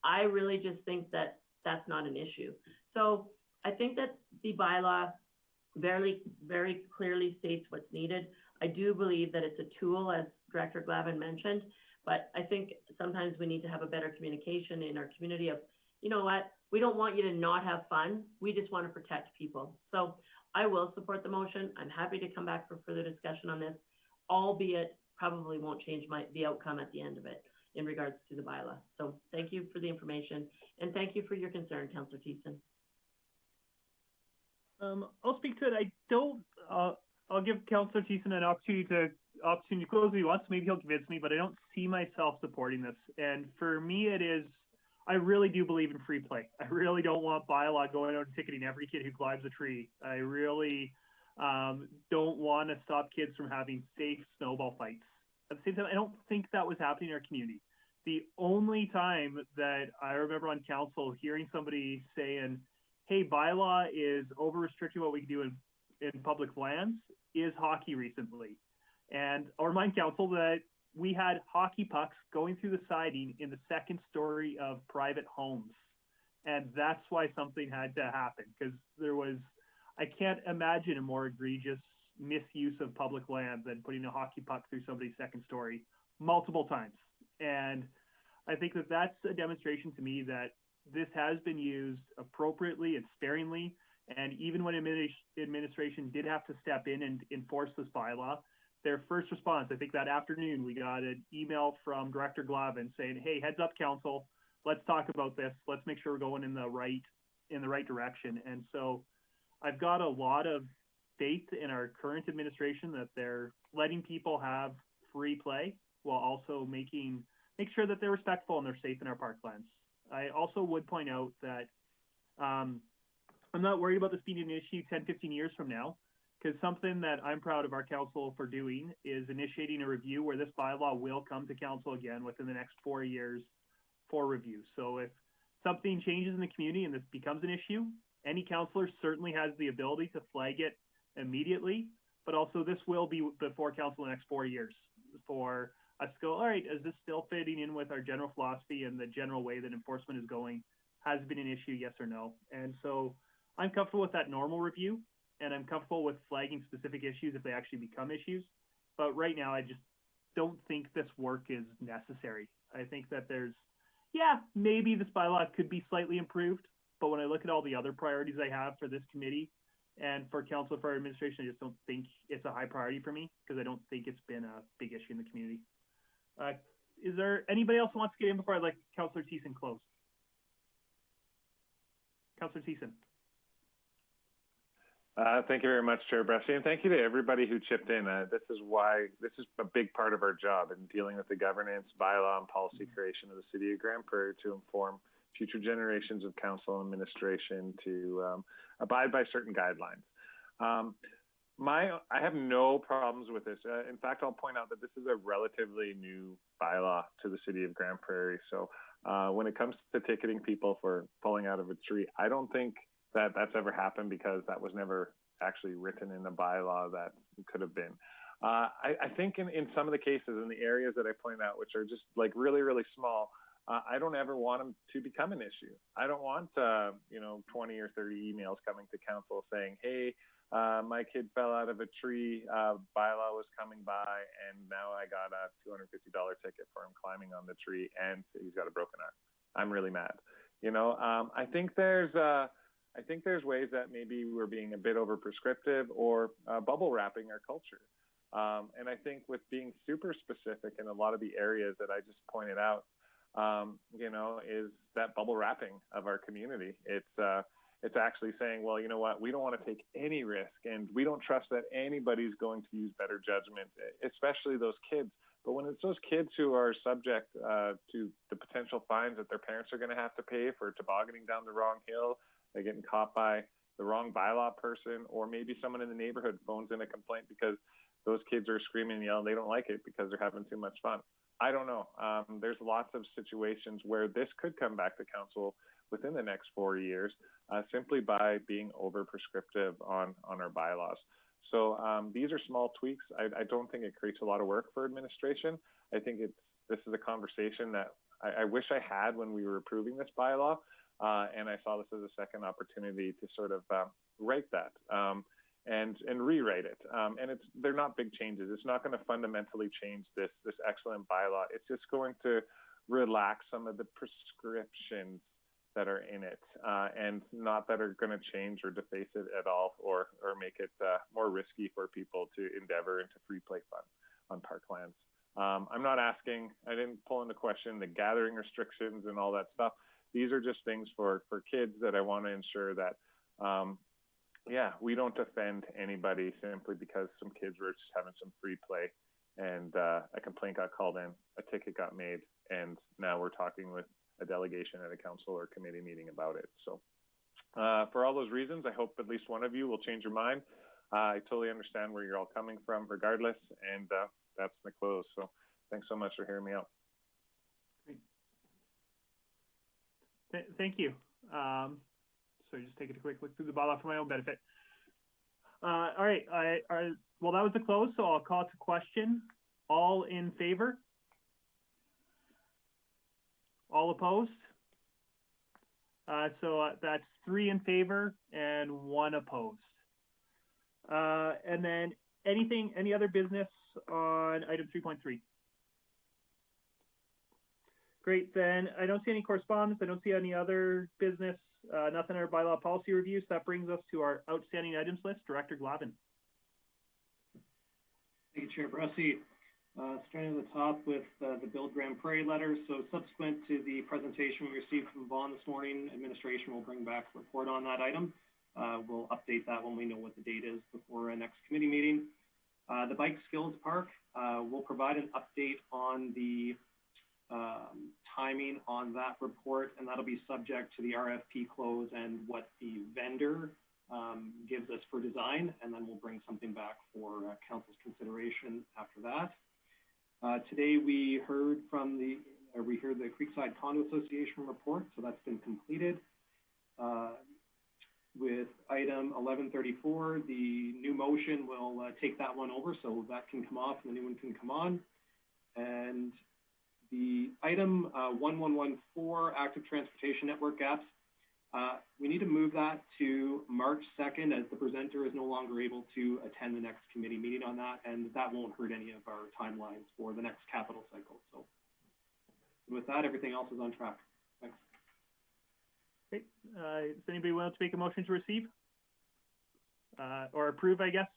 I really just think that that's not an issue. So I think that the bylaw very, very clearly states what's needed. I do believe that it's a tool, as Director Glavin mentioned, but I think sometimes we need to have a better communication in our community of, you know what, we don't want you to not have fun. We just want to protect people. So I will support the motion. I'm happy to come back for further discussion on this, albeit probably won't change the outcome at the end of it in regards to the bylaw. So thank you for the information, and thank you for your concern, Councillor Thiessen. I'll speak to it. I don't, I'll give Councillor Thiessen an opportunity to close if he wants. Maybe he'll convince me, but I don't see myself supporting this. And for me, it is, I really do believe in free play. I really don't want bylaw going out and ticketing every kid who climbs a tree. I really don't want to stop kids from having safe snowball fights. At the same time, I don't think that was happening in our community. The only time that I remember on council hearing somebody saying, hey, bylaw is over-restricting what we can do in public lands is hockey recently. And I'll remind council that we had hockey pucks going through the siding in the second story of private homes. And that's why something had to happen, because there was, I can't imagine a more egregious misuse of public land than putting a hockey puck through somebody's second story multiple times. And I think that that's a demonstration to me that this has been used appropriately and sparingly. And even when administration did have to step in and enforce this bylaw, their first response, I think that afternoon, we got an email from Director Glavin saying, hey, heads up council, let's talk about this. Let's make sure we're going in the right direction. And so I've got a lot of faith in our current administration that they're letting people have free play while also make sure that they're respectful and they're safe in our parklands. I also would point out that I'm not worried about this being an issue 10, 15 years from now, because something that I'm proud of our council for doing is initiating a review where this bylaw will come to council again within the next 4 years for review. So if something changes in the community and this becomes an issue, any councillor certainly has the ability to flag it immediately, but also this will be before council in the next 4 years for us to go, all right, is this still fitting in with our general philosophy and the general way that enforcement is going? Has it been an issue, yes or no? And so I'm comfortable with that normal review, and I'm comfortable with flagging specific issues if they actually become issues. But right now, I just don't think this work is necessary. I think that there's, yeah, maybe this bylaw could be slightly improved, but when I look at all the other priorities I have for this committee and for council, for our administration, I just don't think it's a high priority for me because I don't think it's been a big issue in the community. Is there anybody else who wants to get in before I let Councillor Thiessen close? Councillor Thiessen. Thank you very much, Chair Bresci, and thank you to everybody who chipped in. This is a big part of our job in dealing with the governance, bylaw, and policy creation of the City of Grande Prairie to inform future generations of council and administration to abide by certain guidelines. I have no problems with this. In fact, I'll point out that this is a relatively new bylaw to the City of Grande Prairie. So when it comes to ticketing people for pulling out of a tree, I don't think that's ever happened because that was never actually written in the bylaw that could have been. I think in some of the cases in the areas that I point out, which are just like really, really small, I don't ever want them to become an issue. I don't want 20 or 30 emails coming to council saying, hey, my kid fell out of a tree, bylaw was coming by, and now I got a $250 ticket for him climbing on the tree, and he's got a broken arm. I'm really mad. I think there's ways that maybe we're being a bit over prescriptive or bubble wrapping our culture. And I think with being super specific in a lot of the areas that I just pointed out, you know, is that bubble wrapping of our community. It's actually saying, well, you know what, we don't want to take any risk, and we don't trust that anybody's going to use better judgment, especially those kids. But when it's those kids who are subject to the potential fines that their parents are going to have to pay for tobogganing down the wrong hill, they're getting caught by the wrong bylaw person, or maybe someone in the neighborhood phones in a complaint because those kids are screaming and yelling, they don't like it because they're having too much fun. I don't know. There's lots of situations where this could come back to council within the next 4 years, simply by being over prescriptive on our bylaws. So these are small tweaks. I don't think it creates a lot of work for administration. I think this is a conversation that I wish I had when we were approving this bylaw, and I saw this as a second opportunity to sort of write that and rewrite it. And they're not big changes. It's not going to fundamentally change this excellent bylaw. It's just going to relax some of the prescriptions that are in it, and not that are going to change or deface it at all, or make it more risky for people to endeavor into free play fun on parklands. I'm not asking, I didn't pull into question the gathering restrictions and all that stuff. These are just things for kids that I want to ensure that, we don't offend anybody simply because some kids were just having some free play and a complaint got called in, a ticket got made, and now we're talking with a delegation at a council or committee meeting about it. So for all those reasons, I hope at least one of you will change your mind. I totally understand where you're all coming from regardless, and that's the close. So thanks so much for hearing me out. Thank you. So just taking a quick look through the bylaw for my own benefit. All right, well, that was the close, so I'll call it to question. All in favor? All opposed? So that's 3 in favor and 1 opposed. And then any other business on item 3.3? Great, then I don't see any correspondence. I don't see any other business, nothing in our bylaw policy review. So that brings us to our outstanding items list. Director Glavin. Thank you, Chair Bressy. Starting at the top with the Build Grande Prairie letter. So subsequent to the presentation we received from Vaughn this morning, administration will bring back a report on that item. We'll update that when we know what the date is before our next committee meeting. The Bike Skills Park, will provide an update on the timing on that report, and that'll be subject to the RFP close and what the vendor gives us for design, and then we'll bring something back for council's consideration after that. Today we heard the Creekside Condo Association report, so that's been completed. With item 1134, the new motion will take that one over, so that can come off and the new one can come on. And the item 1114, active transportation network gaps, we need to move that to March 2nd as the presenter is no longer able to attend the next committee meeting on that, and that won't hurt any of our timelines for the next capital cycle. So with that, everything else is on track. Thanks. Okay, does anybody want to make a motion to receive? Or approve, I guess?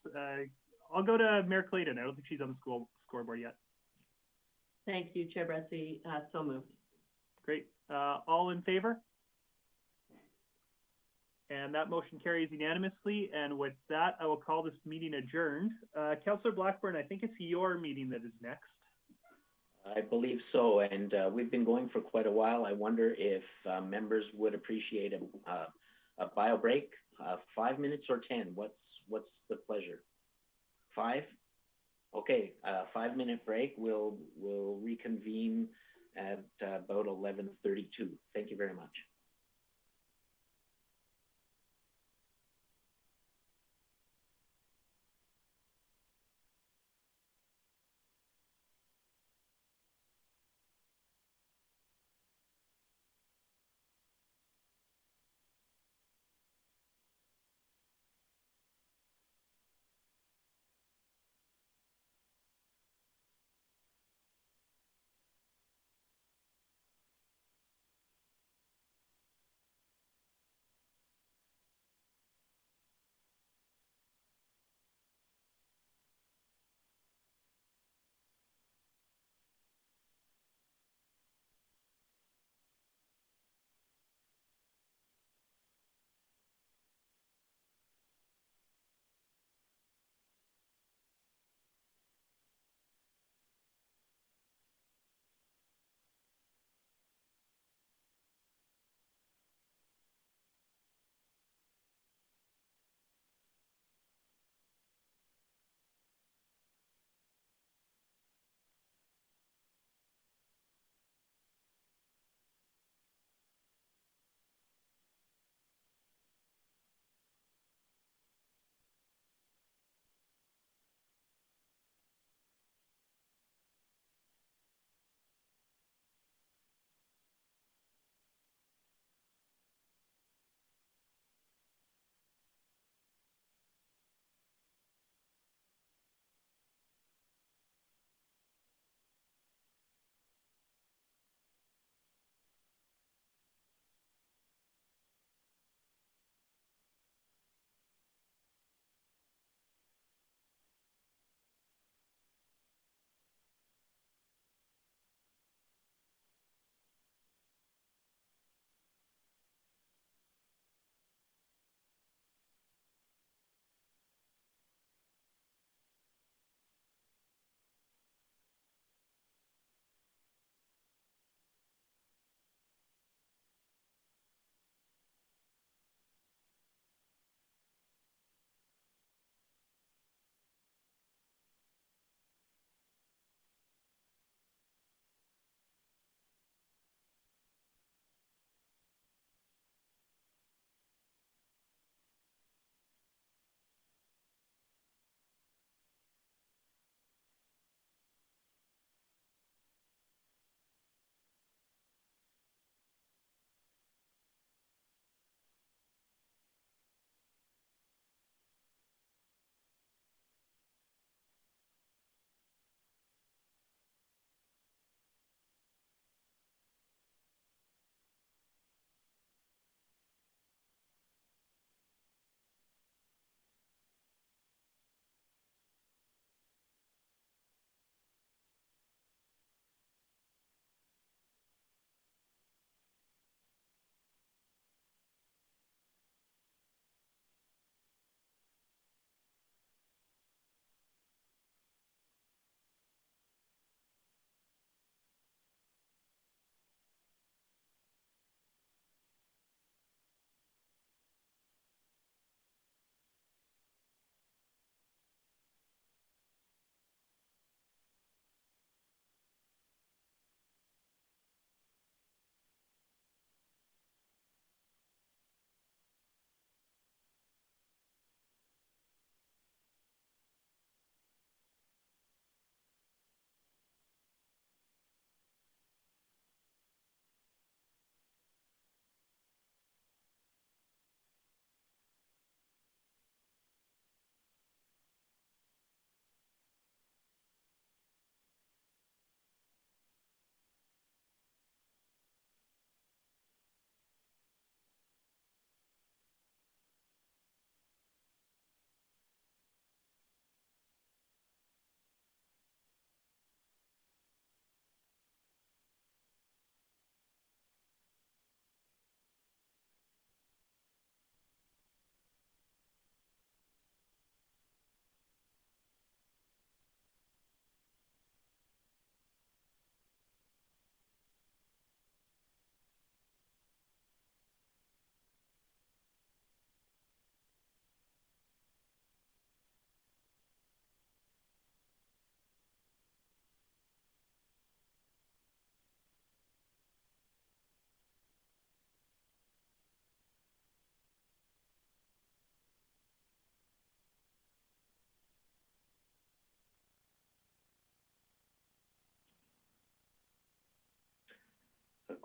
I'll go to Mayor Clayton. I don't think she's on the scoreboard yet. Thank you, Chair Bressy. So moved. Great. All in favor? And that motion carries unanimously. And with that, I will call this meeting adjourned. Councillor Blackburn, I think it's your meeting that is next. I believe so, and we've been going for quite a while. I wonder if members would appreciate a bio break, 5 minutes or 10. What's the pleasure? 5? Okay, 5-minute break. We'll reconvene at about 11:32. Thank you very much.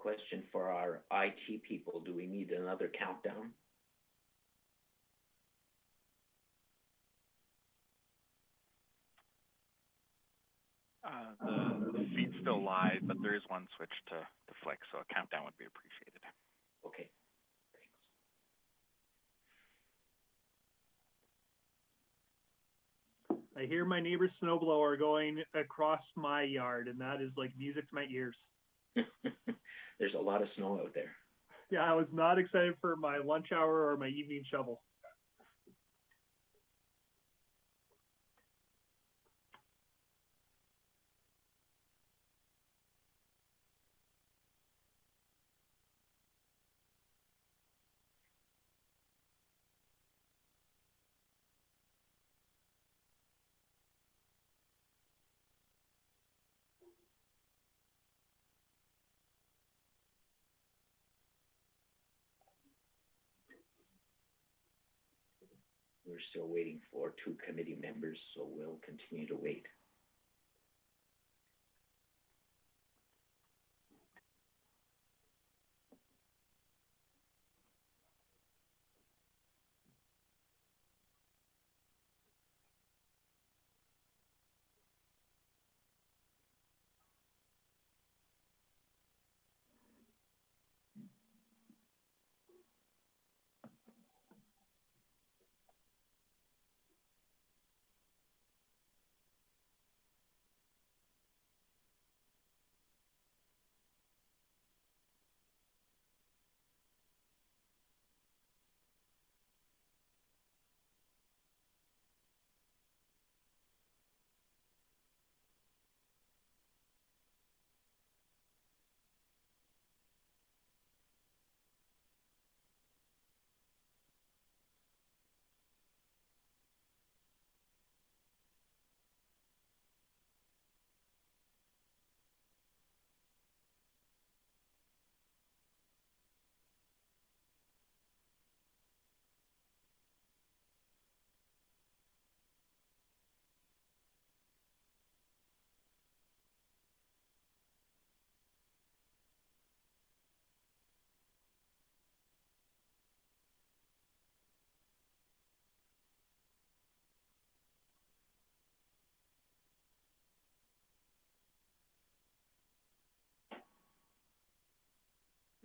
question for our IT people. Do we need another countdown? The feed's still live, but there is one switch to flick, so a countdown would be appreciated. Okay. I hear my neighbor's snowblower going across my yard, and that is like music to my ears. There's a lot of snow out there. Yeah, I was not excited for my lunch hour or my evening shovel. We're still waiting for 2 committee members, so we'll continue to wait.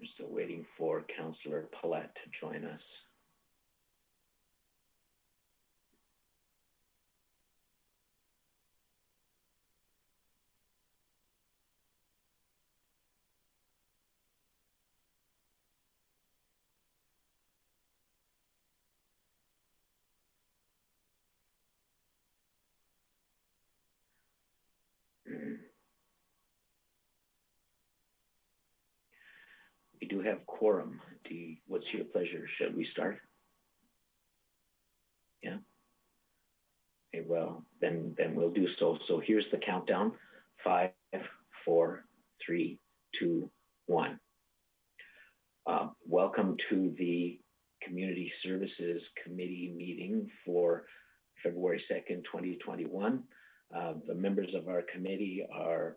We're still waiting for Councillor Palat to join us. We do have quorum. What's your pleasure? Should we start? Yeah. Okay, well, then we'll do so. So here's the countdown. 5, 4, 3, 2, 1. Welcome to the Community Services Committee meeting for February 2nd, 2021. The members of our committee are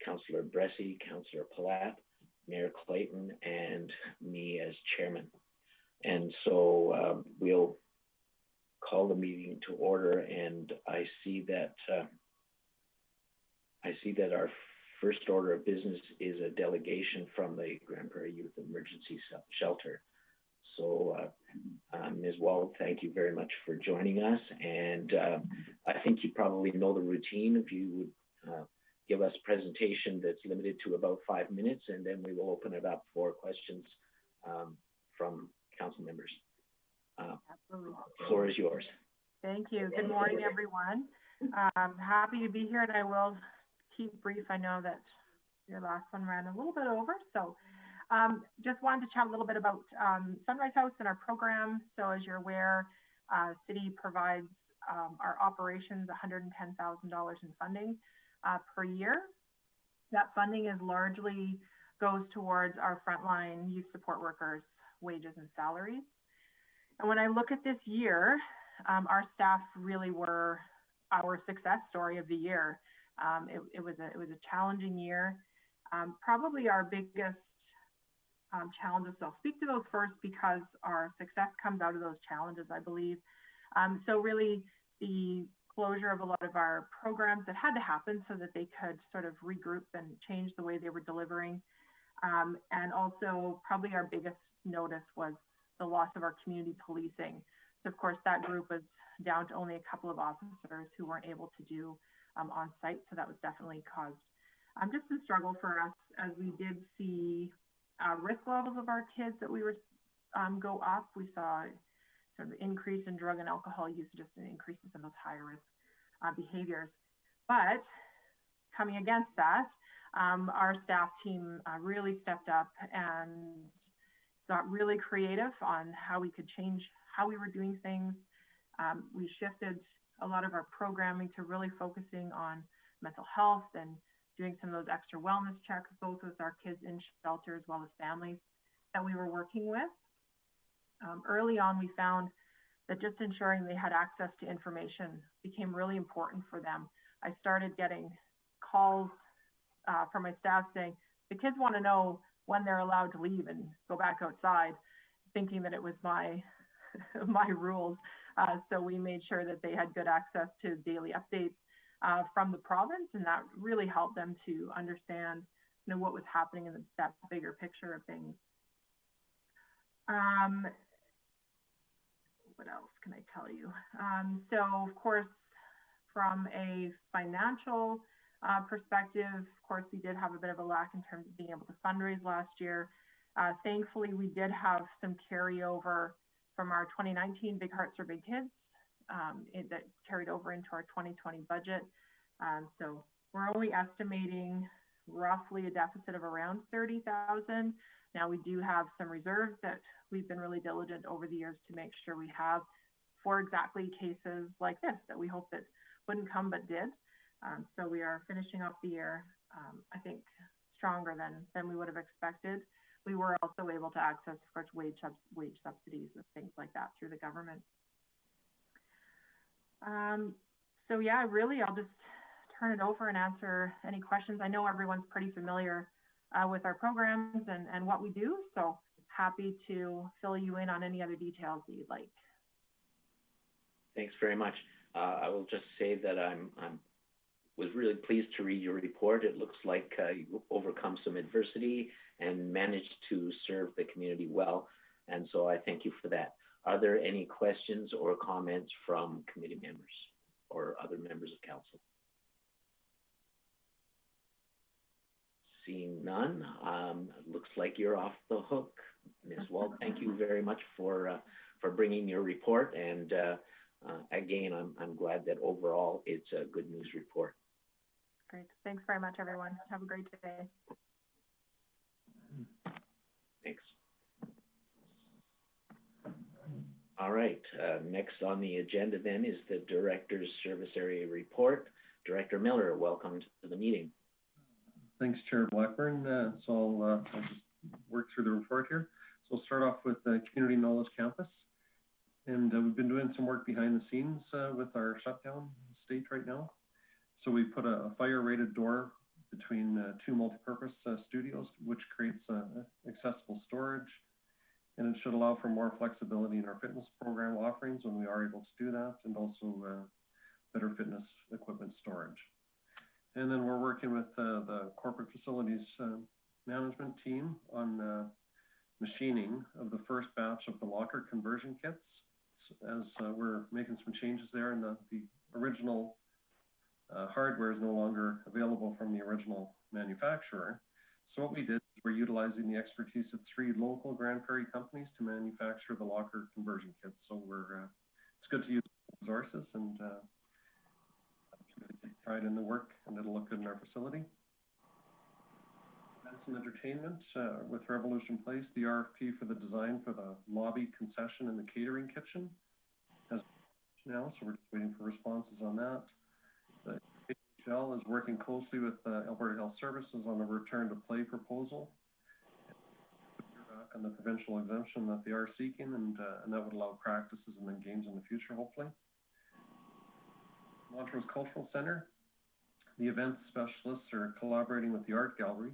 Councillor Bressie, Councillor Palat, Mayor Clayton, and me as chairman. And so we'll call the meeting to order, and I see that our first order of business is a delegation from the Grande Prairie Youth Emergency Shelter. So Ms. Wald, thank you very much for joining us. And I think you probably know the routine. If you would give us a presentation that's limited to about 5 minutes, and then we will open it up for questions from council members. Absolutely. The floor is yours. Thank you. Good morning, everyone. I'm happy to be here, and I will keep brief. I know that your last one ran a little bit over, so just wanted to chat a little bit about Sunrise House and our program. So as you're aware, city provides our operations $110,000 in funding per year. That funding is largely goes towards our frontline youth support workers' wages and salaries. And when I look at this year, our staff really were our success story of the year. It was a challenging year. Probably our biggest challenges, so I'll speak to those first because our success comes out of those challenges, I believe. So really the closure of a lot of our programs that had to happen so that they could sort of regroup and change the way they were delivering. And also probably our biggest notice was the loss of our community policing. So of course that group was down to only a couple of officers who weren't able to do on site. So that was definitely caused just a struggle for us as we did see risk levels of our kids that we were go up. We saw sort of increase in drug and alcohol use, just an increase in some of those higher risk behaviors. But coming against that, our staff team really stepped up and got really creative on how we could change how we were doing things. We shifted a lot of our programming to really focusing on mental health and doing some of those extra wellness checks, both with our kids in shelter as well as families that we were working with. Early on, we found that just ensuring they had access to information became really important for them. I started getting calls from my staff saying, the kids want to know when they're allowed to leave and go back outside, thinking that it was my my rules. So we made sure that they had good access to daily updates from the province, and that really helped them to understand, you know, what was happening in that bigger picture of things. What else can I tell you? So of course, from a financial perspective, of course, we did have a bit of a lack in terms of being able to fundraise last year. Thankfully, we did have some carryover from our 2019 Big Hearts for Big Kids that carried over into our 2020 budget. So we're only estimating roughly a deficit of around 30,000. Now we do have some reserves that we've been really diligent over the years to make sure we have for exactly cases like this that we hope that wouldn't come but did. So we are finishing off the year, I think, stronger than we would have expected. We were also able to access, of course, wage subsidies and things like that through the government. So yeah, really, I'll just turn it over and answer any questions. I know everyone's pretty familiar with our programs and what we do, so happy to fill you in on any other details that you'd like. Thanks very much. I will just say that I was really pleased to read your report. It looks like you overcome some adversity and managed to serve the community well, and so I thank you for that. Are there any questions or comments from committee members or other members of council? Seeing none, looks like you're off the hook. Ms. Wald, thank you very much for bringing your report, and again, I'm glad that overall it's a good news report. Great. Thanks very much, everyone. Have a great day. Thanks. All right. Next on the agenda then is the Director's Service Area Report. Director Miller, welcome to the meeting. Thanks, Chair Blackburn. So I'll just work through the report here. So we'll start off with the Community Knowledge Campus. And we've been doing some work behind the scenes with our shutdown state right now. So we put a fire-rated door between two multi-purpose studios, which creates accessible storage. And it should allow for more flexibility in our fitness program offerings when we are able to do that, and also better fitness equipment storage. And then we're working with the corporate facilities management team on machining of the first batch of the locker conversion kits, as we're making some changes there, and the original hardware is no longer available from the original manufacturer. So what we did is we're utilizing the expertise of 3 local Grande Prairie companies to manufacture the locker conversion kits. So it's good to use resources, and pride in the work, and it'll look good in our facility. Events and entertainment with Revolution Place, the RFP for the design for the lobby concession and the catering kitchen has now, so we're just waiting for responses on that. The HL is working closely with Alberta Health Services on a return to play proposal and the provincial exemption that they are seeking, and that would allow practices and then games in the future, hopefully. Montrose Cultural Center, the events specialists are collaborating with the art gallery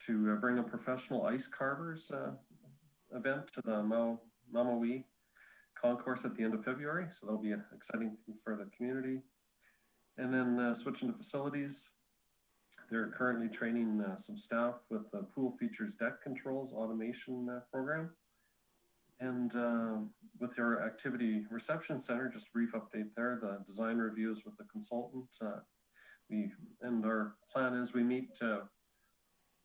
to bring a professional ice carvers event to the Mamawi concourse at the end of February. So that'll be exciting for the community. And then switching to facilities, they're currently training some staff with the pool features deck controls automation program. And with our activity reception center, just a brief update there, the design reviews with the consultant. And our plan is we meet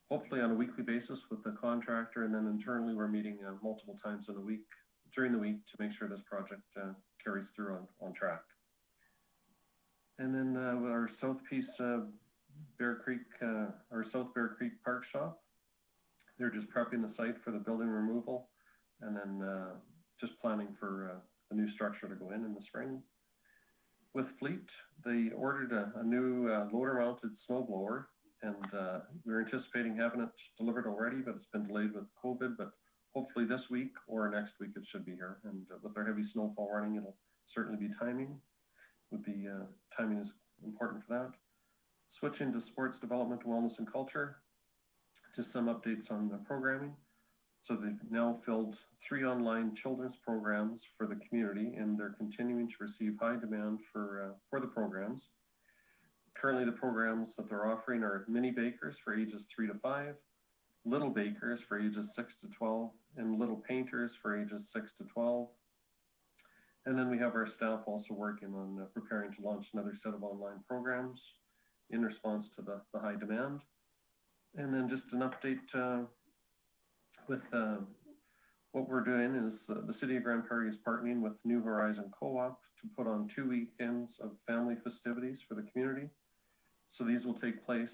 hopefully on a weekly basis with the contractor, and then internally we're meeting multiple times in a week, during the week, to make sure this project carries through on track. And then with our South Bear Creek Park Shop, they're just prepping the site for the building removal, and then just planning for a new structure to go in the spring. With Fleet, they ordered a new loader-mounted snowblower, and we're anticipating having it delivered already, but it's been delayed with COVID, but hopefully this week or next week it should be here. And with our heavy snowfall running, it'll certainly be timing. Timing is important for that. Switching to sports development, wellness, and culture, just some updates on the programming. So they've now filled 3 online children's programs for the community, and they're continuing to receive high demand for the programs. Currently, the programs that they're offering are mini bakers for ages 3 to 5, little bakers for ages 6 to 12, and little painters for ages 6 to 12. And then we have our staff also working on preparing to launch another set of online programs in response to the high demand. And then just an update with what we're doing is the City of Grande Prairie is partnering with New Horizon Co-op to put on 2 weekends of family festivities for the community. So these will take place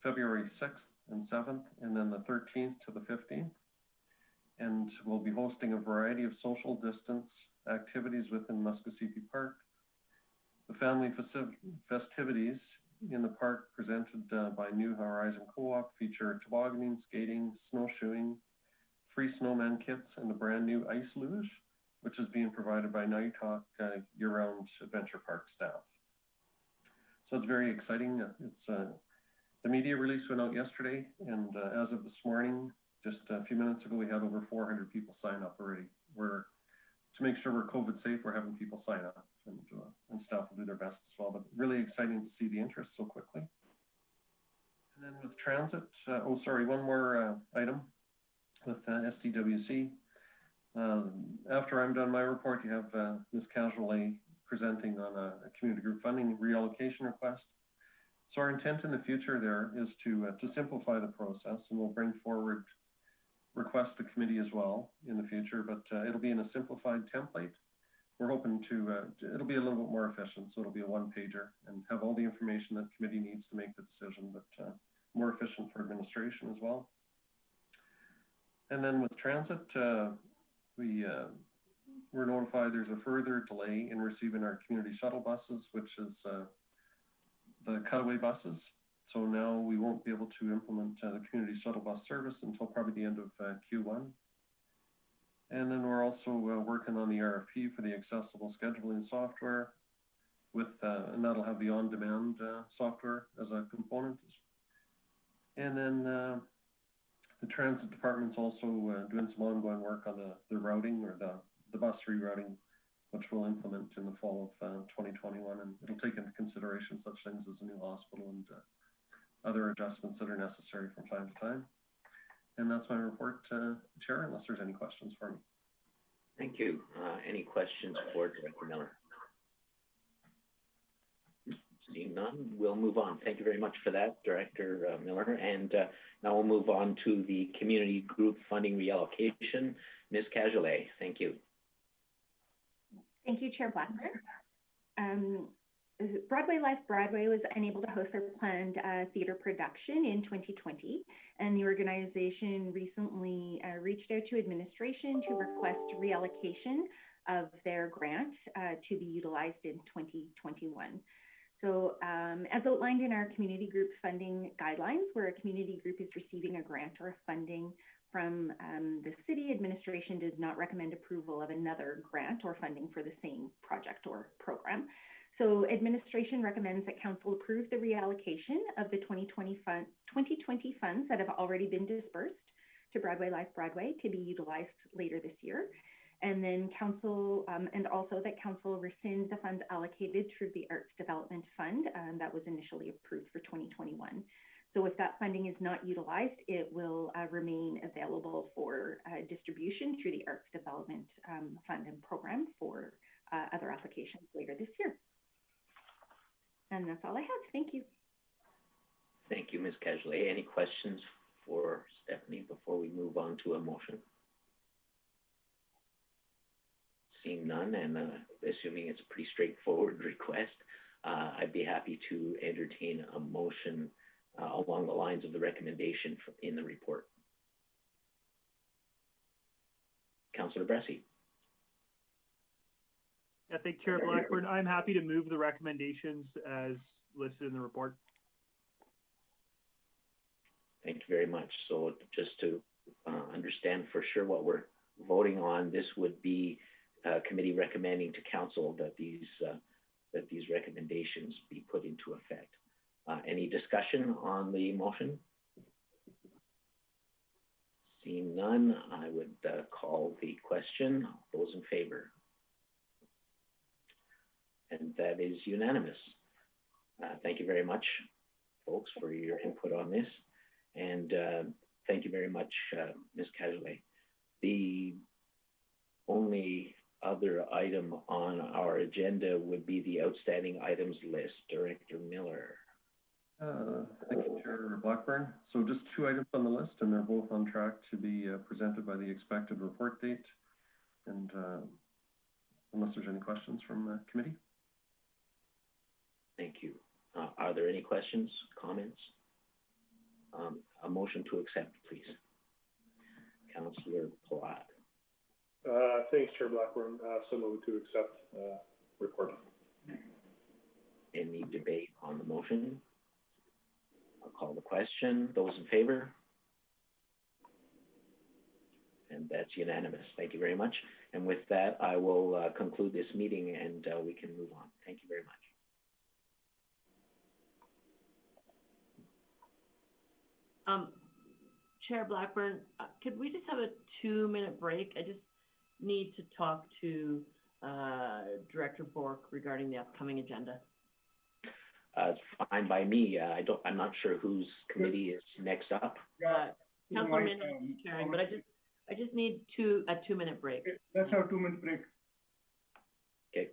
February 6th and 7th, and then the 13th to the 15th. And we'll be hosting a variety of social distance activities within Muskosipi Park. The family festivities in the park presented by New Horizon Co-op feature tobogganing, skating, snowshoeing, free snowman kits, and the brand new ice luge, which is being provided by Nighthawk year-round adventure park staff. So it's very exciting. The media release went out yesterday, and as of this morning, just a few minutes ago, we had over 400 people sign up already. To make sure we're COVID safe, we're having people sign up, and staff will do their best as well. But really exciting to see the interest so quickly. And then with transit, one more item with STWC. After I'm done my report, you have Ms. Casualay presenting on a community group funding reallocation request. So our intent in the future there is to simplify the process, and we'll bring forward requests to committee as well in the future, but it'll be in a simplified template. We're hoping it'll be a little bit more efficient, so it'll be a one-pager and have all the information that committee needs to make the decision, but more efficient for administration as well. And then with transit, we're notified there's a further delay in receiving our community shuttle buses, which is the cutaway buses. So now we won't be able to implement the community shuttle bus service until probably the end of Q1. And then we're also working on the RFP for the accessible scheduling software and that'll have the on-demand software as a component. And then the transit department's also doing some ongoing work on the routing or the bus rerouting, which we'll implement in the fall of 2021. And it'll take into consideration such things as a new hospital and other adjustments that are necessary from time to time. And that's my report, Chair, unless there's any questions for me. Thank you. Any questions for Director Miller? Seeing none, we'll move on. Thank you very much for that, Director Miller. And now we'll move on to the community group funding reallocation. Ms. Casualay, thank you. Thank you, Chair Blackburn. Broadway Life Broadway was unable to host their planned theater production in 2020, and the organization recently reached out to administration to request reallocation of their grant to be utilized in 2021. So as outlined in our community group funding guidelines, where a community group is receiving a grant or funding from the city, administration does not recommend approval of another grant or funding for the same project or program. So administration recommends that council approve the reallocation of the 2020 funds that have already been dispersed to Broadway Life Broadway to be utilized later this year. And then council, and also that council rescind the funds allocated through the Arts Development Fund that was initially approved for 2021. So if that funding is not utilized, it will remain available for distribution through the Arts Development Fund and program for other applications later this year. And that's all I have. Thank you. Thank you, Ms. Cagelet. Any questions for Stephanie before we move on to a motion? Seeing none, and assuming it's a pretty straightforward request, I'd be happy to entertain a motion along the lines of the recommendation in the report. Councillor Bressie. Yeah, thank you, Chair Blackburn. I'm happy to move the recommendations as listed in the report. Thank you very much. So just to understand for sure what we're voting on, this would be committee recommending to council that these recommendations be put into effect. Any discussion on the motion? Seeing none, I would call the question. Those in favor? And that is unanimous. Thank you very much, folks, for your input on this. And thank you very much, Ms. Cagelet. The only other item on our agenda would be the outstanding items list. Director Miller. Thank you, Chair Blackburn. So just 2 items on the list, and they're both on track to be presented by the expected report date. And unless there's any questions from the committee. Thank you. Are there any questions, comments? A motion to accept, please. Councillor Platt. Thanks, Chair Blackburn. So moved to accept report. Any debate on the motion? I'll call the question. Those in favor? And that's unanimous. Thank you very much. And with that, I will conclude this meeting and we can move on. Thank you very much. Chair Blackburn, could we just have a 2-minute break? I just need to talk to Director Bork regarding the upcoming agenda. It's fine by me. I'm not sure whose committee is next up. Councilor Minnis is chairing, but I just need a 2-minute break. Let's have a 2-minute break. Okay.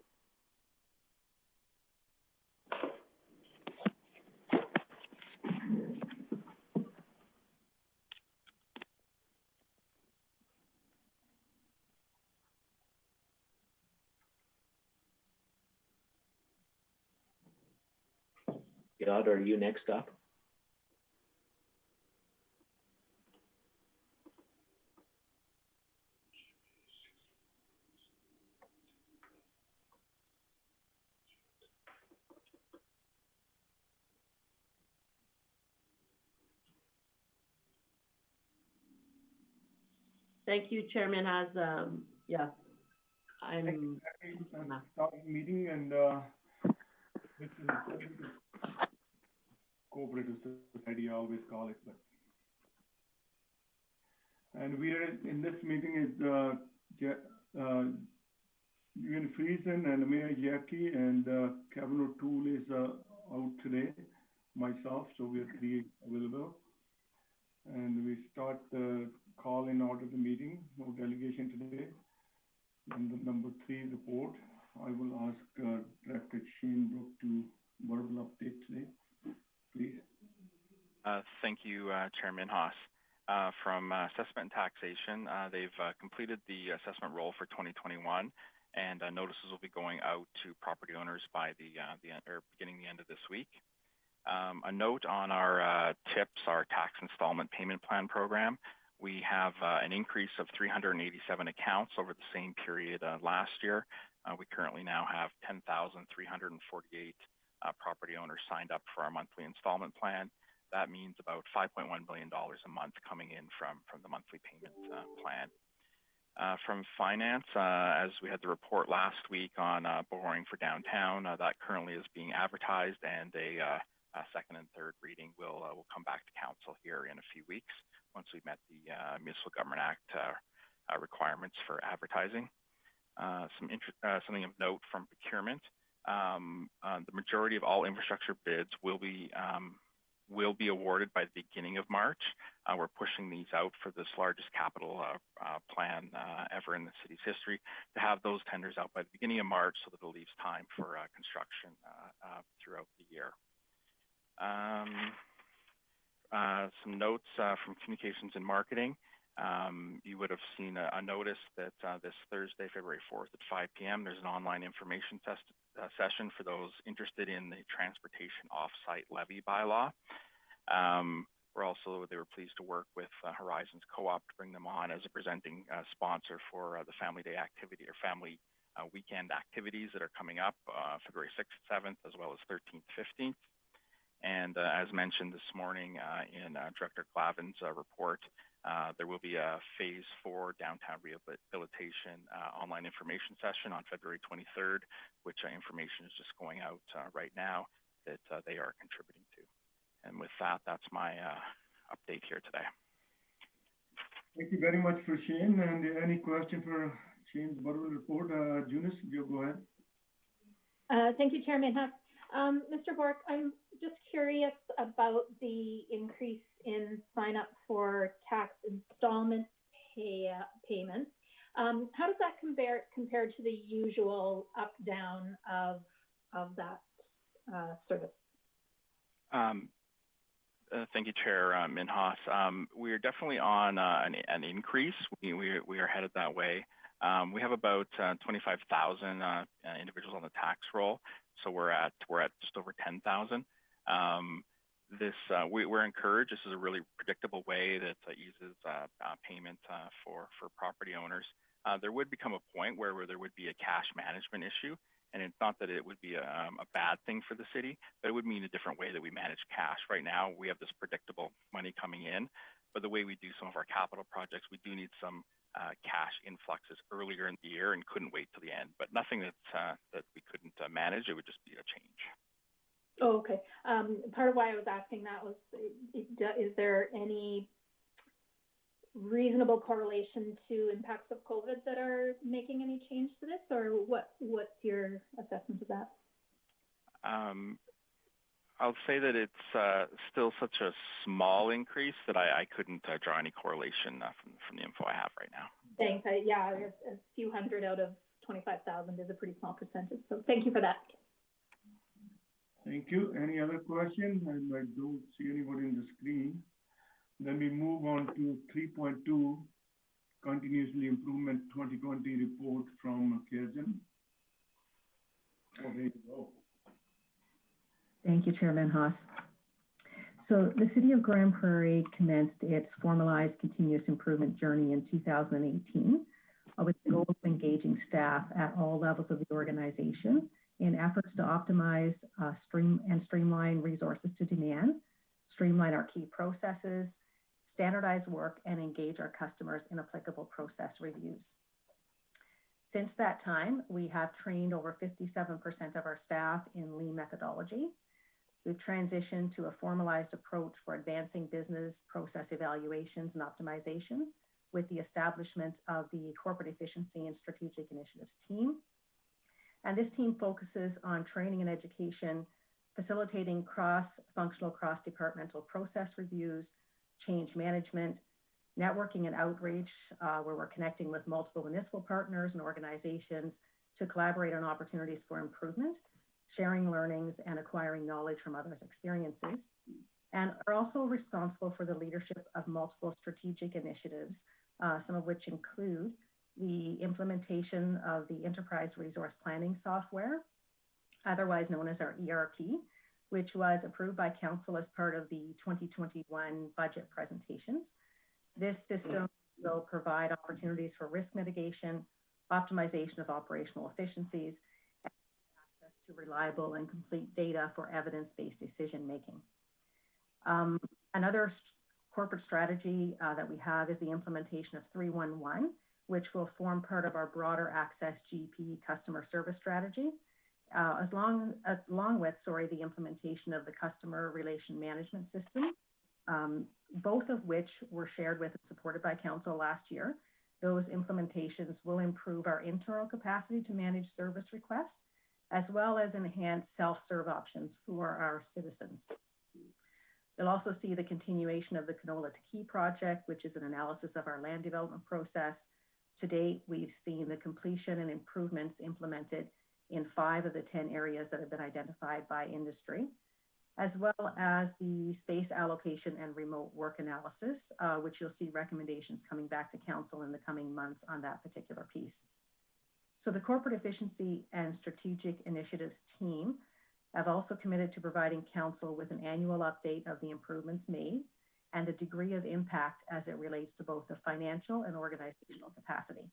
Gad, are you next up? Thank you, Chairman. Has yeah, I'm start the meeting, and this is cooperative society, I always call it. But and we are in this meeting is Ewan Friesen and Mayor Jackie, and Kevin O'Toole is out today. Myself, so we are 3 available, and we start the call in order the meeting. No delegation today. And the number 3 report. I will ask Director Shane Brook to verbal update today, please. Thank you, Chairman Haas. From Assessment and Taxation, they've completed the assessment roll for 2021, and notices will be going out to property owners by beginning the end of this week. A note on our TIPS, our tax installment payment plan program. We have an increase of 387 accounts over the same period last year. We currently now have 10,348 property owners signed up for our monthly installment plan. That means about $5.1 million a month coming in from the monthly payment plan. From finance, as we had the report last week on borrowing for downtown, that currently is being advertised, and a second and third reading will come back to council here in a few weeks once we've met the Municipal Government Act requirements for advertising. Something of note from procurement, the majority of all infrastructure bids will be awarded by the beginning of March. We're pushing these out for this largest capital plan ever in the city's history to have those tenders out by the beginning of March so that it leaves time for construction throughout the year. Some notes from communications and marketing. You would have seen a notice that this Thursday, February 4th at 5 p.m., there's an online information session for those interested in the transportation off-site levy bylaw. They were pleased to work with Horizons Co-op to bring them on as a presenting sponsor for the Family Day activity or Family Weekend activities that are coming up February 6th, 7th, as well as 13th, 15th. And as mentioned this morning in Director Glavin's report, there will be a Phase 4 downtown rehabilitation online information session on February 23rd, which information is just going out right now that they are contributing to. And with that, that's my update here today. Thank you very much for Shane. And any question for Shane's Borough report? Junice, you go ahead. Thank you, Chairman Huff. Mr. Bork, I'm just curious about the increase in sign up for tax installment payments. How does that compare to the usual up down of that service? Thank you, Chair Minhas. We are definitely on an increase. We are headed that way. We have about 25,000 individuals on the tax roll, so we're at just over 10,000. We're encouraged. This is a really predictable way that eases payment for property owners. There would become a point where there would be a cash management issue, and it's not that it would be a bad thing for the city, but it would mean a different way that we manage cash. Right now, we have this predictable money coming in, but the way we do some of our capital projects, we do need some cash influxes earlier in the year and couldn't wait till the end. But nothing that we couldn't manage. It would just be a change. Oh, okay. Part of why I was asking that was, is there any reasonable correlation to impacts of COVID that are making any change to this, or what's your assessment of that? I'll say that it's still such a small increase that I couldn't draw any correlation from the info I have right now. Thanks. Yeah, a few hundred out of 25,000 is a pretty small percentage. So thank you for that. Thank you. Any other questions? And I don't see anybody in the screen. Then we move on to 3.2, Continuously Improvement 2020 report from Kirsten. Oh, there you go. Thank you, Chairman Haas. So the City of Grande Prairie commenced its formalized continuous improvement journey in 2018 with the goal of engaging staff at all levels of the organization in efforts to optimize streamline resources to demand, streamline our key processes, standardize work, and engage our customers in applicable process reviews. Since that time, we have trained over 57% of our staff in lean methodology. We've transitioned to a formalized approach for advancing business process evaluations and optimization with the establishment of the Corporate Efficiency and Strategic Initiatives team. And this team focuses on training and education, facilitating cross-functional, cross-departmental process reviews, change management, networking and outreach, where we're connecting with multiple municipal partners and organizations to collaborate on opportunities for improvement, sharing learnings and acquiring knowledge from others' experiences, and are also responsible for the leadership of multiple strategic initiatives, some of which include the implementation of the Enterprise Resource Planning software, otherwise known as our ERP, which was approved by Council as part of the 2021 budget presentations. This system will provide opportunities for risk mitigation, optimization of operational efficiencies, and access to reliable and complete data for evidence-based decision-making. Another corporate strategy that we have is the implementation of 311, which will form part of our broader Access GP customer service strategy, along with the implementation of the customer relation management system, both of which were shared with and supported by Council last year. Those implementations will improve our internal capacity to manage service requests, as well as enhance self-serve options for our citizens. You'll also see the continuation of the Canola to Key project, which is an analysis of our land development process. To date, we've seen the completion and improvements implemented in 5 of the 10 areas that have been identified by industry, as well as the space allocation and remote work analysis, which you'll see recommendations coming back to Council in the coming months on that particular piece. So the Corporate Efficiency and Strategic Initiatives team have also committed to providing Council with an annual update of the improvements made and the degree of impact as it relates to both the financial and organizational capacity.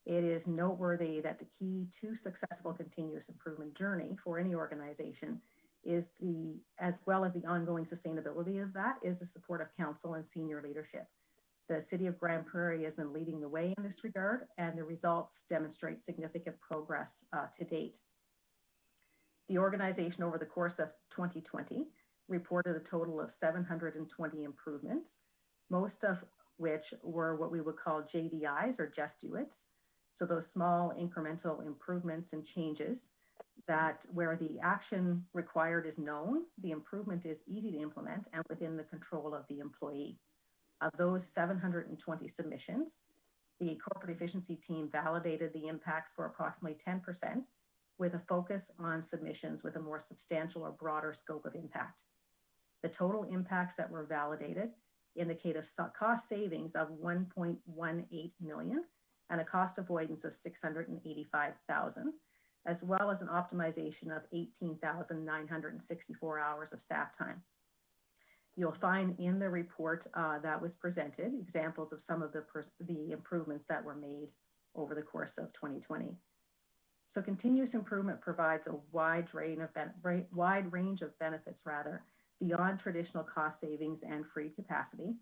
It is noteworthy that the key to successful continuous improvement journey for any organization is as well as the ongoing sustainability of that, is the support of Council and senior leadership. The City of Grande Prairie has been leading the way in this regard, and the results demonstrate significant progress to date. The organization over the course of 2020 reported a total of 720 improvements, most of which were what we would call JDIs, or just do it. So those small incremental improvements and changes that where the action required is known, the improvement is easy to implement and within the control of the employee. Of those 720 submissions, the corporate efficiency team validated the impacts for approximately 10%, with a focus on submissions with a more substantial or broader scope of impact. The total impacts that were validated indicate a cost savings of $1.18 million and a cost avoidance of $685,000, as well as an optimization of 18,964 hours of staff time. You'll find in the report that was presented examples of some of the improvements that were made over the course of 2020. So continuous improvement provides a wide range of benefits beyond traditional cost savings and free capacity.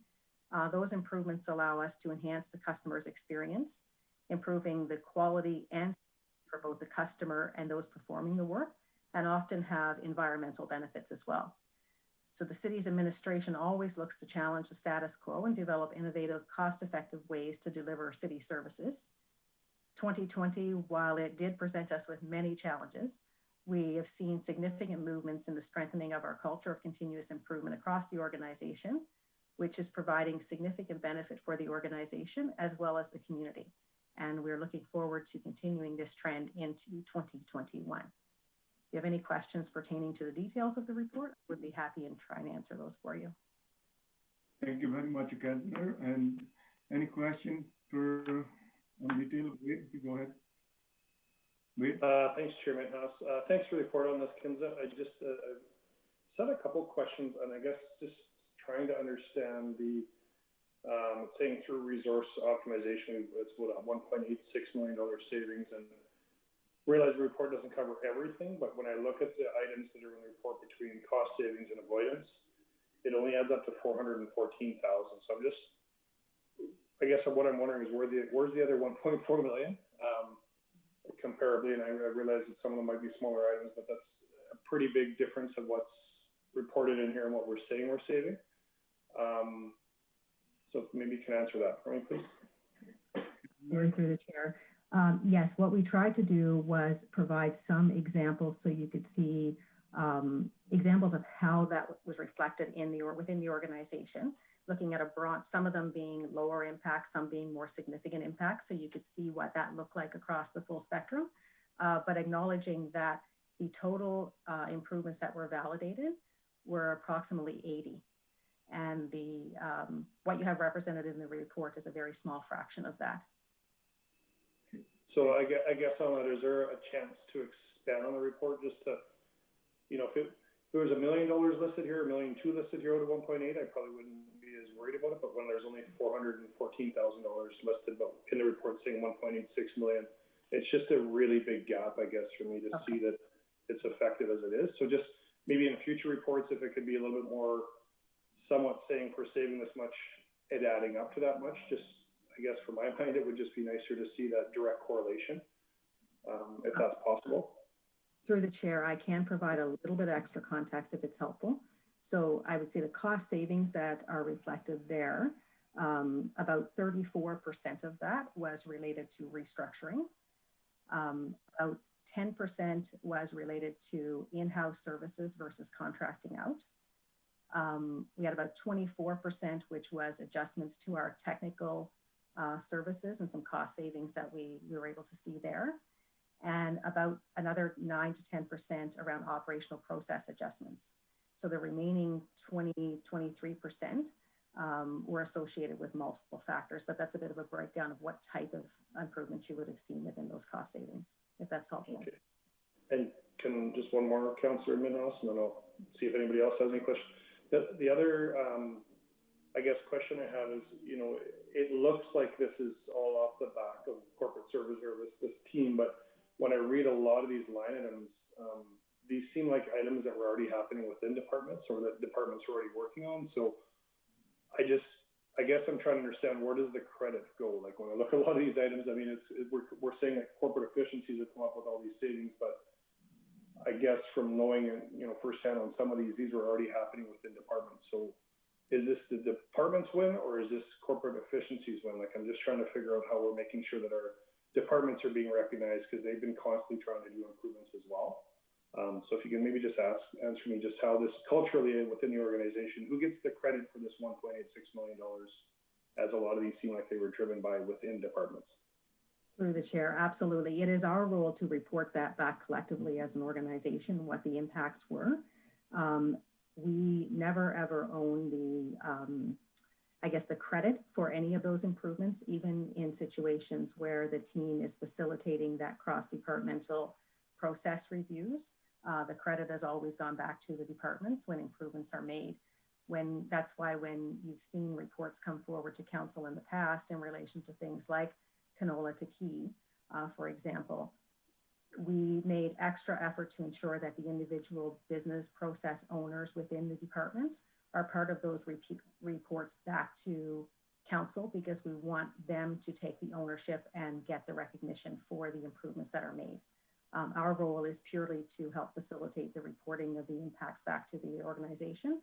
Those improvements allow us to enhance the customer's experience, improving the quality and for both the customer and those performing the work, and often have environmental benefits as well. So the city's administration always looks to challenge the status quo and develop innovative, cost-effective ways to deliver city services. 2020, while it did present us with many challenges, we have seen significant movements in the strengthening of our culture of continuous improvement across the organization, which is providing significant benefit for the organization as well as the community. And we're looking forward to continuing this trend into 2021. If you have any questions pertaining to the details of the report, I would be happy and try and answer those for you. Thank you very much, Councillor. And any questions on detail? Wade, go ahead. Wade? Thanks, Chairman House. Thanks for the report on this, Kinza. I just had a couple questions, and I guess just trying to understand the saying through resource optimization, it's about a $1.86 million savings, and realize the report doesn't cover everything, but when I look at the items that are in the report between cost savings and avoidance, it only adds up to $414,000. So I'm just, I guess what I'm wondering is where's the other 1.4 million? Comparably, and I realize that some of them might be smaller items, but that's a pretty big difference of what's reported in here and what we're saying we're saving. So maybe you can answer that for me, please. Through the chair. Yes, what we tried to do was provide some examples so you could see examples of how that was reflected within the organization, looking at some of them being lower impact, some being more significant impact, so you could see what that looked like across the full spectrum, but acknowledging that the total improvements that were validated were approximately 80. And what you have represented in the report is a very small fraction of that. So I guess on that, is there a chance to expand on the report just to, if it was $1 million listed here, $1.2 million listed here out of 1.8, I probably wouldn't be as worried about it. But when there's only $414,000 listed, but in the report saying 1.86 million, it's just a really big gap, I guess, for me to see that it's effective as it is. So just maybe in future reports, if it could be a little bit more somewhat saying we're saving this much, it adding up to that much, just, I guess for my mind, it would just be nicer to see that direct correlation, if that's possible. Through the chair, I can provide a little bit extra context if it's helpful. So I would say the cost savings that are reflected there, about 34% of that was related to restructuring. About 10% was related to in-house services versus contracting out. We had about 24%, which was adjustments to our technical services and some cost savings that we were able to see there. And about another 9 to 10% around operational process adjustments. So the remaining 23% were associated with multiple factors, but that's a bit of a breakdown of what type of improvements you would have seen within those cost savings, if that's helpful. Okay. And can just one more, Councillor Minhouse, and then I'll see if anybody else has any questions. The other, I guess, question I have is, you know, it looks like this is all off the back of corporate service or this team, but when I read a lot of these line items, these seem like items that were already happening within departments or that departments are already working on. So I guess I'm trying to understand, where does the credit go? Like when I look at a lot of these items, I mean, we're saying that corporate efficiencies have come up with all these savings, but I guess from knowing, you know, firsthand on some of these were already happening within departments. So is this the department's win or is this corporate efficiencies win? Like, I'm just trying to figure out how we're making sure that our departments are being recognized, because they've been constantly trying to do improvements as well. So if you can maybe just answer me just how this culturally within the organization, who gets the credit for this $1.86 million, as a lot of these seem like they were driven by within departments? Through the chair, absolutely. It is our role to report that back collectively as an organization, what the impacts were. We never ever own the, I guess, the credit for any of those improvements, even in situations where the team is facilitating that cross-departmental process reviews. The credit has always gone back to the departments when improvements are made. That's why when you've seen reports come forward to council in the past in relation to things like canola to key, for example, we made extra effort to ensure that the individual business process owners within the departments are part of those reports back to council, because we want them to take the ownership and get the recognition for the improvements that are made. Our role is purely to help facilitate the reporting of the impacts back to the organization,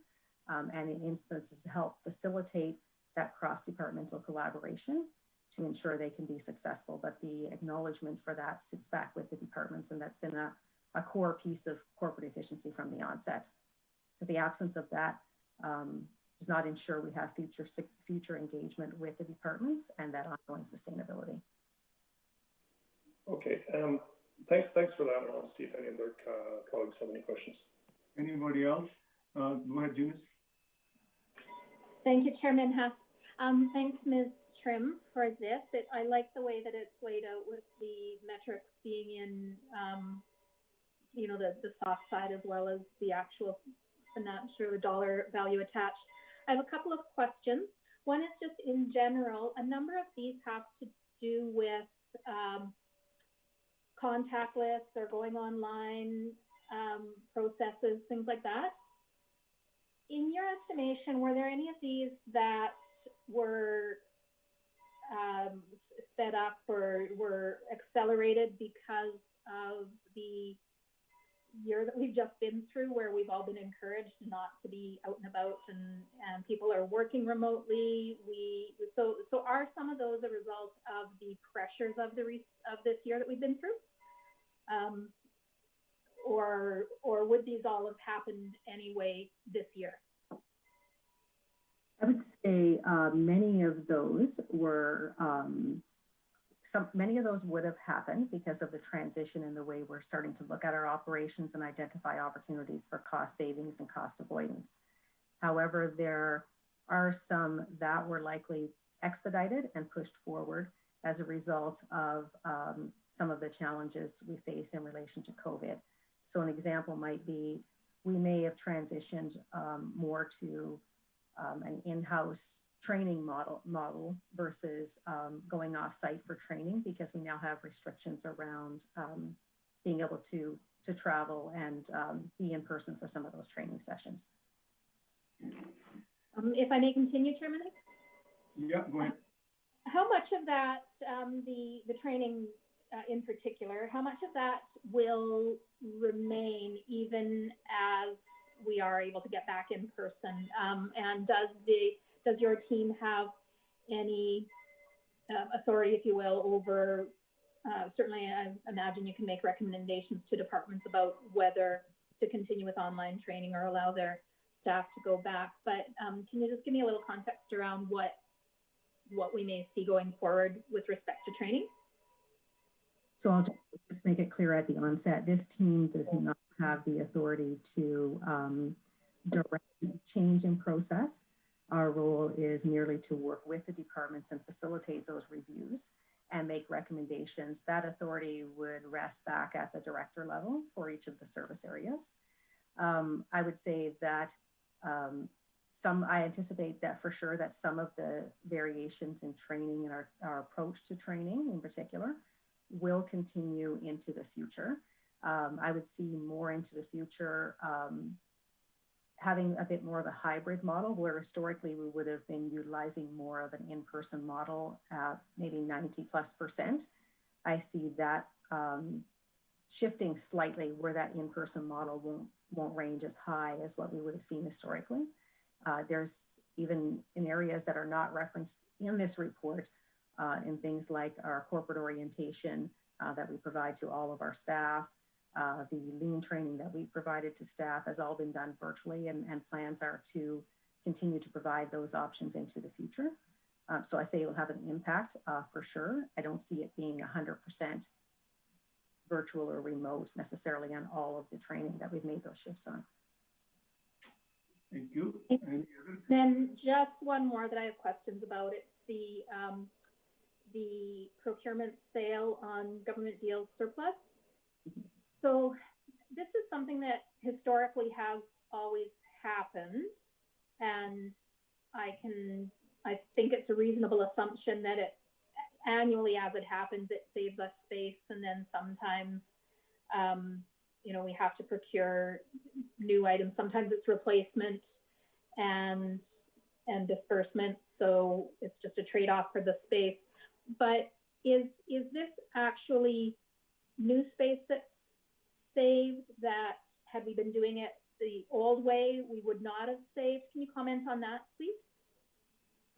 and in instances to help facilitate that cross-departmental collaboration to ensure they can be successful. But the acknowledgement for that sits back with the departments, and that's been a core piece of corporate efficiency from the onset. So the absence of that does not ensure we have future engagement with the departments and that ongoing sustainability. Okay, thanks for that. I'll see if any other colleagues have any questions. Anybody else? Go ahead, Eunice. Thank you, Chairman Huff. Thanks, Ms. Trim, for this. I like the way that it's laid out with the metrics being in, you know, the soft side as well as the actual financial dollar value attached. I have a couple of questions. One is just in general, a number of these have to do with contact lists or going online processes, things like that. In your estimation, were there any of these that were set up or were accelerated because of the year that we've just been through, where we've all been encouraged not to be out and about and people are working remotely? So are some of those a result of the pressures of this year that we've been through? Or would these all have happened anyway this year? I would say many of those were, many of those would have happened because of the transition in the way we're starting to look at our operations and identify opportunities for cost savings and cost avoidance. However, there are some that were likely expedited and pushed forward as a result of some of the challenges we face in relation to COVID. So an example might be, we may have transitioned more to an in-house training model versus going off-site for training, because we now have restrictions around being able to travel and be in person for some of those training sessions. If I may continue, Chairman? Yeah, go ahead. how much of that, the training in particular, how much of that will remain even as we are able to get back in person? And does your team have any authority, if you will, over, certainly I imagine you can make recommendations to departments about whether to continue with online training or allow their staff to go back. But can you just give me a little context around what we may see going forward with respect to training? So I'll just make it clear at the onset, this team does not have the authority to direct change in process. Our role is merely to work with the departments and facilitate those reviews and make recommendations. That authority would rest back at the director level for each of the service areas. I would say that I anticipate that for sure that some of the variations in training and our approach to training in particular will continue into the future. I would see more into the future having a bit more of a hybrid model, where historically we would have been utilizing more of an in-person model, maybe 90+%. I see that shifting slightly, where that in-person model won't range as high as what we would have seen historically. There's even in areas that are not referenced in this report, in things like our corporate orientation that we provide to all of our staff, the lean training that we provided to staff has all been done virtually, and plans are to continue to provide those options into the future. So I say it will have an impact for sure. I don't see it being 100% virtual or remote necessarily on all of the training that we've made those shifts on. Thank you. Then just one more that I have questions about. It's the procurement sale on government deals surplus. So this is something that historically has always happened, and I think it's a reasonable assumption that it annually, as it happens, it saves us space, and then sometimes we have to procure new items. Sometimes it's replacement and disbursement, so it's just a trade-off for the space. But is this actually new space that's saved, that had we been doing it the old way, we would not have saved? Can you comment on that, please?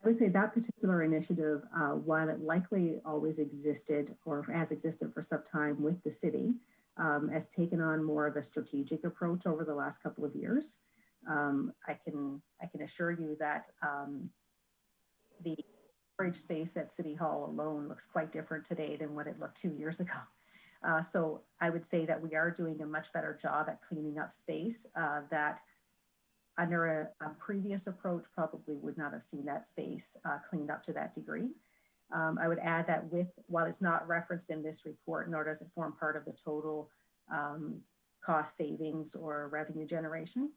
I would say that particular initiative, while it likely always existed or has existed for some time with the city, has taken on more of a strategic approach over the last couple of years. I can assure you that the storage space at City Hall alone looks quite different today than what it looked 2 years ago. So I would say that we are doing a much better job at cleaning up space that under a previous approach probably would not have seen that space cleaned up to that degree. I would add that while it's not referenced in this report, nor does it form part of the total cost savings or revenue generation,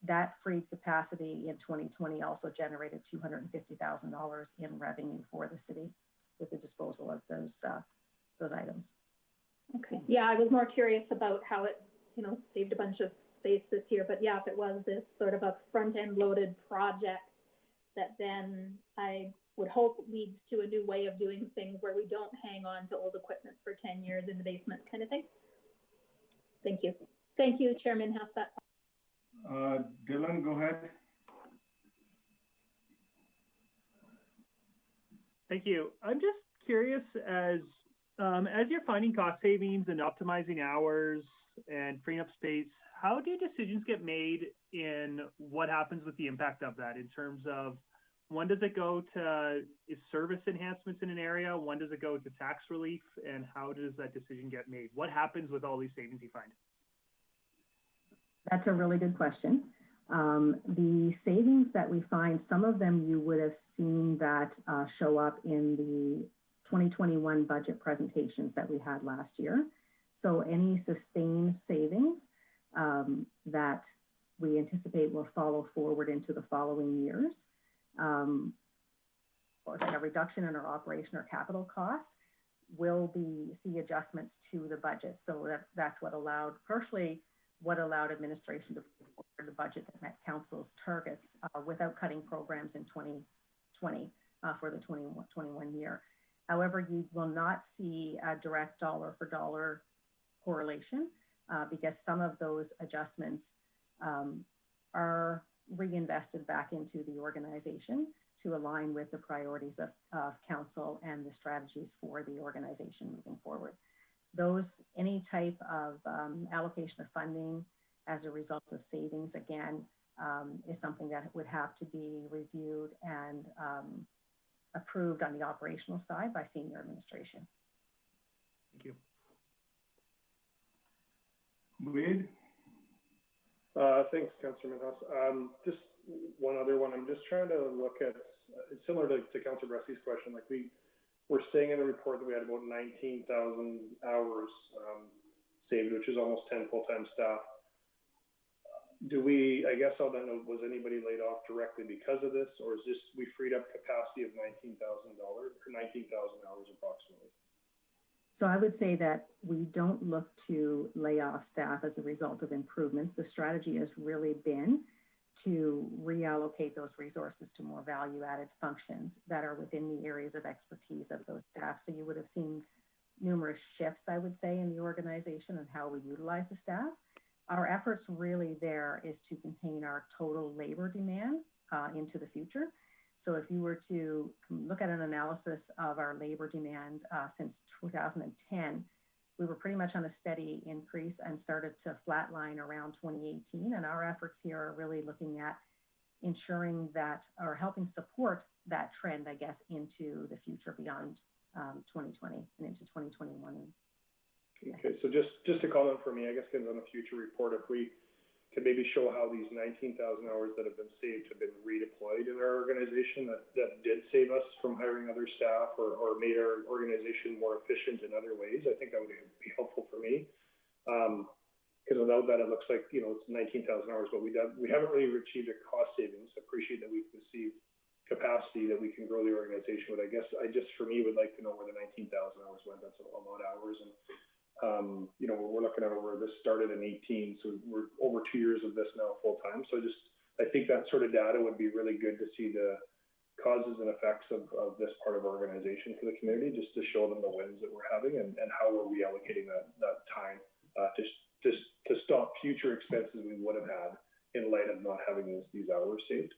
that free capacity in 2020 also generated $250,000 in revenue for the city with the disposal of those items. Okay. Yeah, I was more curious about how it, saved a bunch of space this year. But yeah, if it was this sort of a front-end loaded project that then I would hope leads to a new way of doing things where we don't hang on to old equipment for 10 years in the basement kind of thing. Thank you. Thank you, Chairman Hassett. Dylan, go ahead. Thank you. I'm just curious, as you're finding cost savings and optimizing hours and freeing up space, how do decisions get made in what happens with the impact of that in terms of when does it go to service enhancements in an area, when does it go to tax relief, and how does that decision get made? What happens with all these savings you find? That's a really good question. The savings that we find, some of them you would have seen that show up in the 2021 budget presentations that we had last year. So any sustained savings that we anticipate will follow forward into the following years, or like a reduction in our operation or capital costs, will see adjustments to the budget. So that's what allowed, partially what allowed administration to put forward the budget that met council's targets without cutting programs in 2020. for the 21 year. However, you will not see a direct dollar for dollar correlation because some of those adjustments are reinvested back into the organization to align with the priorities of council and the strategies for the organization moving forward. Any type of allocation of funding as a result of savings, again, is something that would have to be reviewed and approved on the operational side by senior administration. Thank you. Wade? Thanks, Councillor Minhas. Just one other one. I'm just trying to look at, it's similar to Councillor Bressy's question. Like we're saying in the report that we had about 19,000 hours saved, which is almost 10 full-time staff. I guess I don't know, was anybody laid off directly because of this, or is this, we freed up capacity of $19,000 or 19,000 hours approximately? So I would say that we don't look to lay off staff as a result of improvements. The strategy has really been to reallocate those resources to more value-added functions that are within the areas of expertise of those staff. So you would have seen numerous shifts, I would say, in the organization and how we utilize the staff. Our efforts really there is to contain our total labor demand into the future. So if you were to look at an analysis of our labor demand since 2010, we were pretty much on a steady increase and started to flatline around 2018. And our efforts here are really looking at ensuring that, or helping support that trend, I guess, into the future beyond 2020 and into 2021. Okay, so just a comment for me, I guess, on the future report, if we could maybe show how these 19,000 hours that have been saved have been redeployed in our organization that did save us from hiring other staff or made our organization more efficient in other ways. I think that would be helpful for me. Because without that, it looks like, you know, it's 19,000 hours, but we haven't really achieved a cost savings. I appreciate that we've received capacity that we can grow the organization with. I guess for me, would like to know where the 19,000 hours went. That's a lot of hours. And you know, we're looking at where this started in 18, so we're over 2 years of this now full time. So I think that sort of data would be really good to see the causes and effects of this part of our organization for the community, just to show them the wins that we're having and how we're reallocating that time to stop future expenses we would have had in light of not having these hours saved.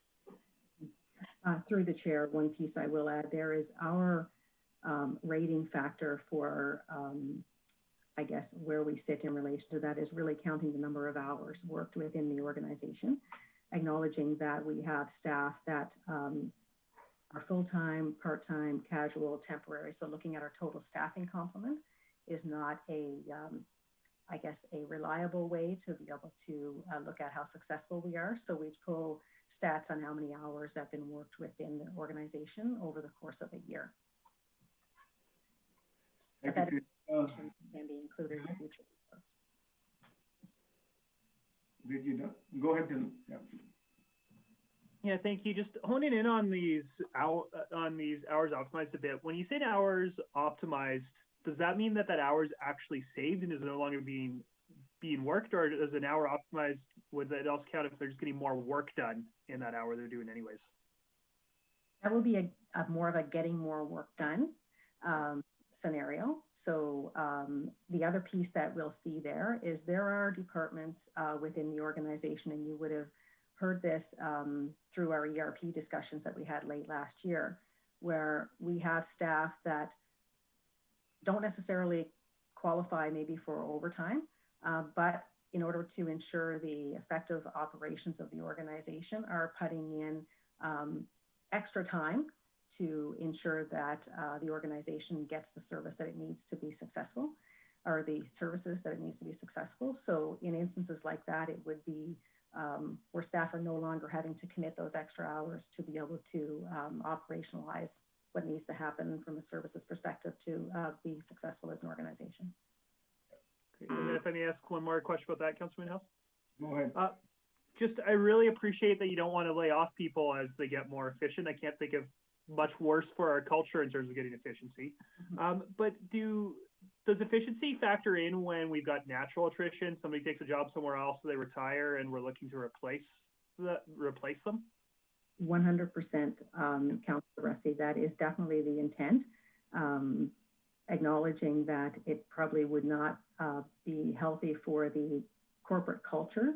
Through the chair, one piece I will add there is our rating factor for I guess where we sit in relation to that is really counting the number of hours worked within the organization, acknowledging that we have staff that are full-time, part-time, casual, temporary. So looking at our total staffing complement is not I guess, a reliable way to be able to look at how successful we are. So we pull stats on how many hours have been worked within the organization over the course of a year. But that information can be included in the future. Did you know? Go ahead and Yeah, thank you. Just honing in on these hours optimized a bit. When you say hours optimized, does that mean that hour is actually saved and is no longer being worked, or is an hour optimized? Would that also count if they're just getting more work done in that hour they're doing anyways? That will be a more of a getting more work done scenario. So the other piece that we'll see there is there are departments within the organization, and you would have heard this through our ERP discussions that we had late last year, where we have staff that don't necessarily qualify maybe for overtime, but in order to ensure the effective operations of the organization are putting in extra time to ensure that the organization gets the service that it needs to be successful, or the services that it needs to be successful. So in instances like that, it would be where staff are no longer having to commit those extra hours to be able to operationalize what needs to happen from a services perspective to be successful as an organization. Okay. And then if I may ask one more question about that, Councilman House? Go ahead. I really appreciate that you don't want to lay off people as they get more efficient. I can't think of much worse for our culture in terms of getting efficiency. But does efficiency factor in when we've got natural attrition? Somebody takes a job somewhere else, so they retire, and we're looking to replace them? 100%, Councillor Rusty, that is definitely the intent. Acknowledging that it probably would not be healthy for the corporate culture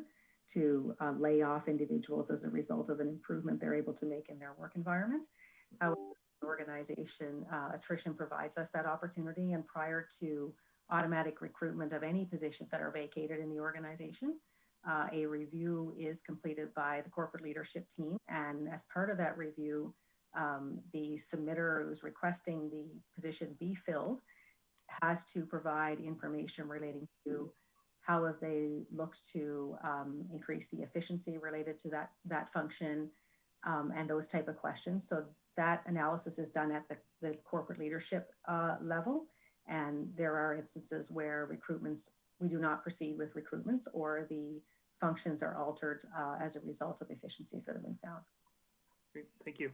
to lay off individuals as a result of an improvement they're able to make in their work environment. However, organization, attrition provides us that opportunity, and prior to automatic recruitment of any positions that are vacated in the organization, a review is completed by the corporate leadership team, and as part of that review, the submitter who's requesting the position be filled has to provide information relating to how have they looked to increase the efficiency related to that function, and those type of questions. So that analysis is done at the corporate leadership level, and there are instances where we do not proceed with recruitments, or the functions are altered as a result of efficiencies that have been found. Great, thank you.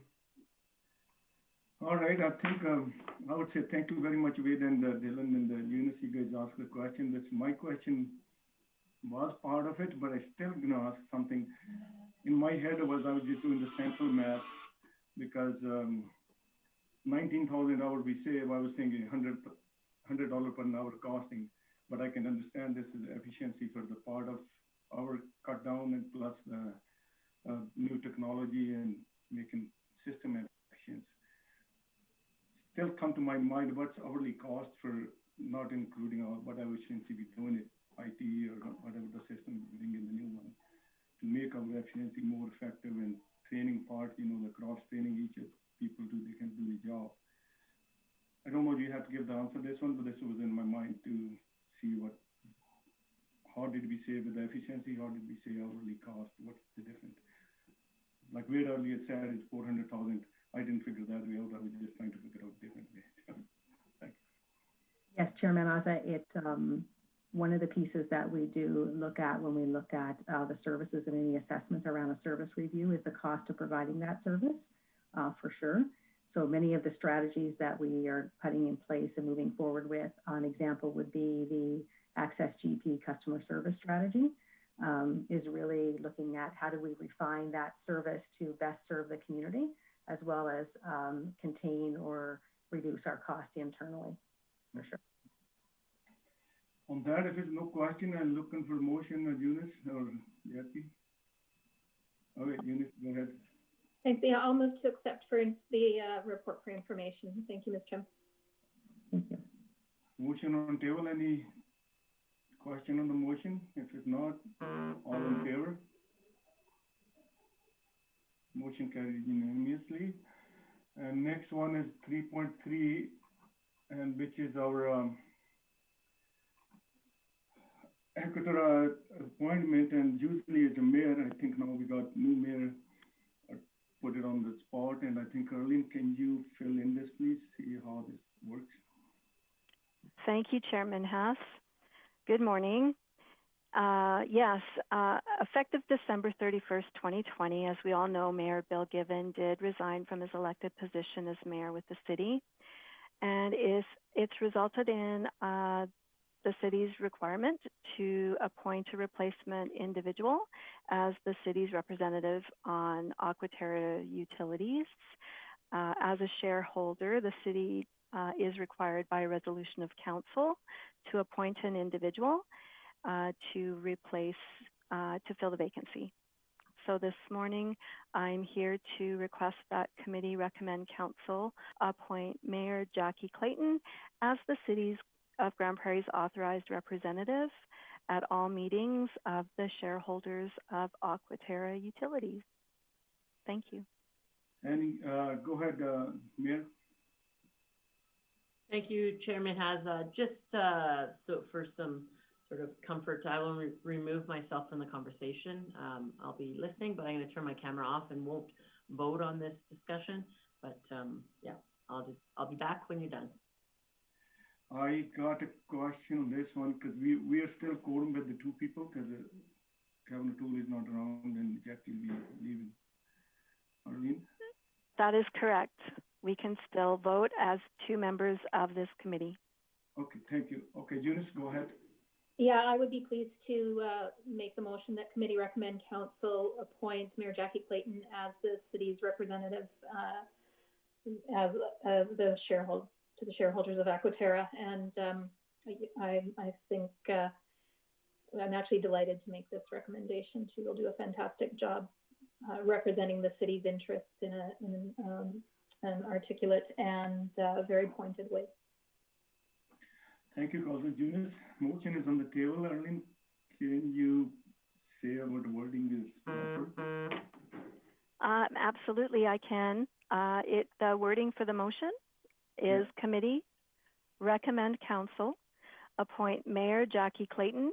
All right, I think I would say thank you very much, Wade and Dylan and Eunice. You guys asked the question. That's my question was part of it, but I still gonna ask something. In my head I was just doing the central math, because 19,000 hours we save. I was thinking $100 per hour costing, but I can understand this is efficiency for the part of our cut down, and plus new technology and making system efficient. Still come to my mind, what's hourly cost for not including whatever efficiency we doing it, IT or whatever the system we bring in the new one, to make our efficiency more effective, and training part, the cross training each of people they can do the job. I don't know if you have to give the answer to this one, but this was in my mind to see how did we save with the efficiency, how did we save hourly cost, what's the difference? Like Wade earlier said, it's 400,000. I didn't figure that way out. I was just trying to figure out different way. Thanks. Yes, Chairman Aza, it's one of the pieces that we do look at when we look at the services and any assessments around a service review is the cost of providing that service, for sure. So many of the strategies that we are putting in place and moving forward with, an example would be the Access GP customer service strategy, is really looking at how do we refine that service to best serve the community, as well as contain or reduce our cost internally, for sure. On that, if there's no question, I'm looking for motion, Eunice or Jackie. All right, Eunice, go ahead. Thanks. Yeah, I'll move to accept for the report for information. Thank you, Ms. Kim. Thank you. Motion on table. Any question on the motion? If it's not, all in favor? Motion carried unanimously. And next one is 3.3, and which is our Equator appointment, and usually as a mayor, I think now we got new mayor, put it on the spot, and I think Arlene, can you fill in this, please, see how this works? Thank you, Chairman Haas. Good morning. Yes, effective December 31st, 2020, as we all know, Mayor Bill Given did resign from his elected position as mayor with the city, and it's resulted in the city's requirement to appoint a replacement individual as the city's representative on Aquaterra Utilities. As a shareholder, the city is required by a resolution of council to appoint an individual to replace, to fill the vacancy. So this morning, I'm here to request that committee recommend council appoint Mayor Jackie Clayton as the city's of Grande Prairie's authorized representative at all meetings of the shareholders of Aquaterra Utilities. Thank you. And go ahead, Mayor. Thank you, Chairman Haas. Just so for some sort of comfort, I will remove myself from the conversation. I'll be listening, but I'm going to turn my camera off and won't vote on this discussion. But yeah, I'll be back when you're done. I got a question on this one, because we are still quorum with the two people, because Kevin O'Toole is not around and Jackie will be leaving. Arlene? That is correct. We can still vote as two members of this committee. Okay, thank you. Okay, Eunice, go ahead. Yeah, I would be pleased to make the motion that committee recommend council appoint Mayor Jackie Clayton as the city's representative as the shareholders of Aquaterra. And I think I'm actually delighted to make this recommendation. She will do a fantastic job representing the city's interests in an articulate and very pointed way. Thank you, Councilor Junius. Motion is on the table. Arlene, can you say what the wording is proper? Absolutely, I can. The wording for the motion is committee, recommend council, appoint Mayor Jackie Clayton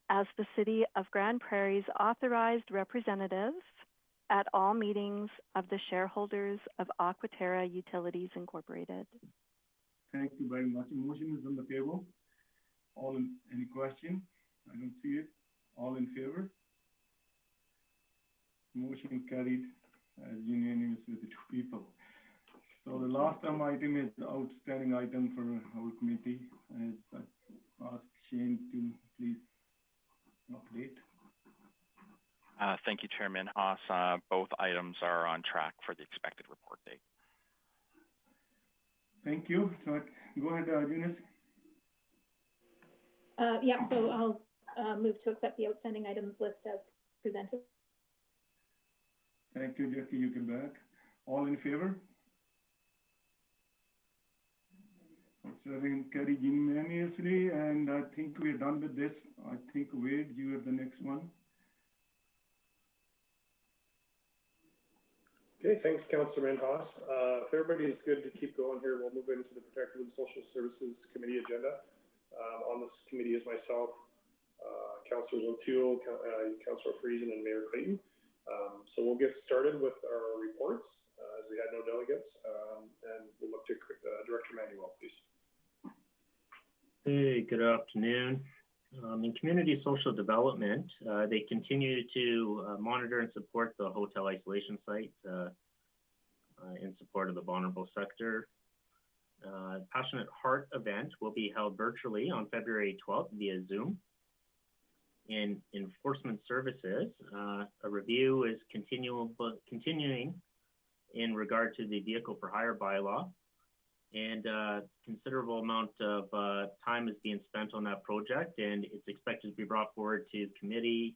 as the City of Grande Prairie's authorized representative at all meetings of the shareholders of Aquaterra Utilities Incorporated. Thank you very much. The motion is on the table. Any question? I don't see it. All in favor? Motion carried as unanimous with the two people. So the last item is the outstanding item for our committee. I ask Shane to please update. Thank you, Chairman Haas. Both items are on track for the expected report date. Thank you. So go ahead, Eunice. Yeah, so I'll move to accept the outstanding items list as presented. Thank you, Jackie. You can back. All in favor? Serving carried unanimously, and I think we're done with this. I think Wade, you are the next one. Okay, thanks, Councilor Haas. If everybody is good to keep going here, we'll move into the Protective and Social Services Committee agenda. On this committee is myself, Councilors O'Toole, Councilor Friesen, and Mayor Clayton. So we'll get started with our reports, as we had no delegates, and we'll look to Director Manuel, please. Hey, good afternoon. In community social development, they continue to monitor and support the hotel isolation site in support of the vulnerable sector. Passionate Heart event will be held virtually on February 12th via Zoom. In enforcement services, a review is continuing in regard to the vehicle for hire bylaw, and considerable amount of time is being spent on that project, and it's expected to be brought forward to committee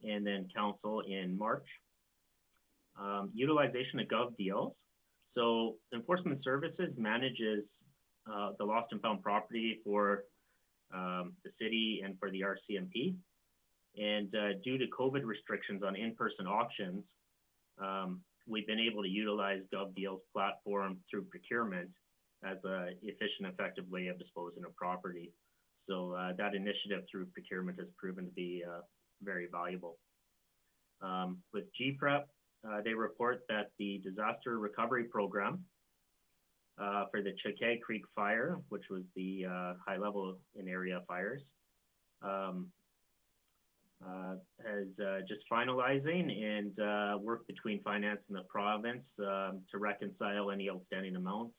and then council in March. Utilization of gov deals. So enforcement services manages the lost and found property for the city and for the RCMP. And due to COVID restrictions on in-person auctions, we've been able to utilize gov deals platform through procurement as an efficient, effective way of disposing of property. So that initiative through procurement has proven to be very valuable. With GPREP, they report that the disaster recovery program for the Chickay Creek fire, which was the high level in area fires, is just finalizing, and work between finance and the province to reconcile any outstanding amounts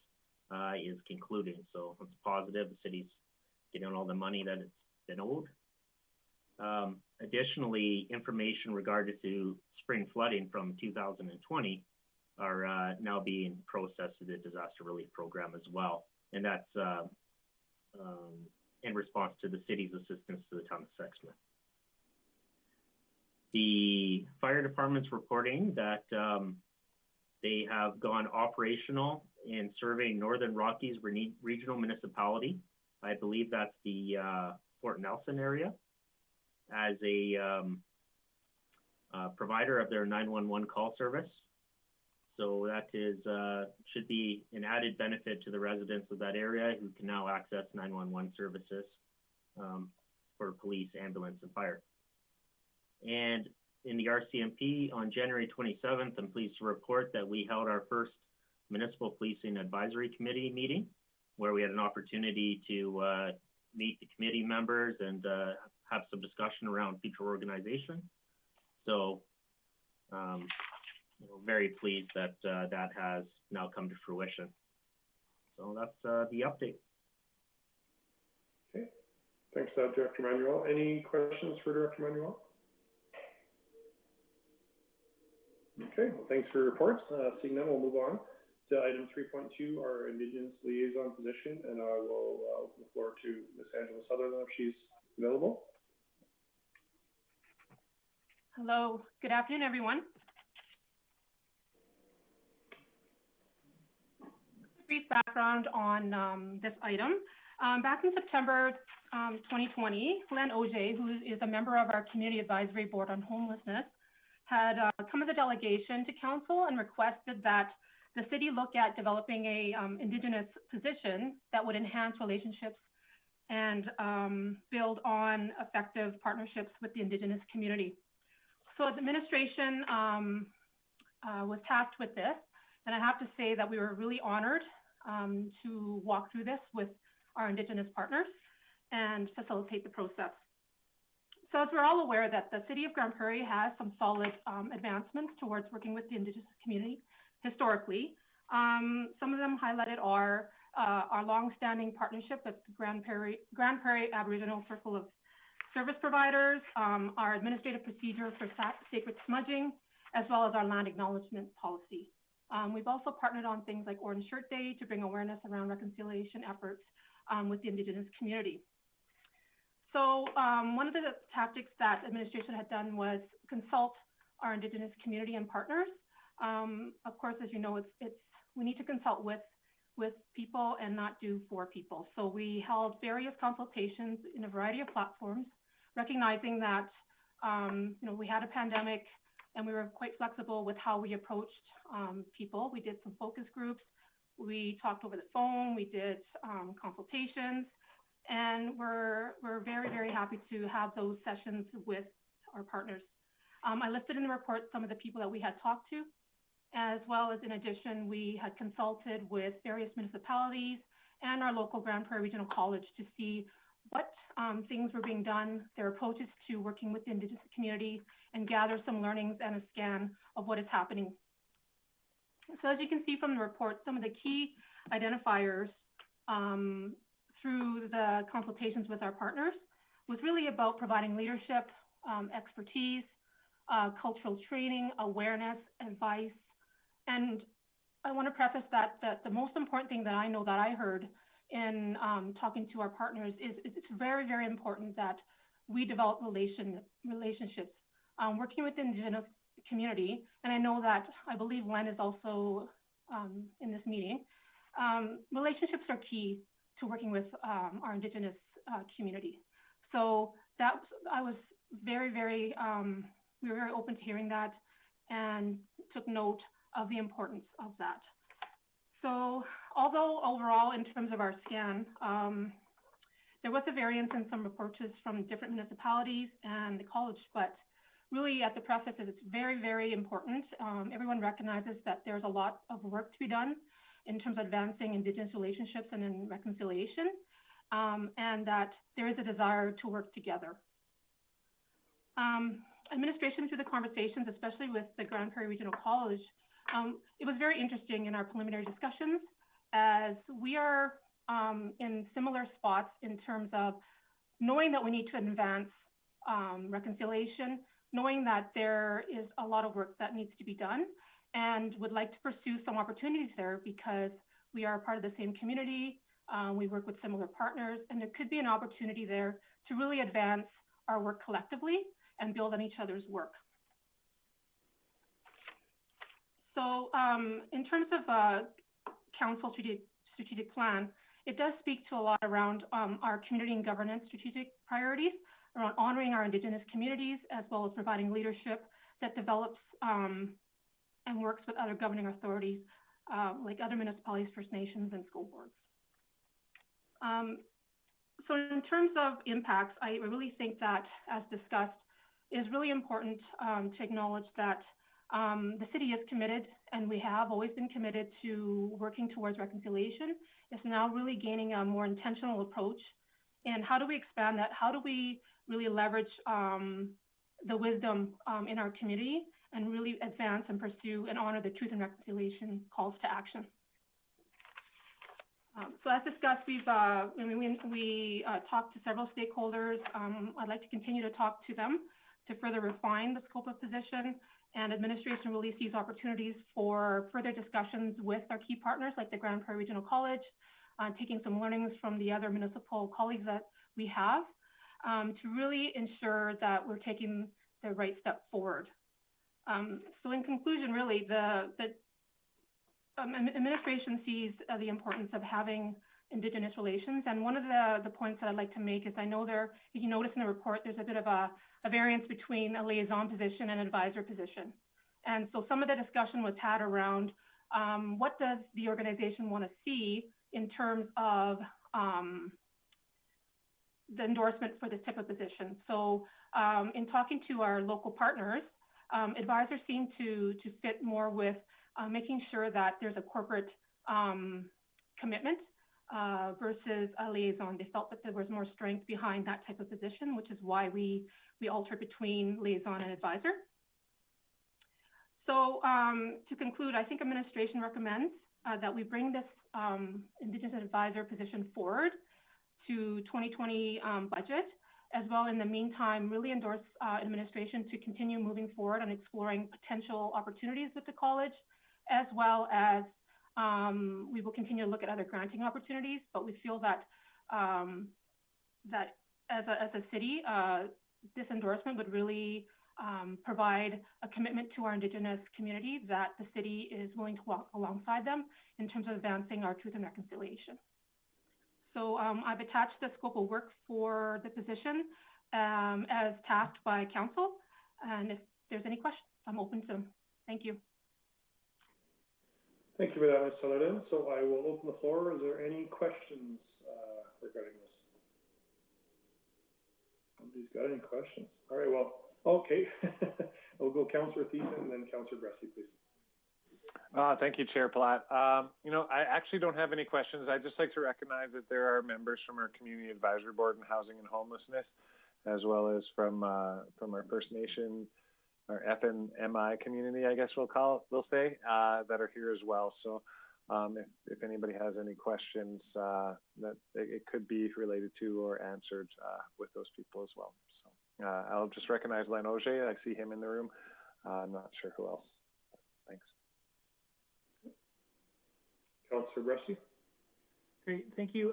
is concluding. So it's positive. The city's getting all the money that it's been owed. Additionally, information regarding to spring flooding from 2020 are now being processed through the disaster relief program as well. And that's in response to the city's assistance to the town of Sexsmith. The fire department's reporting that they have gone operational in serving Northern Rockies Regional Municipality. I believe that's the Fort Nelson area, as a provider of their 911 call service. So that is should be an added benefit to the residents of that area who can now access 911 services for police, ambulance, and fire. And in the RCMP on January 27th, I'm pleased to report that we held our first Municipal Policing Advisory Committee meeting, where we had an opportunity to meet the committee members and have some discussion around future organization. So very pleased that that has now come to fruition. So that's the update. Okay. Thanks, Director Manuel. Any questions for Director Manuel? Okay, well, thanks for your reports. Seeing none, we'll move on to item 3.2, our Indigenous Liaison position, and I will open the floor to Ms. Angela Sutherland if she's available. Hello, good afternoon, everyone. Brief background on this item. Back in September 2020, Len Auger, who is a member of our Community Advisory Board on Homelessness, had come as a delegation to council and requested that the city look at developing a Indigenous position that would enhance relationships and build on effective partnerships with the Indigenous community. So the administration was tasked with this, and I have to say that we were really honored to walk through this with our Indigenous partners and facilitate the process. So as we're all aware that the City of Grande Prairie has some solid advancements towards working with the Indigenous community historically. Some of them highlighted are our long-standing partnership with the Grande Prairie Aboriginal Circle of Service Providers, our administrative procedure for sacred smudging, as well as our land acknowledgement policy. We've also partnered on things like Orange Shirt Day to bring awareness around reconciliation efforts with the Indigenous community. So one of the tactics that administration had done was consult our Indigenous community and partners. Of course, as you know, we need to consult with people and not do for people. So we held various consultations in a variety of platforms, recognizing that we had a pandemic and we were quite flexible with how we approached people. We did some focus groups, we talked over the phone, we did consultations, and we're very, very happy to have those sessions with our partners. I listed in the report some of the people that we had talked to, as well as in addition, we had consulted with various municipalities and our local Grande Prairie Regional College to see what things were being done, their approaches to working with the Indigenous community, and gather some learnings and a scan of what is happening. So as you can see from the report, some of the key identifiers through the consultations with our partners was really about providing leadership, expertise, cultural training, awareness, advice. And I want to preface that the most important thing that I know that I heard in talking to our partners is it's very, very important that we develop relationships. Working with the Indigenous community, and I believe Len is also in this meeting, relationships are key to working with our Indigenous community. So I was very, very, we were very open to hearing that and took note of the importance of that. So although overall in terms of our scan, there was a variance in some approaches from different municipalities and the college, but really at the preface it's very, very important. Everyone recognizes that there's a lot of work to be done in terms of advancing Indigenous relationships and in reconciliation, and that there is a desire to work together. Administration through the conversations, especially with the Grande Prairie Regional College, it was very interesting in our preliminary discussions as we are in similar spots in terms of knowing that we need to advance reconciliation, knowing that there is a lot of work that needs to be done, and would like to pursue some opportunities there because we are part of the same community, we work with similar partners, and there could be an opportunity there to really advance our work collectively and build on each other's work. So in terms of council strategic plan, it does speak to a lot around our community and governance strategic priorities, around honoring our Indigenous communities, as well as providing leadership that develops and works with other governing authorities, like other municipalities, First Nations, and school boards. So in terms of impacts, I really think that, as discussed, it is really important to acknowledge that the city is committed, and we have always been committed to working towards reconciliation. It's now really gaining a more intentional approach. And how do we expand that? How do we really leverage the wisdom in our community and really advance and pursue and honor the truth and reconciliation calls to action? So as discussed, we talked to several stakeholders. I'd like to continue to talk to them to further refine the scope of position, and administration really sees opportunities for further discussions with our key partners like the Grande Prairie Regional College, taking some learnings from the other municipal colleagues that we have to really ensure that we're taking the right step forward. So in conclusion, really, the administration sees the importance of having Indigenous relations. And one of the points that I'd like to make is I know if you notice in the report, there's a bit of a variance between a liaison position and an advisor position. And so some of the discussion was had around what does the organization want to see in terms of the endorsement for this type of position. So in talking to our local partners, advisors seem to fit more with making sure that there's a corporate commitment versus a liaison. They felt that there was more strength behind that type of position, which is why we altered between liaison and advisor. So to conclude, I think administration recommends that we bring this Indigenous advisor position forward to 2020 budget, as well in the meantime, really endorse administration to continue moving forward and exploring potential opportunities with the college, as well as we will continue to look at other granting opportunities, but we feel that that as a city, this endorsement would really provide a commitment to our Indigenous community that the city is willing to walk alongside them in terms of advancing our truth and reconciliation. So I've attached the scope of work for the position as tasked by council, and if there's any questions, I'm open to them. Thank you. Thank you for that, Ms. Sullivan. So I will open the floor. Is there any questions regarding this? Nobody's got any questions. All right, well, okay. We'll go Councillor Thiessen and then Councillor Bressie, please. Thank you, Chair Platt. You know, I actually don't have any questions. I'd just like to recognize that there are members from our Community Advisory Board on Housing and Homelessness, as well as from our First Nation, our FNMI community, I guess we'll say, that are here as well. So if anybody has any questions that it could be related to or answered with those people as well. So I'll just recognize Len Auger. I see him in the room. I'm not sure who else. Thanks. Councillor Bressie. Great, thank you.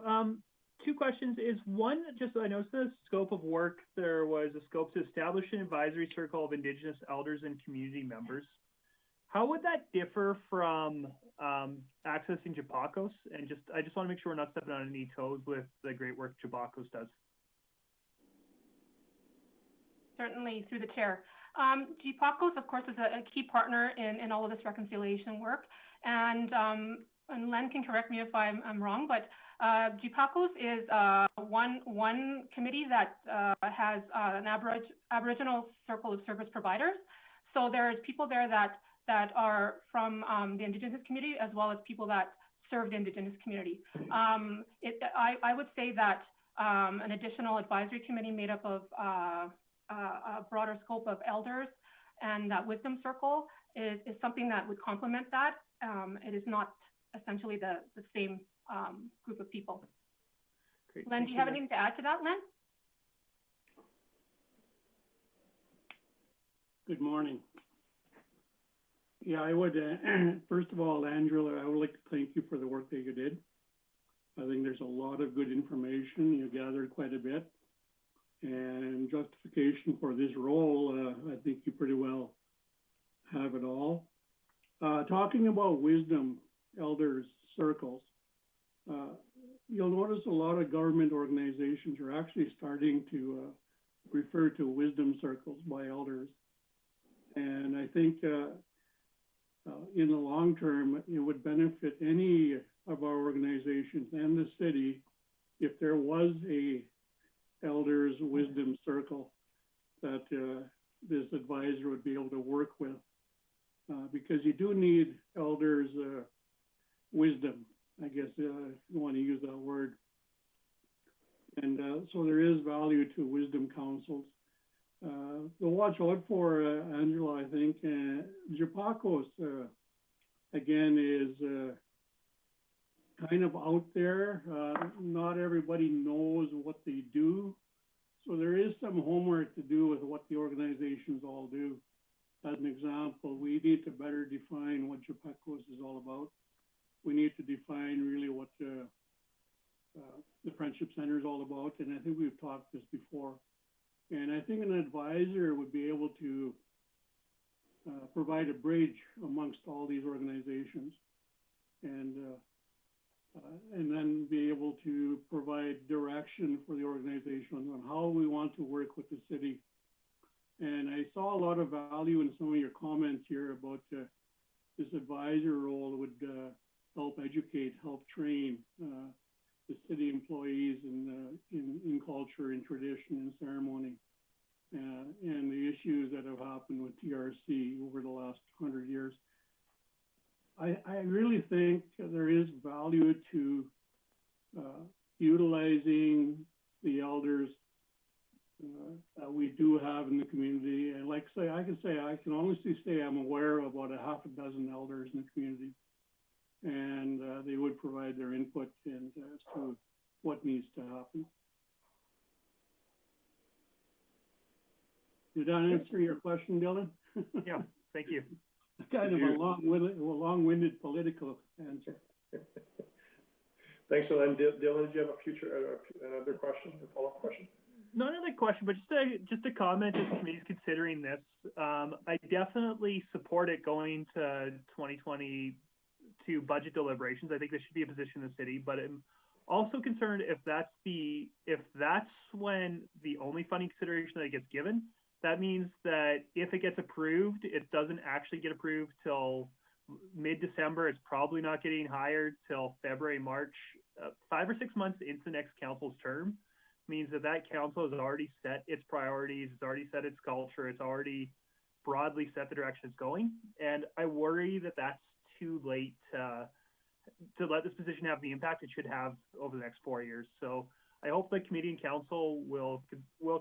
Two questions. Is one, just so I noticed the scope of work, there was a scope to establish an advisory circle of Indigenous elders and community members. How would that differ from accessing Jabacos? And I just want to make sure we're not stepping on any toes with the great work Jabacos does. Certainly, through the chair. Jabacos, of course, is a key partner in all of this reconciliation work. And Len can correct me if I'm wrong, but Jabacos is one committee that has an Aboriginal circle of service providers. So there's people there that are from the Indigenous community, as well as people that serve the Indigenous community. I would say that an additional advisory committee made up of a broader scope of elders and that wisdom circle is something that would complement that. It is not essentially the same group of people. Great. Len, do you have anything to add to that, Len? Good morning. Yeah, I would, first of all, Angela, I would like to thank you for the work that you did. I think there's a lot of good information. You gathered quite a bit. And justification for this role, I think you pretty well have it all. Talking about wisdom, elders, circles, you'll notice a lot of government organizations are actually starting to refer to wisdom circles by elders. And I think in the long term, it would benefit any of our organizations and the city if there was a elders wisdom circle that this advisor would be able to work with. Because you do need elders wisdom, I guess, if you want to use that word. And so there is value to wisdom councils. To watch out for, Angela, I think, Jabacos, again, is kind of out there. Not everybody knows what they do. So there is some homework to do with what the organizations all do. As an example, we need to better define what JPECOS is all about. We need to define really what the Friendship Center is all about, and I think we've talked this before. And I think an advisor would be able to provide a bridge amongst all these organizations, and then be able to provide direction for the organization on how we want to work with the city. And I saw a lot of value in some of your comments here about this advisor role would help educate, help train the city employees in culture, in tradition, and ceremony, and the issues that have happened with TRC over the last 100 years. I really think there is value to utilizing the elders that we do have in the community. And like I can honestly say I'm aware of about a half a dozen elders in the community, and they would provide their input and as to what needs to happen. Did that answer your question, Dylan? Yeah, thank you. Kind of a long-winded political answer. Thanks, Dylan. Dylan, did you have another question, a follow-up question? Not another question, but just a comment as the committee's considering this. I definitely support it going to 2022 budget deliberations. I think this should be a position in the city, but I'm also concerned if that's when the only funding consideration that gets given. That means that if it gets approved, it doesn't actually get approved till mid-December. It's probably not getting hired till February, March. 5 or 6 months into the next council's term means that council has already set its priorities, it's already set its culture, it's already broadly set the direction it's going. And I worry that that's too late to let this position have the impact it should have over the next 4 years. So I hope the committee and council will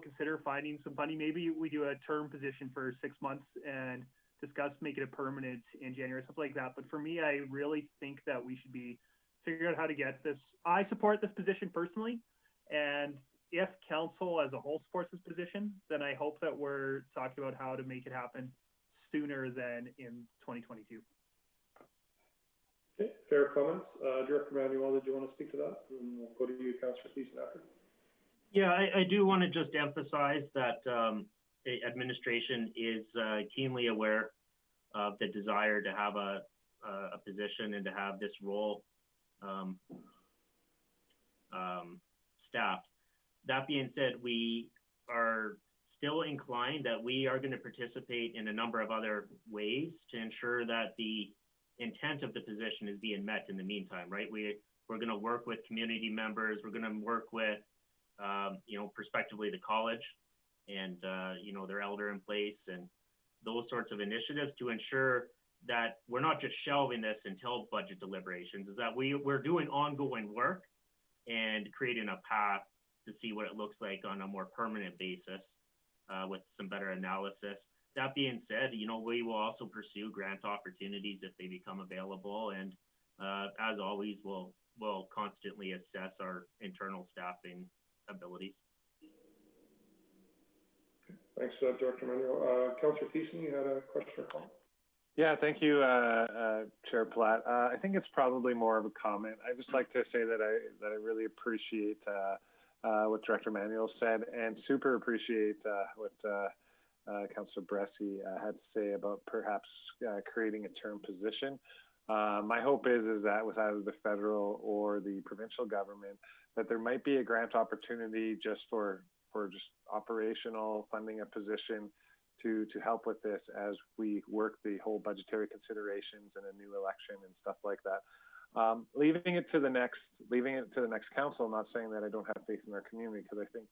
consider finding some funding. Maybe we do a term position for 6 months and discuss making it permanent in January, something like that. But for me, I really think that we should be figuring out how to get this. I support this position personally, and if council as a whole supports this position, then I hope that we're talking about how to make it happen sooner than in 2022. Okay, fair comments. Director Manuel, did you want to speak to that? And we'll go to you, Councillor Thiessen, after. Yeah, I do want to just emphasize that administration is keenly aware of the desire to have a position and to have this role staffed. That being said, we are still inclined that we are going to participate in a number of other ways to ensure that the intent of the position is being met in the meantime, right? We're going to work with community members. We're going to work with, prospectively the college and, their elder in place and those sorts of initiatives to ensure that we're not just shelving this until budget deliberations, is that we're doing ongoing work and creating a path to see what it looks like on a more permanent basis with some better analysis. That being said, we will also pursue grant opportunities if they become available. And as always, we'll constantly assess our internal staffing abilities. Thanks, Director Manuel. Councillor Thiessen, you had a question or comment? Yeah, thank you, Chair Platt. I think it's probably more of a comment. I'd just like to say that I really appreciate what Director Manuel said, and super appreciate what Councillor Bressie had to say about perhaps creating a term position. My hope is that with either the federal or the provincial government, that there might be a grant opportunity just for just operational funding a position to help with this as we work the whole budgetary considerations and a new election and stuff like that. Leaving it to the next council. I'm not saying that I don't have faith in our community, because I think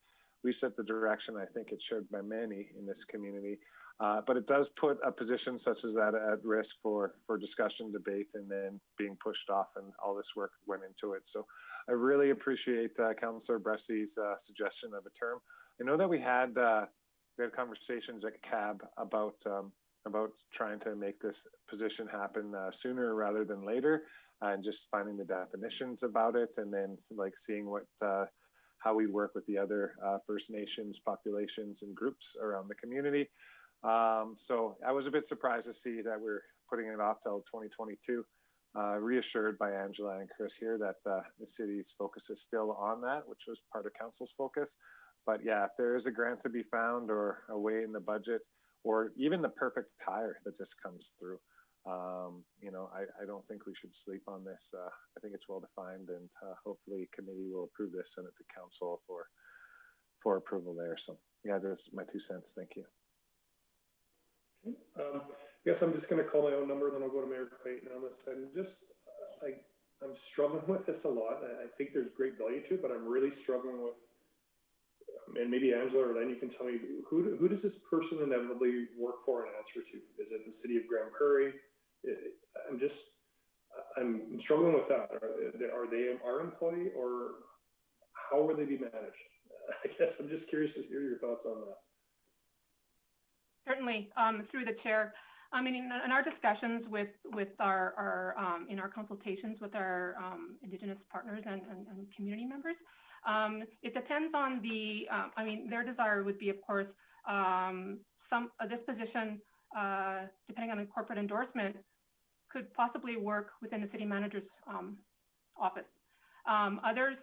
we set the direction. I think it's shared by many in this community, but it does put a position such as that at risk for discussion, debate, and then being pushed off, and all this work went into it. So I really appreciate Councillor Bressie's suggestion of a term. I know that we had conversations at CAB about about trying to make this position happen sooner rather than later, and just finding the definitions about it, and then like seeing what how we work with the other First Nations populations and groups around the community. So I was a bit surprised to see that we're putting it off till 2022. Reassured by Angela and Chris here that the city's focus is still on that, which was part of council's focus. But yeah, if there is a grant to be found or a way in the budget, or even the perfect tire that just comes through, you know, I don't think we should sleep on this. I think it's well defined, and hopefully committee will approve this, send it to council for approval there. So yeah, that's my 2 cents. Thank you. I guess I'm just going to call my own number, then I'll go to Mayor Clayton on this. I'm struggling with this a lot. I think there's great value to it, but I'm really struggling with, and maybe Angela or Len, you can tell me, who does this person inevitably work for and answer to? Is it the city of Grande Prairie? I'm struggling with that. Are they our employee, or how will they be managed? I guess I'm just curious to hear your thoughts on that. Certainly, through the chair. I mean, in our discussions with our in our consultations with our Indigenous partners and community members, it depends on the, I mean, their desire would be, of course, this position, depending on the corporate endorsement, could possibly work within the city manager's office. Others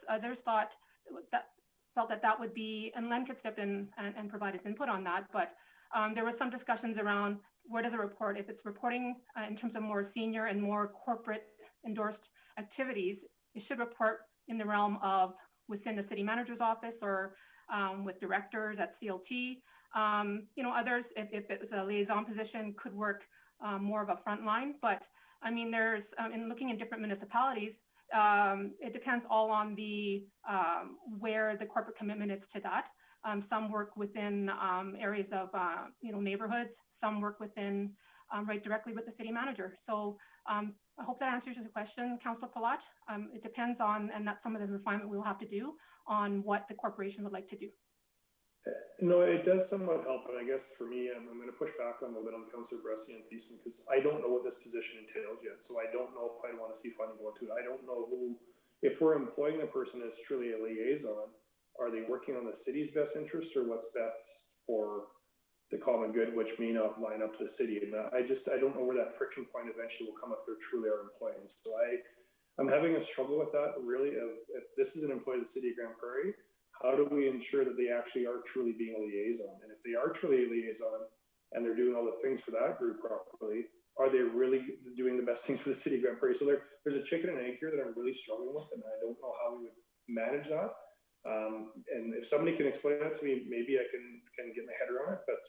felt that would be, and Len could step in and provide his input on that, but there were some discussions around where does it report. If it's reporting in terms of more senior and more corporate endorsed activities, it should report in the realm of within the city manager's office, or with directors at CLT. You know, others, if it's a liaison position, could work more of a front line. But I mean, there's, in looking in different municipalities, it depends all on the where the corporate commitment is to that. Some work within areas of, you know, neighborhoods. Some work within, right directly with the city manager. So I hope that answers your question, Councillor Palat. It depends on, and that's some of the refinement we will have to do on what the corporation would like to do. No, it does somewhat help, but I guess for me, I'm going to push back on a little bit on Councillor Bressie and Thiessen, because I don't know what this position entails yet. So I don't know if I want to see funding go into it. I don't know who, if we're employing a person as truly a liaison, are they working on the city's best interest, or what's best for the common good, which may not line up to the city? And I don't know where that friction point eventually will come if they're truly our employees. So I'm having a struggle with that, really. If this is an employee of the city of Grande Prairie, how do we ensure that they actually are truly being a liaison? And if they are truly a liaison and they're doing all the things for that group properly, are they really doing the best things for the city of Grande Prairie? So there's a chicken and egg here that I'm really struggling with, and I don't know how we would manage that. And if somebody can explain that to me, maybe I can get my head around it. But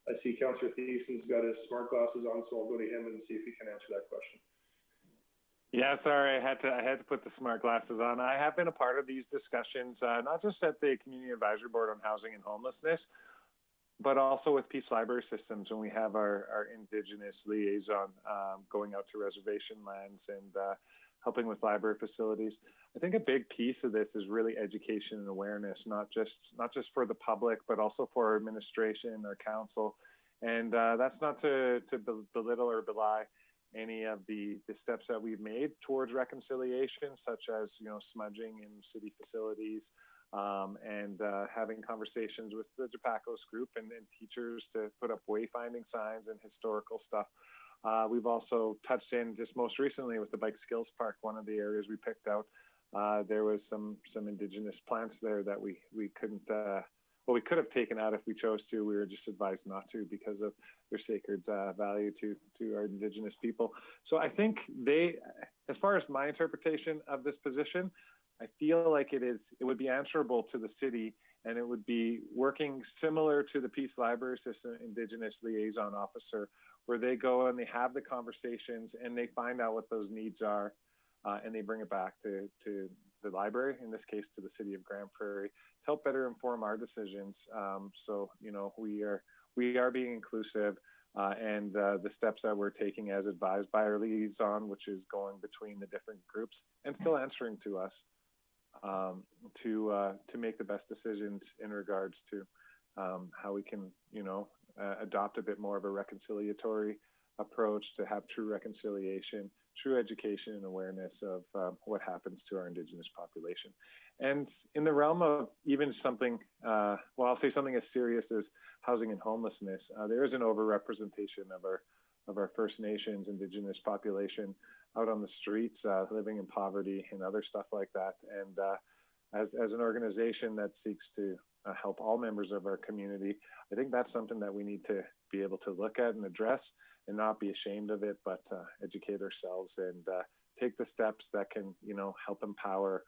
I see Councillor Thiessen's got his smart glasses on, so I'll go to him and see if he can answer that question. Yeah, sorry, I had to put the smart glasses on. I have been a part of these discussions, not just at the Community Advisory Board on Housing and Homelessness, but also with Peace Library Systems, when we have our Indigenous liaison going out to reservation lands and helping with library facilities. I think a big piece of this is really education and awareness, not just for the public, but also for our administration, our council. And that's not to belittle or belie any of the steps that we've made towards reconciliation, such as, you know, smudging in city facilities, and having conversations with the JPACOS group and teachers to put up wayfinding signs and historical stuff. We've also touched in just most recently with the Bike Skills Park, one of the areas we picked out. There was some Indigenous plants there that we couldn't, well, we could have taken out if we chose to. We were just advised not to because of their sacred value to our Indigenous people. So I think as far as my interpretation of this position, I feel like it would be answerable to the city, and it would be working similar to the Peace Library System Indigenous Liaison Officer, where they go and they have the conversations and they find out what those needs are, and they bring it back to the library, in this case to the city of Grande Prairie, to help better inform our decisions. So, you know, we are being inclusive, and the steps that we're taking as advised by our liaison, which is going between the different groups and still answering to us, to make the best decisions in regards to how we can, you know, adopt a bit more of a reconciliatory approach, to have true reconciliation, true education and awareness of what happens to our Indigenous population. And in the realm of even something, well, I'll say something as serious as housing and homelessness, there is an overrepresentation of our First Nations, Indigenous population out on the streets, living in poverty and other stuff like that. And as an organization that seeks to help all members of our community, I think that's something that we need to be able to look at and address and not be ashamed of it, but educate ourselves and take the steps that can, help empower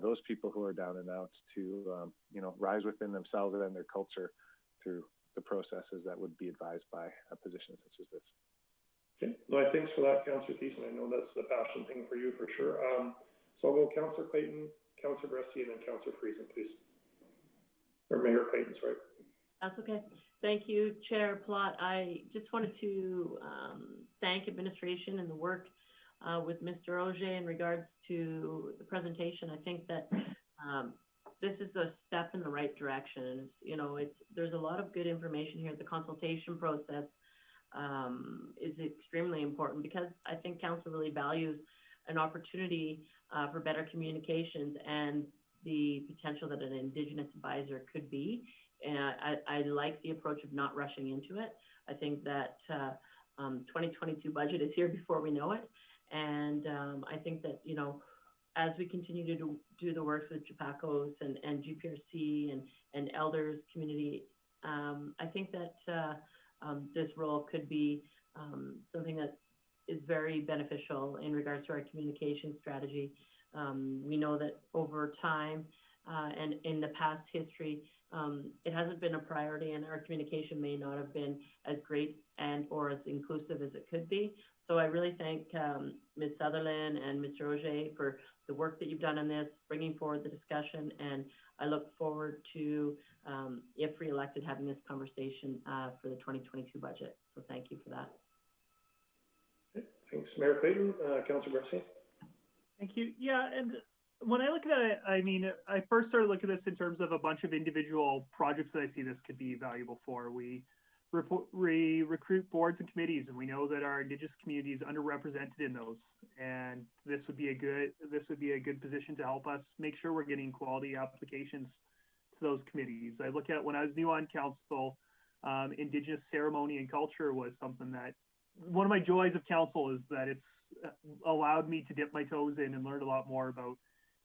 those people who are down and out to, rise within themselves and their culture through the processes that would be advised by a position such as this. Okay, well, thanks for that, Councillor Thiessen. I know that's the passion thing for you for sure. So I'll go Councillor Clayton, Councillor Bresty, and then Councillor Friesen, please. Or Mayor Clayton, sorry. That's okay. Thank you, Chair Plott. I just wanted to thank administration and the work with Mr. Auger in regards to the presentation. I think that this is a step in the right direction. There's a lot of good information here. The consultation process is extremely important because I think Council really values an opportunity for better communications and the potential that an Indigenous advisor could be. And I like the approach of not rushing into it. I think that 2022 budget is here before we know it. And I think that, as we continue to do the work with JPACOS and GPRC and elders community, I think that this role could be something that is very beneficial in regards to our communication strategy. We know that over time and in the past history, it hasn't been a priority, and our communication may not have been as great and or as inclusive as it could be. So I really thank Ms. Sutherland and Mr. Auger for the work that you've done on this, bringing forward the discussion, and I look forward to, if re-elected, having this conversation for the 2022 budget. So thank you for that. Okay. Thanks, Mayor Clayton. Councillor Bresty. Thank you. Yeah, and when I look at it, I first started looking at this in terms of a bunch of individual projects that I see this could be valuable for. We recruit boards and committees, and we know that our Indigenous community is underrepresented in those. And this would be a good position to help us make sure we're getting quality applications to those committees. I look at when I was new on council, Indigenous ceremony and culture was something that one of my joys of council is that it's allowed me to dip my toes in and learn a lot more about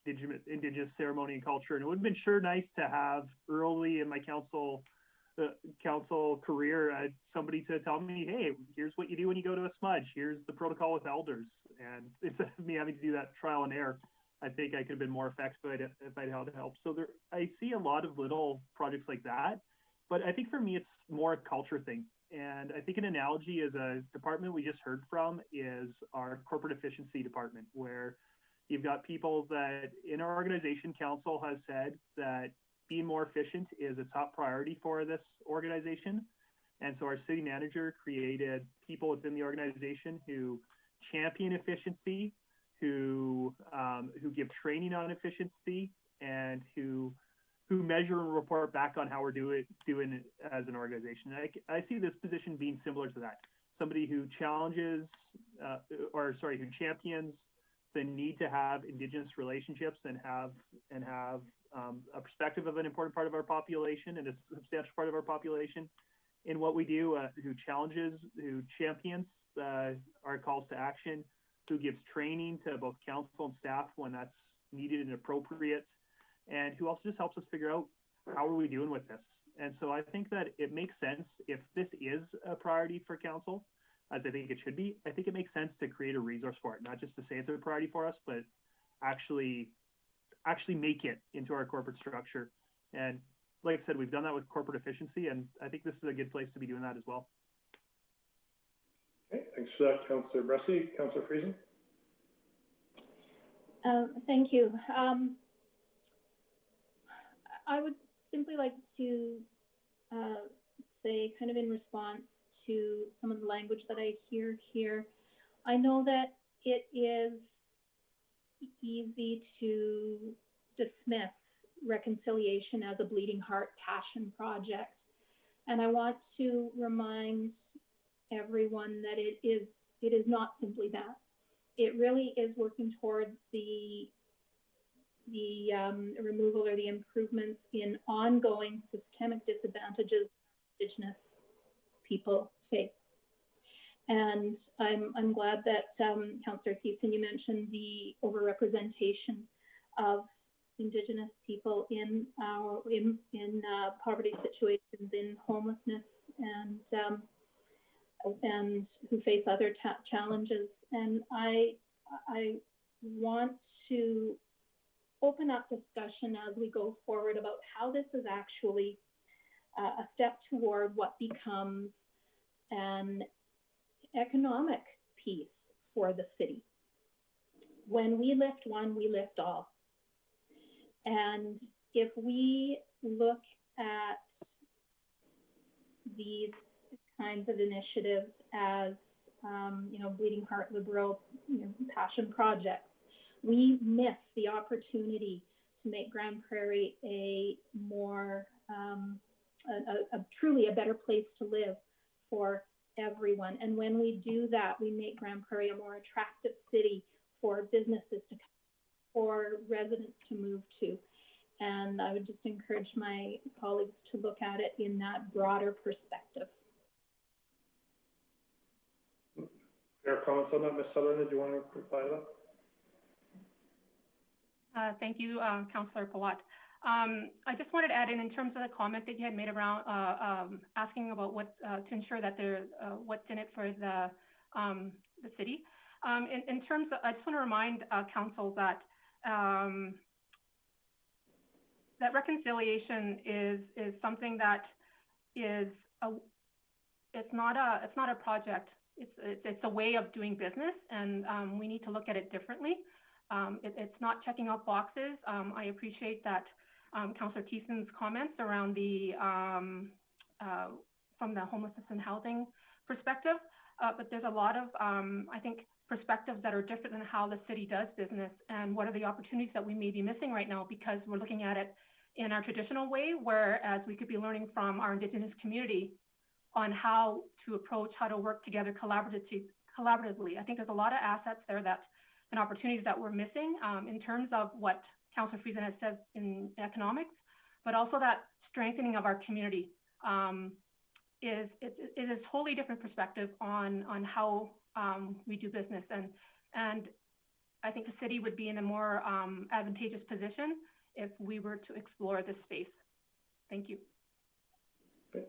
Indigenous ceremony and culture. And it would have been sure nice to have early in my council career somebody to tell me, hey, here's what you do when you go to a smudge. Here's the protocol with elders. And instead of me having to do that trial and error, I think I could have been more effective if I'd had help. So I see a lot of little projects like that. But I think for me, it's more a culture thing. And I think an analogy is a department we just heard from is our corporate efficiency department, where you've got people that in our organization, council has said that being more efficient is a top priority for this organization. And so our city manager created people within the organization who champion efficiency, who give training on efficiency, and who measure and report back on how we're doing it as an organization. And I see this position being similar to that. Somebody who challenges, who champions the need to have Indigenous relationships and have a perspective of an important part of our population and a substantial part of our population in what we do, who challenges, who champions our calls to action, who gives training to both council and staff when that's needed and appropriate, and who also just helps us figure out how are we doing with this. And so I think that it makes sense if this is a priority for council, as I think it should be. I think it makes sense to create a resource for it, not just to say it's a priority for us, but actually make it into our corporate structure. And like I said, we've done that with corporate efficiency, and I think this is a good place to be doing that as well. Okay, thanks for that, Councillor Bresty. Councillor Friesen. Thank you. I would simply like to say, kind of in response to some of the language that I hear here, I know that it is easy to dismiss reconciliation as a bleeding heart passion project. And I want to remind everyone that it is not simply that. It really is working towards the removal or the improvements in ongoing systemic disadvantages Indigenous people face. And I'm glad that Councillor Thiessen, you mentioned the overrepresentation of Indigenous people in poverty situations, in homelessness, and who face other challenges. And I want to open up discussion as we go forward about how this is actually a step toward what becomes an economic piece for the city. When we lift one, we lift all. And if we look at these kinds of initiatives as, Bleeding Heart Liberal, passion projects, we miss the opportunity to make Grande Prairie a more, truly a better place to live for everyone. And when we do that, we make Grande Prairie a more attractive city for businesses to come, for residents to move to. And I would just encourage my colleagues to look at it in that broader perspective. Fair comments on that, Ms. Sutherland? Did you want to reply to that? Thank you, Councillor Pawat. I just wanted to add in terms of the comment that you had made around asking about what to ensure that what's in it for the city. In terms of, I just want to remind council that that reconciliation is something that is it's not a project. It's a way of doing business, and we need to look at it differently. It's not checking off boxes. I appreciate that Councillor Thiessen's comments around the from the homelessness and housing perspective, but there's a lot of I think perspectives that are different than how the city does business, and what are the opportunities that we may be missing right now because we're looking at it in our traditional way, whereas we could be learning from our Indigenous community on how to approach, how to work together collaboratively. I think there's a lot of assets there and opportunities that we're missing in terms of what Councillor Friesen has said in economics, but also that strengthening of our community is a totally different perspective on how we do business, and I think the city would be in a more advantageous position if we were to explore this space. Thank you. Okay.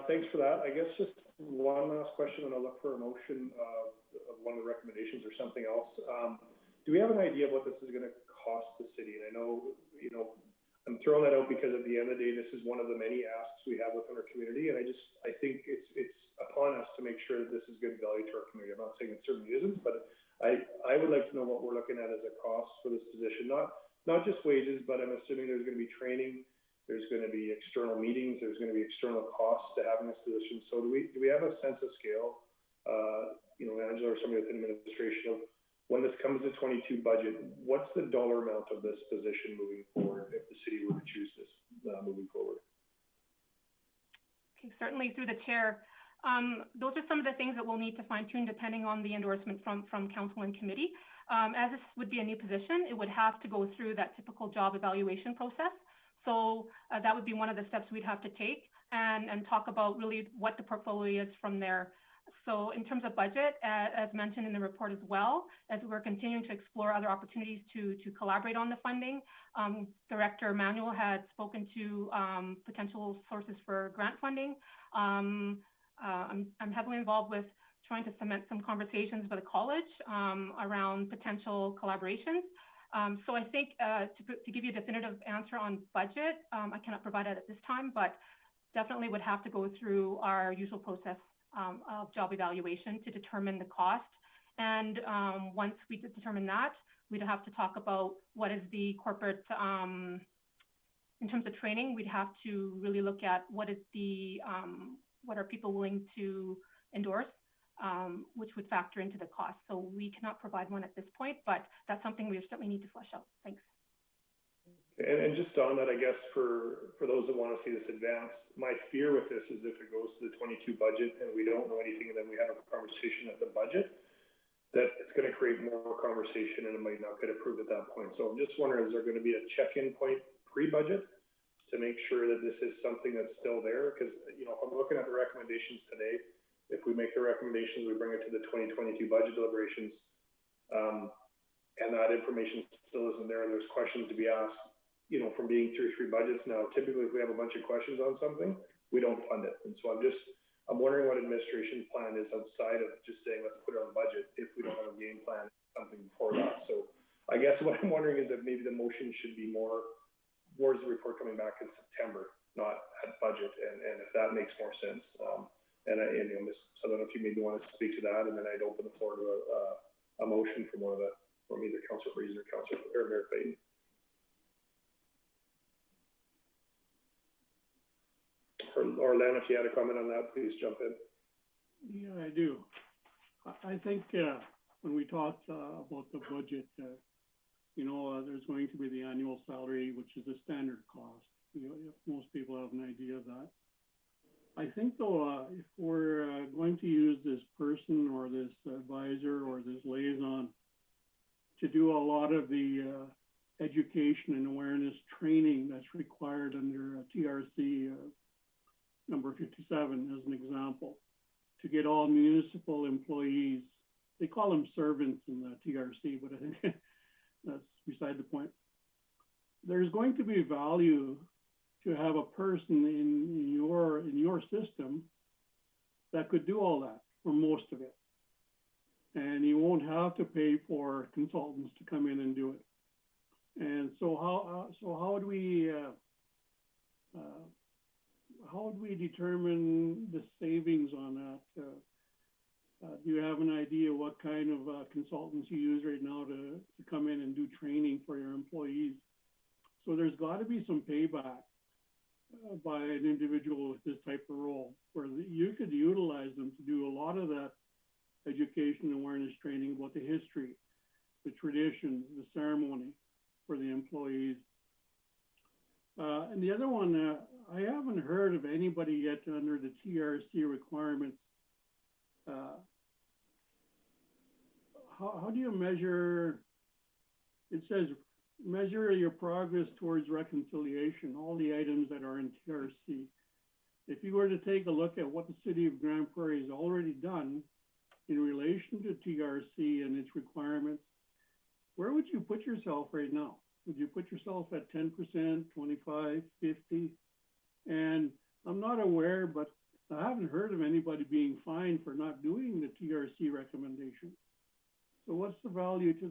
Thanks for that. I guess just one last question, and I'll look for a motion of one of the recommendations or something else. Do we have an idea of what this is going to cost the city? And I know, I'm throwing that out because at the end of the day, this is one of the many asks we have within our community, and I think it's upon us to make sure that this is good value to our community. I'm not saying it certainly isn't, but I would like to know what we're looking at as a cost for this position, not just wages, but I'm assuming there's going to be training, there's going to be external meetings, there's going to be external costs to having this position. So do we have a sense of scale, Angela or somebody within administration, of when this comes to 22 budget, what's the dollar amount of this position moving forward if the city were to choose this moving forward? Okay, certainly through the chair. Those are some of the things that we'll need to fine tune depending on the endorsement from council and committee. As this would be a new position, it would have to go through that typical job evaluation process. So that would be one of the steps we'd have to take and talk about really what the portfolio is from there. So in terms of budget, as mentioned in the report as well, as we're continuing to explore other opportunities to collaborate on the funding, Director Manuel had spoken to potential sources for grant funding. I'm heavily involved with trying to cement some conversations with the college around potential collaborations. So I think to give you a definitive answer on budget, I cannot provide it at this time, but definitely would have to go through our usual process of job evaluation to determine the cost. And once we determine that, we'd have to talk about what is the corporate, in terms of training, we'd have to really look at what is the, what are people willing to endorse, which would factor into the cost. So we cannot provide one at this point, but that's something we certainly need to flesh out. Thanks. And just on that, I guess for those that want to see this advance, my fear with this is if it goes to the 22 budget and we don't know anything, and then we have a conversation at the budget, that it's going to create more conversation and it might not get approved at that point. So I'm just wondering, is there going to be a check-in point pre-budget to make sure that this is something that's still there? Because, you know, if I'm looking at the recommendations today, if we make the recommendations, we bring it to the 2022 budget deliberations, and that information still isn't there, and there's questions to be asked, you know, from being 2 or 3 budgets now. Typically, if we have a bunch of questions on something, we don't fund it. And so I'm wondering what administration's plan is outside of just saying, let's put it on budget if we don't have a game plan, something before that. So I guess what I'm wondering is that maybe the motion should be more, where's the report coming back in September, not at budget, and if that makes more sense. You know, I don't know if you maybe want to speak to that, and then I'd open the floor to a motion from either Councillor Friesen or Mayor Clayton. Or Len, if you had a comment on that, please jump in. Yeah, I do. I think when we talked about the budget, you know, there's going to be the annual salary, which is a standard cost. You know, most people have an idea of that. I think, though, if we're going to use this person or this advisor or this liaison to do a lot of the education and awareness training that's required under TRC number 57, as an example, to get all municipal employees, they call them servants in the TRC, but I think that's beside the point. There's going to be value to have a person in your system that could do all that, or most of it. And you won't have to pay for consultants to come in and do it. And so how would we determine the savings on that? Do you have an idea what kind of consultants you use right now to come in and do training for your employees? So there's got to be some payback by an individual with this type of role, where you could utilize them to do a lot of that education and awareness training about the history, the tradition, the ceremony for the employees. And the other one, I haven't heard of anybody yet under the TRC requirements. How do you measure? It says measure your progress towards reconciliation, all the items that are in TRC. If you were to take a look at what the city of Grande Prairie has already done in relation to TRC and its requirements, where would you put yourself right now? Would you put yourself at 10%, 25, 50? And I'm not aware, but I haven't heard of anybody being fined for not doing the TRC recommendation. So what's the value to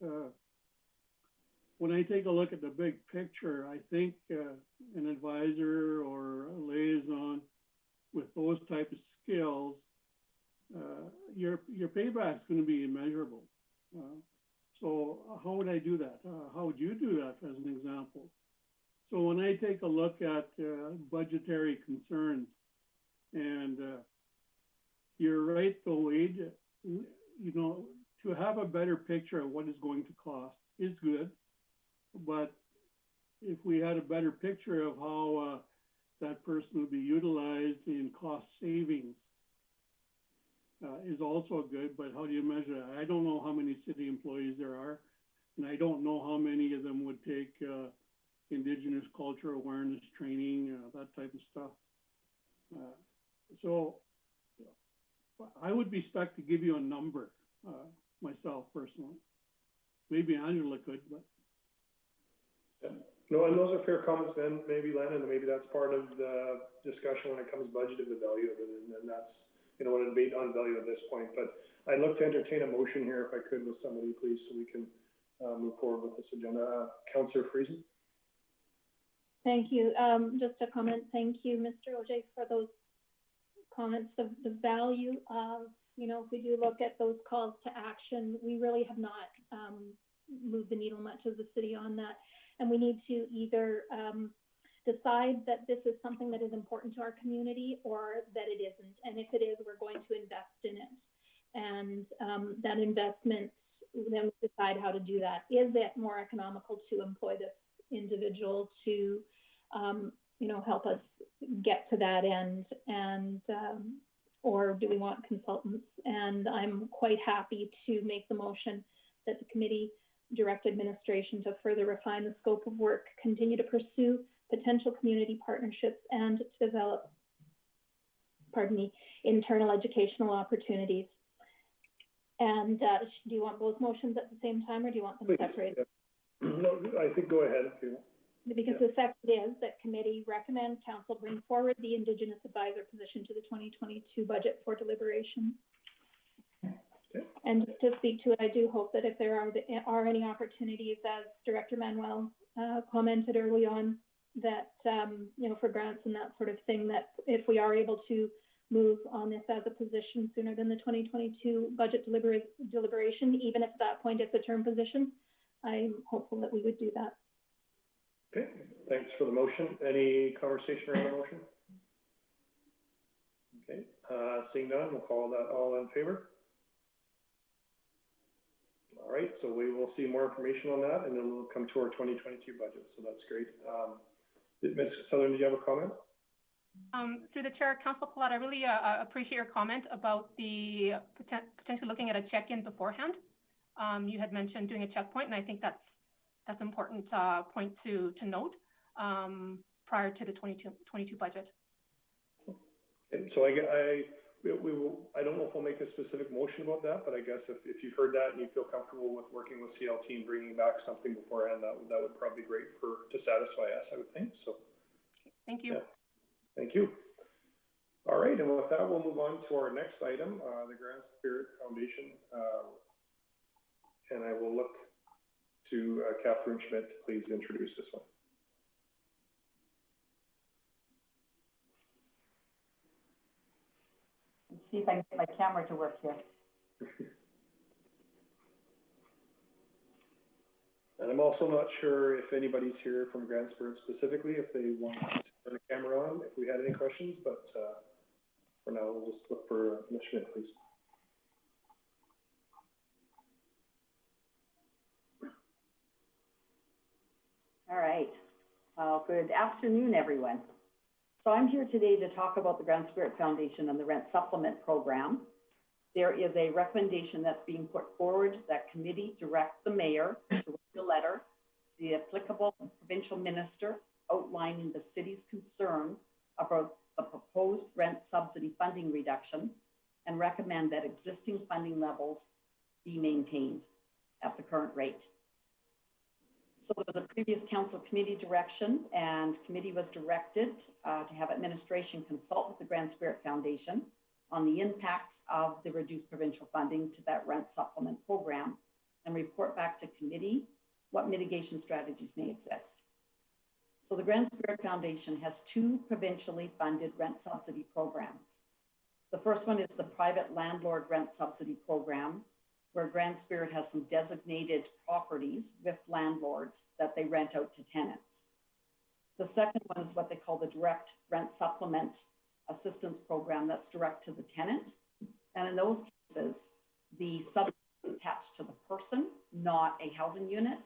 that? When I take a look at the big picture, I think an advisor or a liaison with those type of skills, your payback's going to be immeasurable. So how would I do that? How would you do that, as an example? So when I take a look at budgetary concerns, and you're right, though, Wade, you know, to have a better picture of what it's going to cost is good. But if we had a better picture of how that person would be utilized in cost savings, is also good, but how do you measure that? I don't know how many city employees there are, and I don't know how many of them would take Indigenous culture awareness training, that type of stuff. So I would be stuck to give you a number, myself personally. Maybe Angela could, but. Yeah. No, and those are fair comments, then maybe Len, and maybe that's part of the discussion when it comes budget of the value of it, and that's, you know, an debate on value at this point. But I'd look to entertain a motion here, if I could, with somebody, please, so we can move forward with this agenda. Councillor Friesen. Thank you. Just a comment. Thank you, Mr. Ojay, for those comments. The value of, you know, if we do look at those calls to action, we really have not moved the needle much as a city on that. And we need to either decide that this is something that is important to our community or that it isn't. And if it is, we're going to invest in it. And that investment, then we decide how to do that. Is it more economical to employ this individual to, help us get to that end, and or do we want consultants? And I'm quite happy to make the motion that the committee direct administration to further refine the scope of work, continue to pursue potential community partnerships, and to develop, internal educational opportunities. And do you want both motions at the same time, or do you want them separated? No, I think go ahead if you want. Because the fact is that committee recommends council bring forward the Indigenous advisor position to the 2022 budget for deliberation. Okay. And to speak to it, I do hope that if there are any opportunities, as Director Manuel commented early on, that for grants and that sort of thing, that if we are able to move on this as a position sooner than the 2022 budget deliberation, even if at that point it's a term position, I'm hopeful that we would do that. Okay, thanks for the motion. Any conversation around the motion? Okay, seeing none, we'll call that all in favor. All right, so we will see more information on that, and then we'll come to our 2022 budget. So that's great. Ms. Southern, do you have a comment? Through the chair, Councilor Palat, I really appreciate your comment about the potentially looking at a check-in beforehand. You had mentioned doing a checkpoint, and I think that's an important point to note prior to the 2022 budget. And so I don't know if we'll make a specific motion about that, but I guess if you've heard that and you feel comfortable with working with CLT and bringing back something beforehand, that would probably be great to satisfy us, I would think. So. Thank you. Yeah. Thank you. All right, and with that, we'll move on to our next item, the Grande Prairie Foundation, and I will look to Catherine Schmidt to please introduce this one. Let's see if I can get my camera to work here. And I'm also not sure if anybody's here from Grande Prairie specifically, if they want to turn the camera on, if we had any questions, but for now, we'll just look for Ms. Schmidt, please. All right. Good afternoon, everyone. So I'm here today to talk about the Grande Prairie Foundation and the Rent Supplement Program. There is a recommendation that's being put forward that committee directs the mayor to write a letter to the applicable provincial minister outlining the city's concern about the proposed rent subsidy funding reduction and recommend that existing funding levels be maintained at the current rate. So there was a previous council committee direction, and committee was directed to have administration consult with the Grande Prairie Foundation on the impacts of the reduced provincial funding to that rent supplement program and report back to committee what mitigation strategies may exist. So the Grande Prairie Foundation has two provincially funded rent subsidy programs. The first one is the private landlord rent subsidy program, where Grande Prairie has some designated properties with landlords that they rent out to tenants. The second one is what they call the direct rent supplement assistance program, that's direct to the tenant. And in those cases, the subsidy is attached to the person, not a housing unit,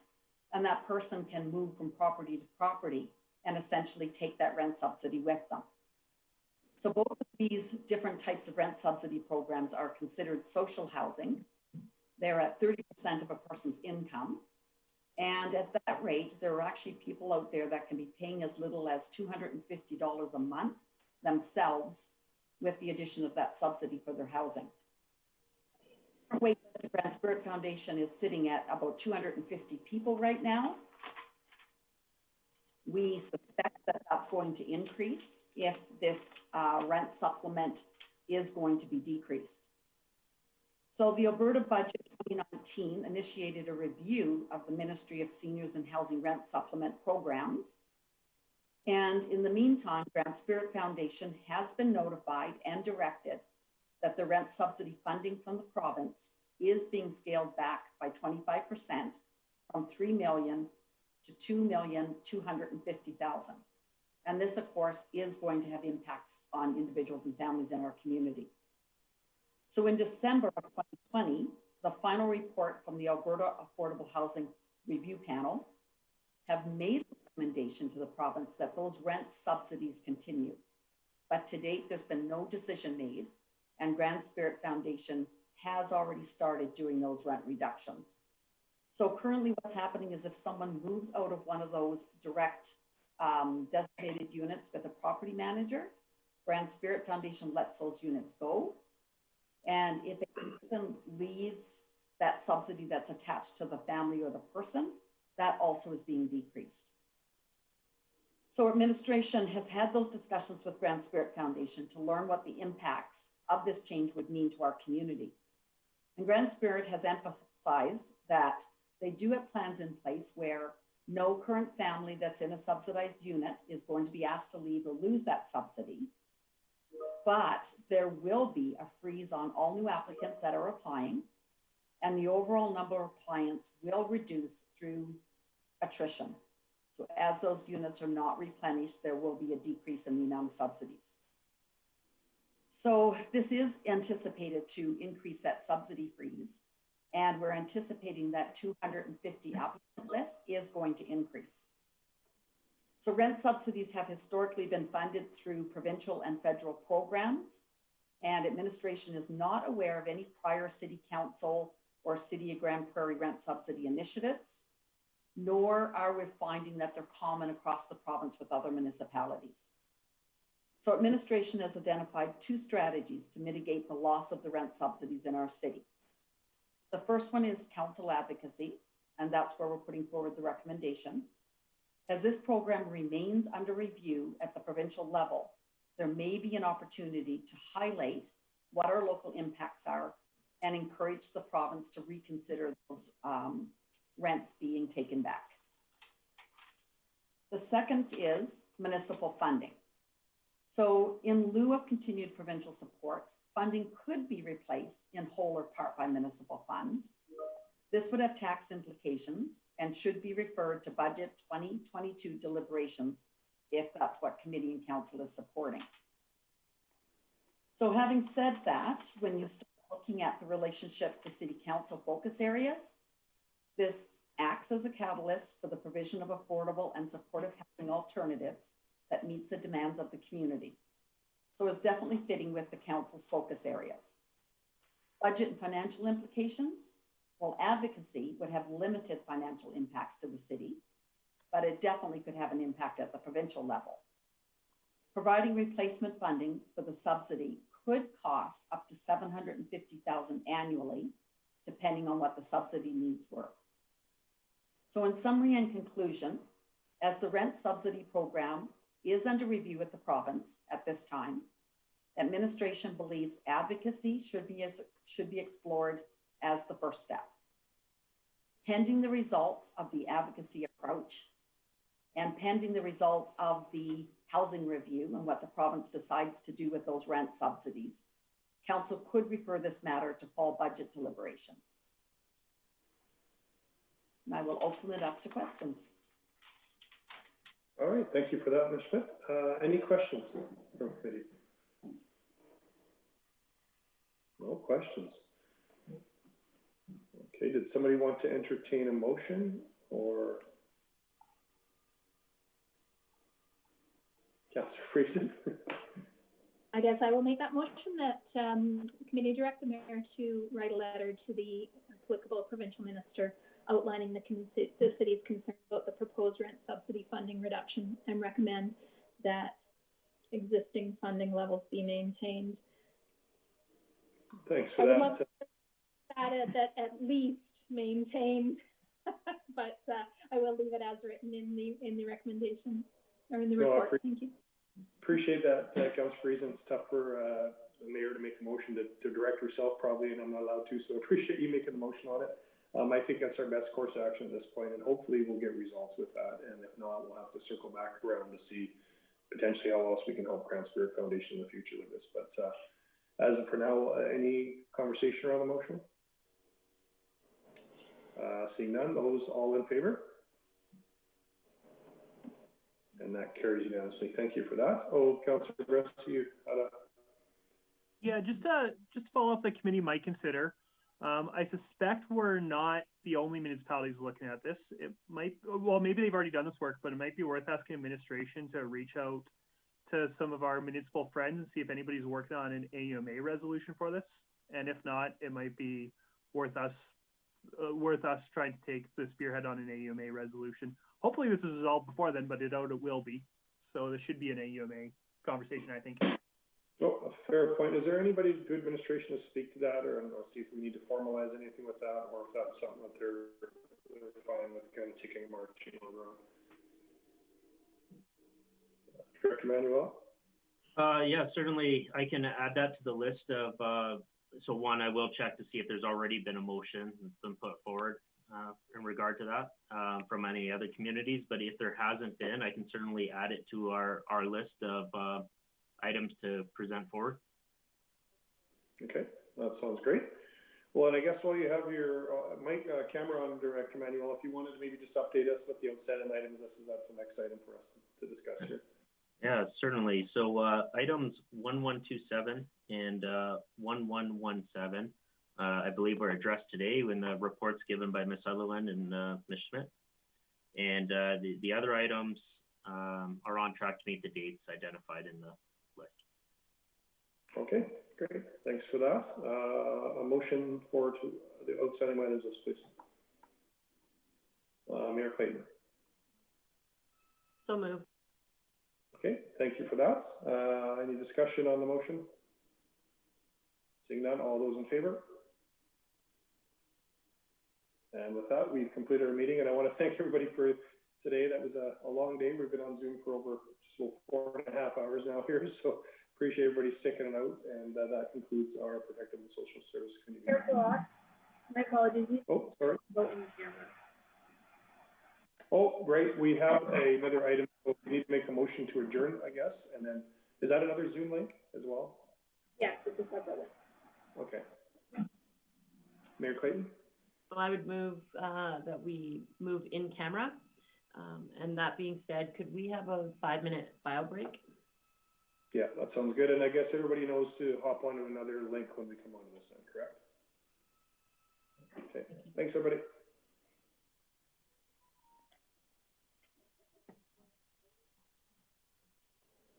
and that person can move from property to property and essentially take that rent subsidy with them. So both of these different types of rent subsidy programs are considered social housing. They're at 30% of a person's income. And at that rate, there are actually people out there that can be paying as little as $250 a month themselves with the addition of that subsidy for their housing. The Grande Prairie Foundation is sitting at about 250 people right now. We suspect that that's going to increase if this rent supplement is going to be decreased. So the Alberta budget 2019 initiated a review of the Ministry of Seniors and Housing Rent Supplement programs. And in the meantime, Grande Prairie Foundation has been notified and directed that the rent subsidy funding from the province is being scaled back by 25% from $3 million to $2,250,000. And this, of course, is going to have impacts on individuals and families in our community. So in December of 2020, the final report from the Alberta Affordable Housing Review Panel have made a recommendation to the province that those rent subsidies continue. But to date, there's been no decision made, and Grand Spirit Foundation has already started doing those rent reductions. So currently what's happening is if someone moves out of one of those direct designated units with a property manager, Grand Spirit Foundation lets those units go. And if a person leaves that subsidy that's attached to the family or the person, that also is being decreased. So administration has had those discussions with Grand Spirit Foundation to learn what the impacts of this change would mean to our community. And Grand Spirit has emphasized that they do have plans in place where no current family that's in a subsidized unit is going to be asked to leave or lose that subsidy, but there will be a freeze on all new applicants that are applying, and the overall number of clients will reduce through attrition. So as those units are not replenished, there will be a decrease in the amount of subsidies. So this is anticipated to increase that subsidy freeze, and we're anticipating that 250 applicant list is going to increase. So rent subsidies have historically been funded through provincial and federal programs, and administration is not aware of any prior city council or City of Grande Prairie rent subsidy initiatives, nor are we finding that they're common across the province with other municipalities. So administration has identified two strategies to mitigate the loss of the rent subsidies in our city. The first one is council advocacy, and that's where we're putting forward the recommendation. As this program remains under review at the provincial level, there may be an opportunity to highlight what our local impacts are and encourage the province to reconsider those rents being taken back. The second is municipal funding. So in lieu of continued provincial support, funding could be replaced in whole or part by municipal funds. This would have tax implications and should be referred to budget 2022 deliberations if that's what committee and council is supporting. So having said that, when you start looking at the relationship to city council focus areas, this acts as a catalyst for the provision of affordable and supportive housing alternatives that meets the demands of the community. So it's definitely fitting with the council's focus areas. Budget and financial implications. Well, advocacy would have limited financial impacts to the city, but it definitely could have an impact at the provincial level. Providing replacement funding for the subsidy could cost up to $750,000 annually, depending on what the subsidy needs were. So in summary and conclusion, as the rent subsidy program is under review at the province at this time, administration believes advocacy should be explored as the first step. Pending the results of the advocacy approach and pending the results of the housing review and what the province decides to do with those rent subsidies, council could refer this matter to fall budget deliberations. And I will open it up to questions. All right, thank you for that, Ms. Smith. Any questions from committee? No questions. Okay, did somebody want to entertain a motion or? Councillor Friesen? I guess I will make that motion that committee direct the mayor to write a letter to the applicable provincial minister outlining the city's concern about the proposed rent subsidy funding reduction and recommend that existing funding levels be maintained. Thanks for I would that. love to add that at least maintained, but I will leave it as written in the recommendation or in the report. Thank you. Appreciate that, Councillor Friesen. It's tough for the mayor to make a motion to direct herself probably, and I'm not allowed to, so appreciate you making the motion on it. I think that's our best course of action at this point, and hopefully we'll get results with that. And if not, we'll have to circle back around to see potentially how else we can help Grand Spirit Foundation in the future with this. But as of for now, any conversation around the motion? Seeing none, those all in favor? And that carries unanimously. Thank you for that. Oh, Councillor Grassi, you had a... Yeah, just to follow up, the committee might consider. I suspect we're not the only municipalities looking at this. It might, well, maybe they've already done this work, but it might be worth asking administration to reach out to some of our municipal friends and see if anybody's working on an AUMA resolution for this. And if not, it might be worth us trying to take the spearhead on an AUMA resolution. Hopefully this is resolved before then, but I doubt it will be. So this should be an AUMA conversation, I think. Oh, a fair point. Is there anybody good administration to speak to that, or see if we need to formalize anything with that, or if that's something that they're fine with kind of taking a marching around? Director Manuel? Yeah, certainly I can add that to the list of, so one, I will check to see if there's already been a motion that's been put forward in regard to that from any other communities, but if there hasn't been, I can certainly add it to our list of items to present forward. Okay, that sounds great. Well, and I guess while you have your camera on, Director Manuel, if you wanted to maybe just update us with the outstanding items, that's the next item for us to discuss here. Yeah, certainly. So items 1127 and 1117, I believe were addressed today in the reports given by Ms. Sutherland and Ms. Schmidt. And the other items are on track to meet the dates identified in the list. Okay, great. Thanks for that. A motion for the outstanding items, please. Mayor Clayton. So moved. Okay, thank you for that. Any discussion on the motion? Seeing none, all those in favor? And with that, we've completed our meeting, and I want to thank everybody for today. That was a long day. We've been on Zoom for over 4.5 hours now here, so appreciate everybody sticking it out, and that concludes our Protective and Social Service Committee. My apologies. Oh, sorry. Vote in the camera. Oh, great. We have another item. So we need to make a motion to adjourn, I guess. And then, is that another Zoom link as well? Yes, it's a separate one. Okay. Mayor Clayton? So I would move that we move in camera. And that being said, could we have a 5-minute bio break? Yeah, that sounds good. And I guess everybody knows to hop onto another link when we come onto this end, correct? Okay. Thanks, everybody.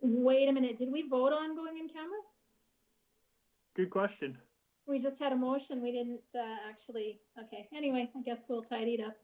Wait a minute, did we vote on going in camera? Good question. We just had a motion, we didn't actually, okay. Anyway, I guess we'll tidy it up.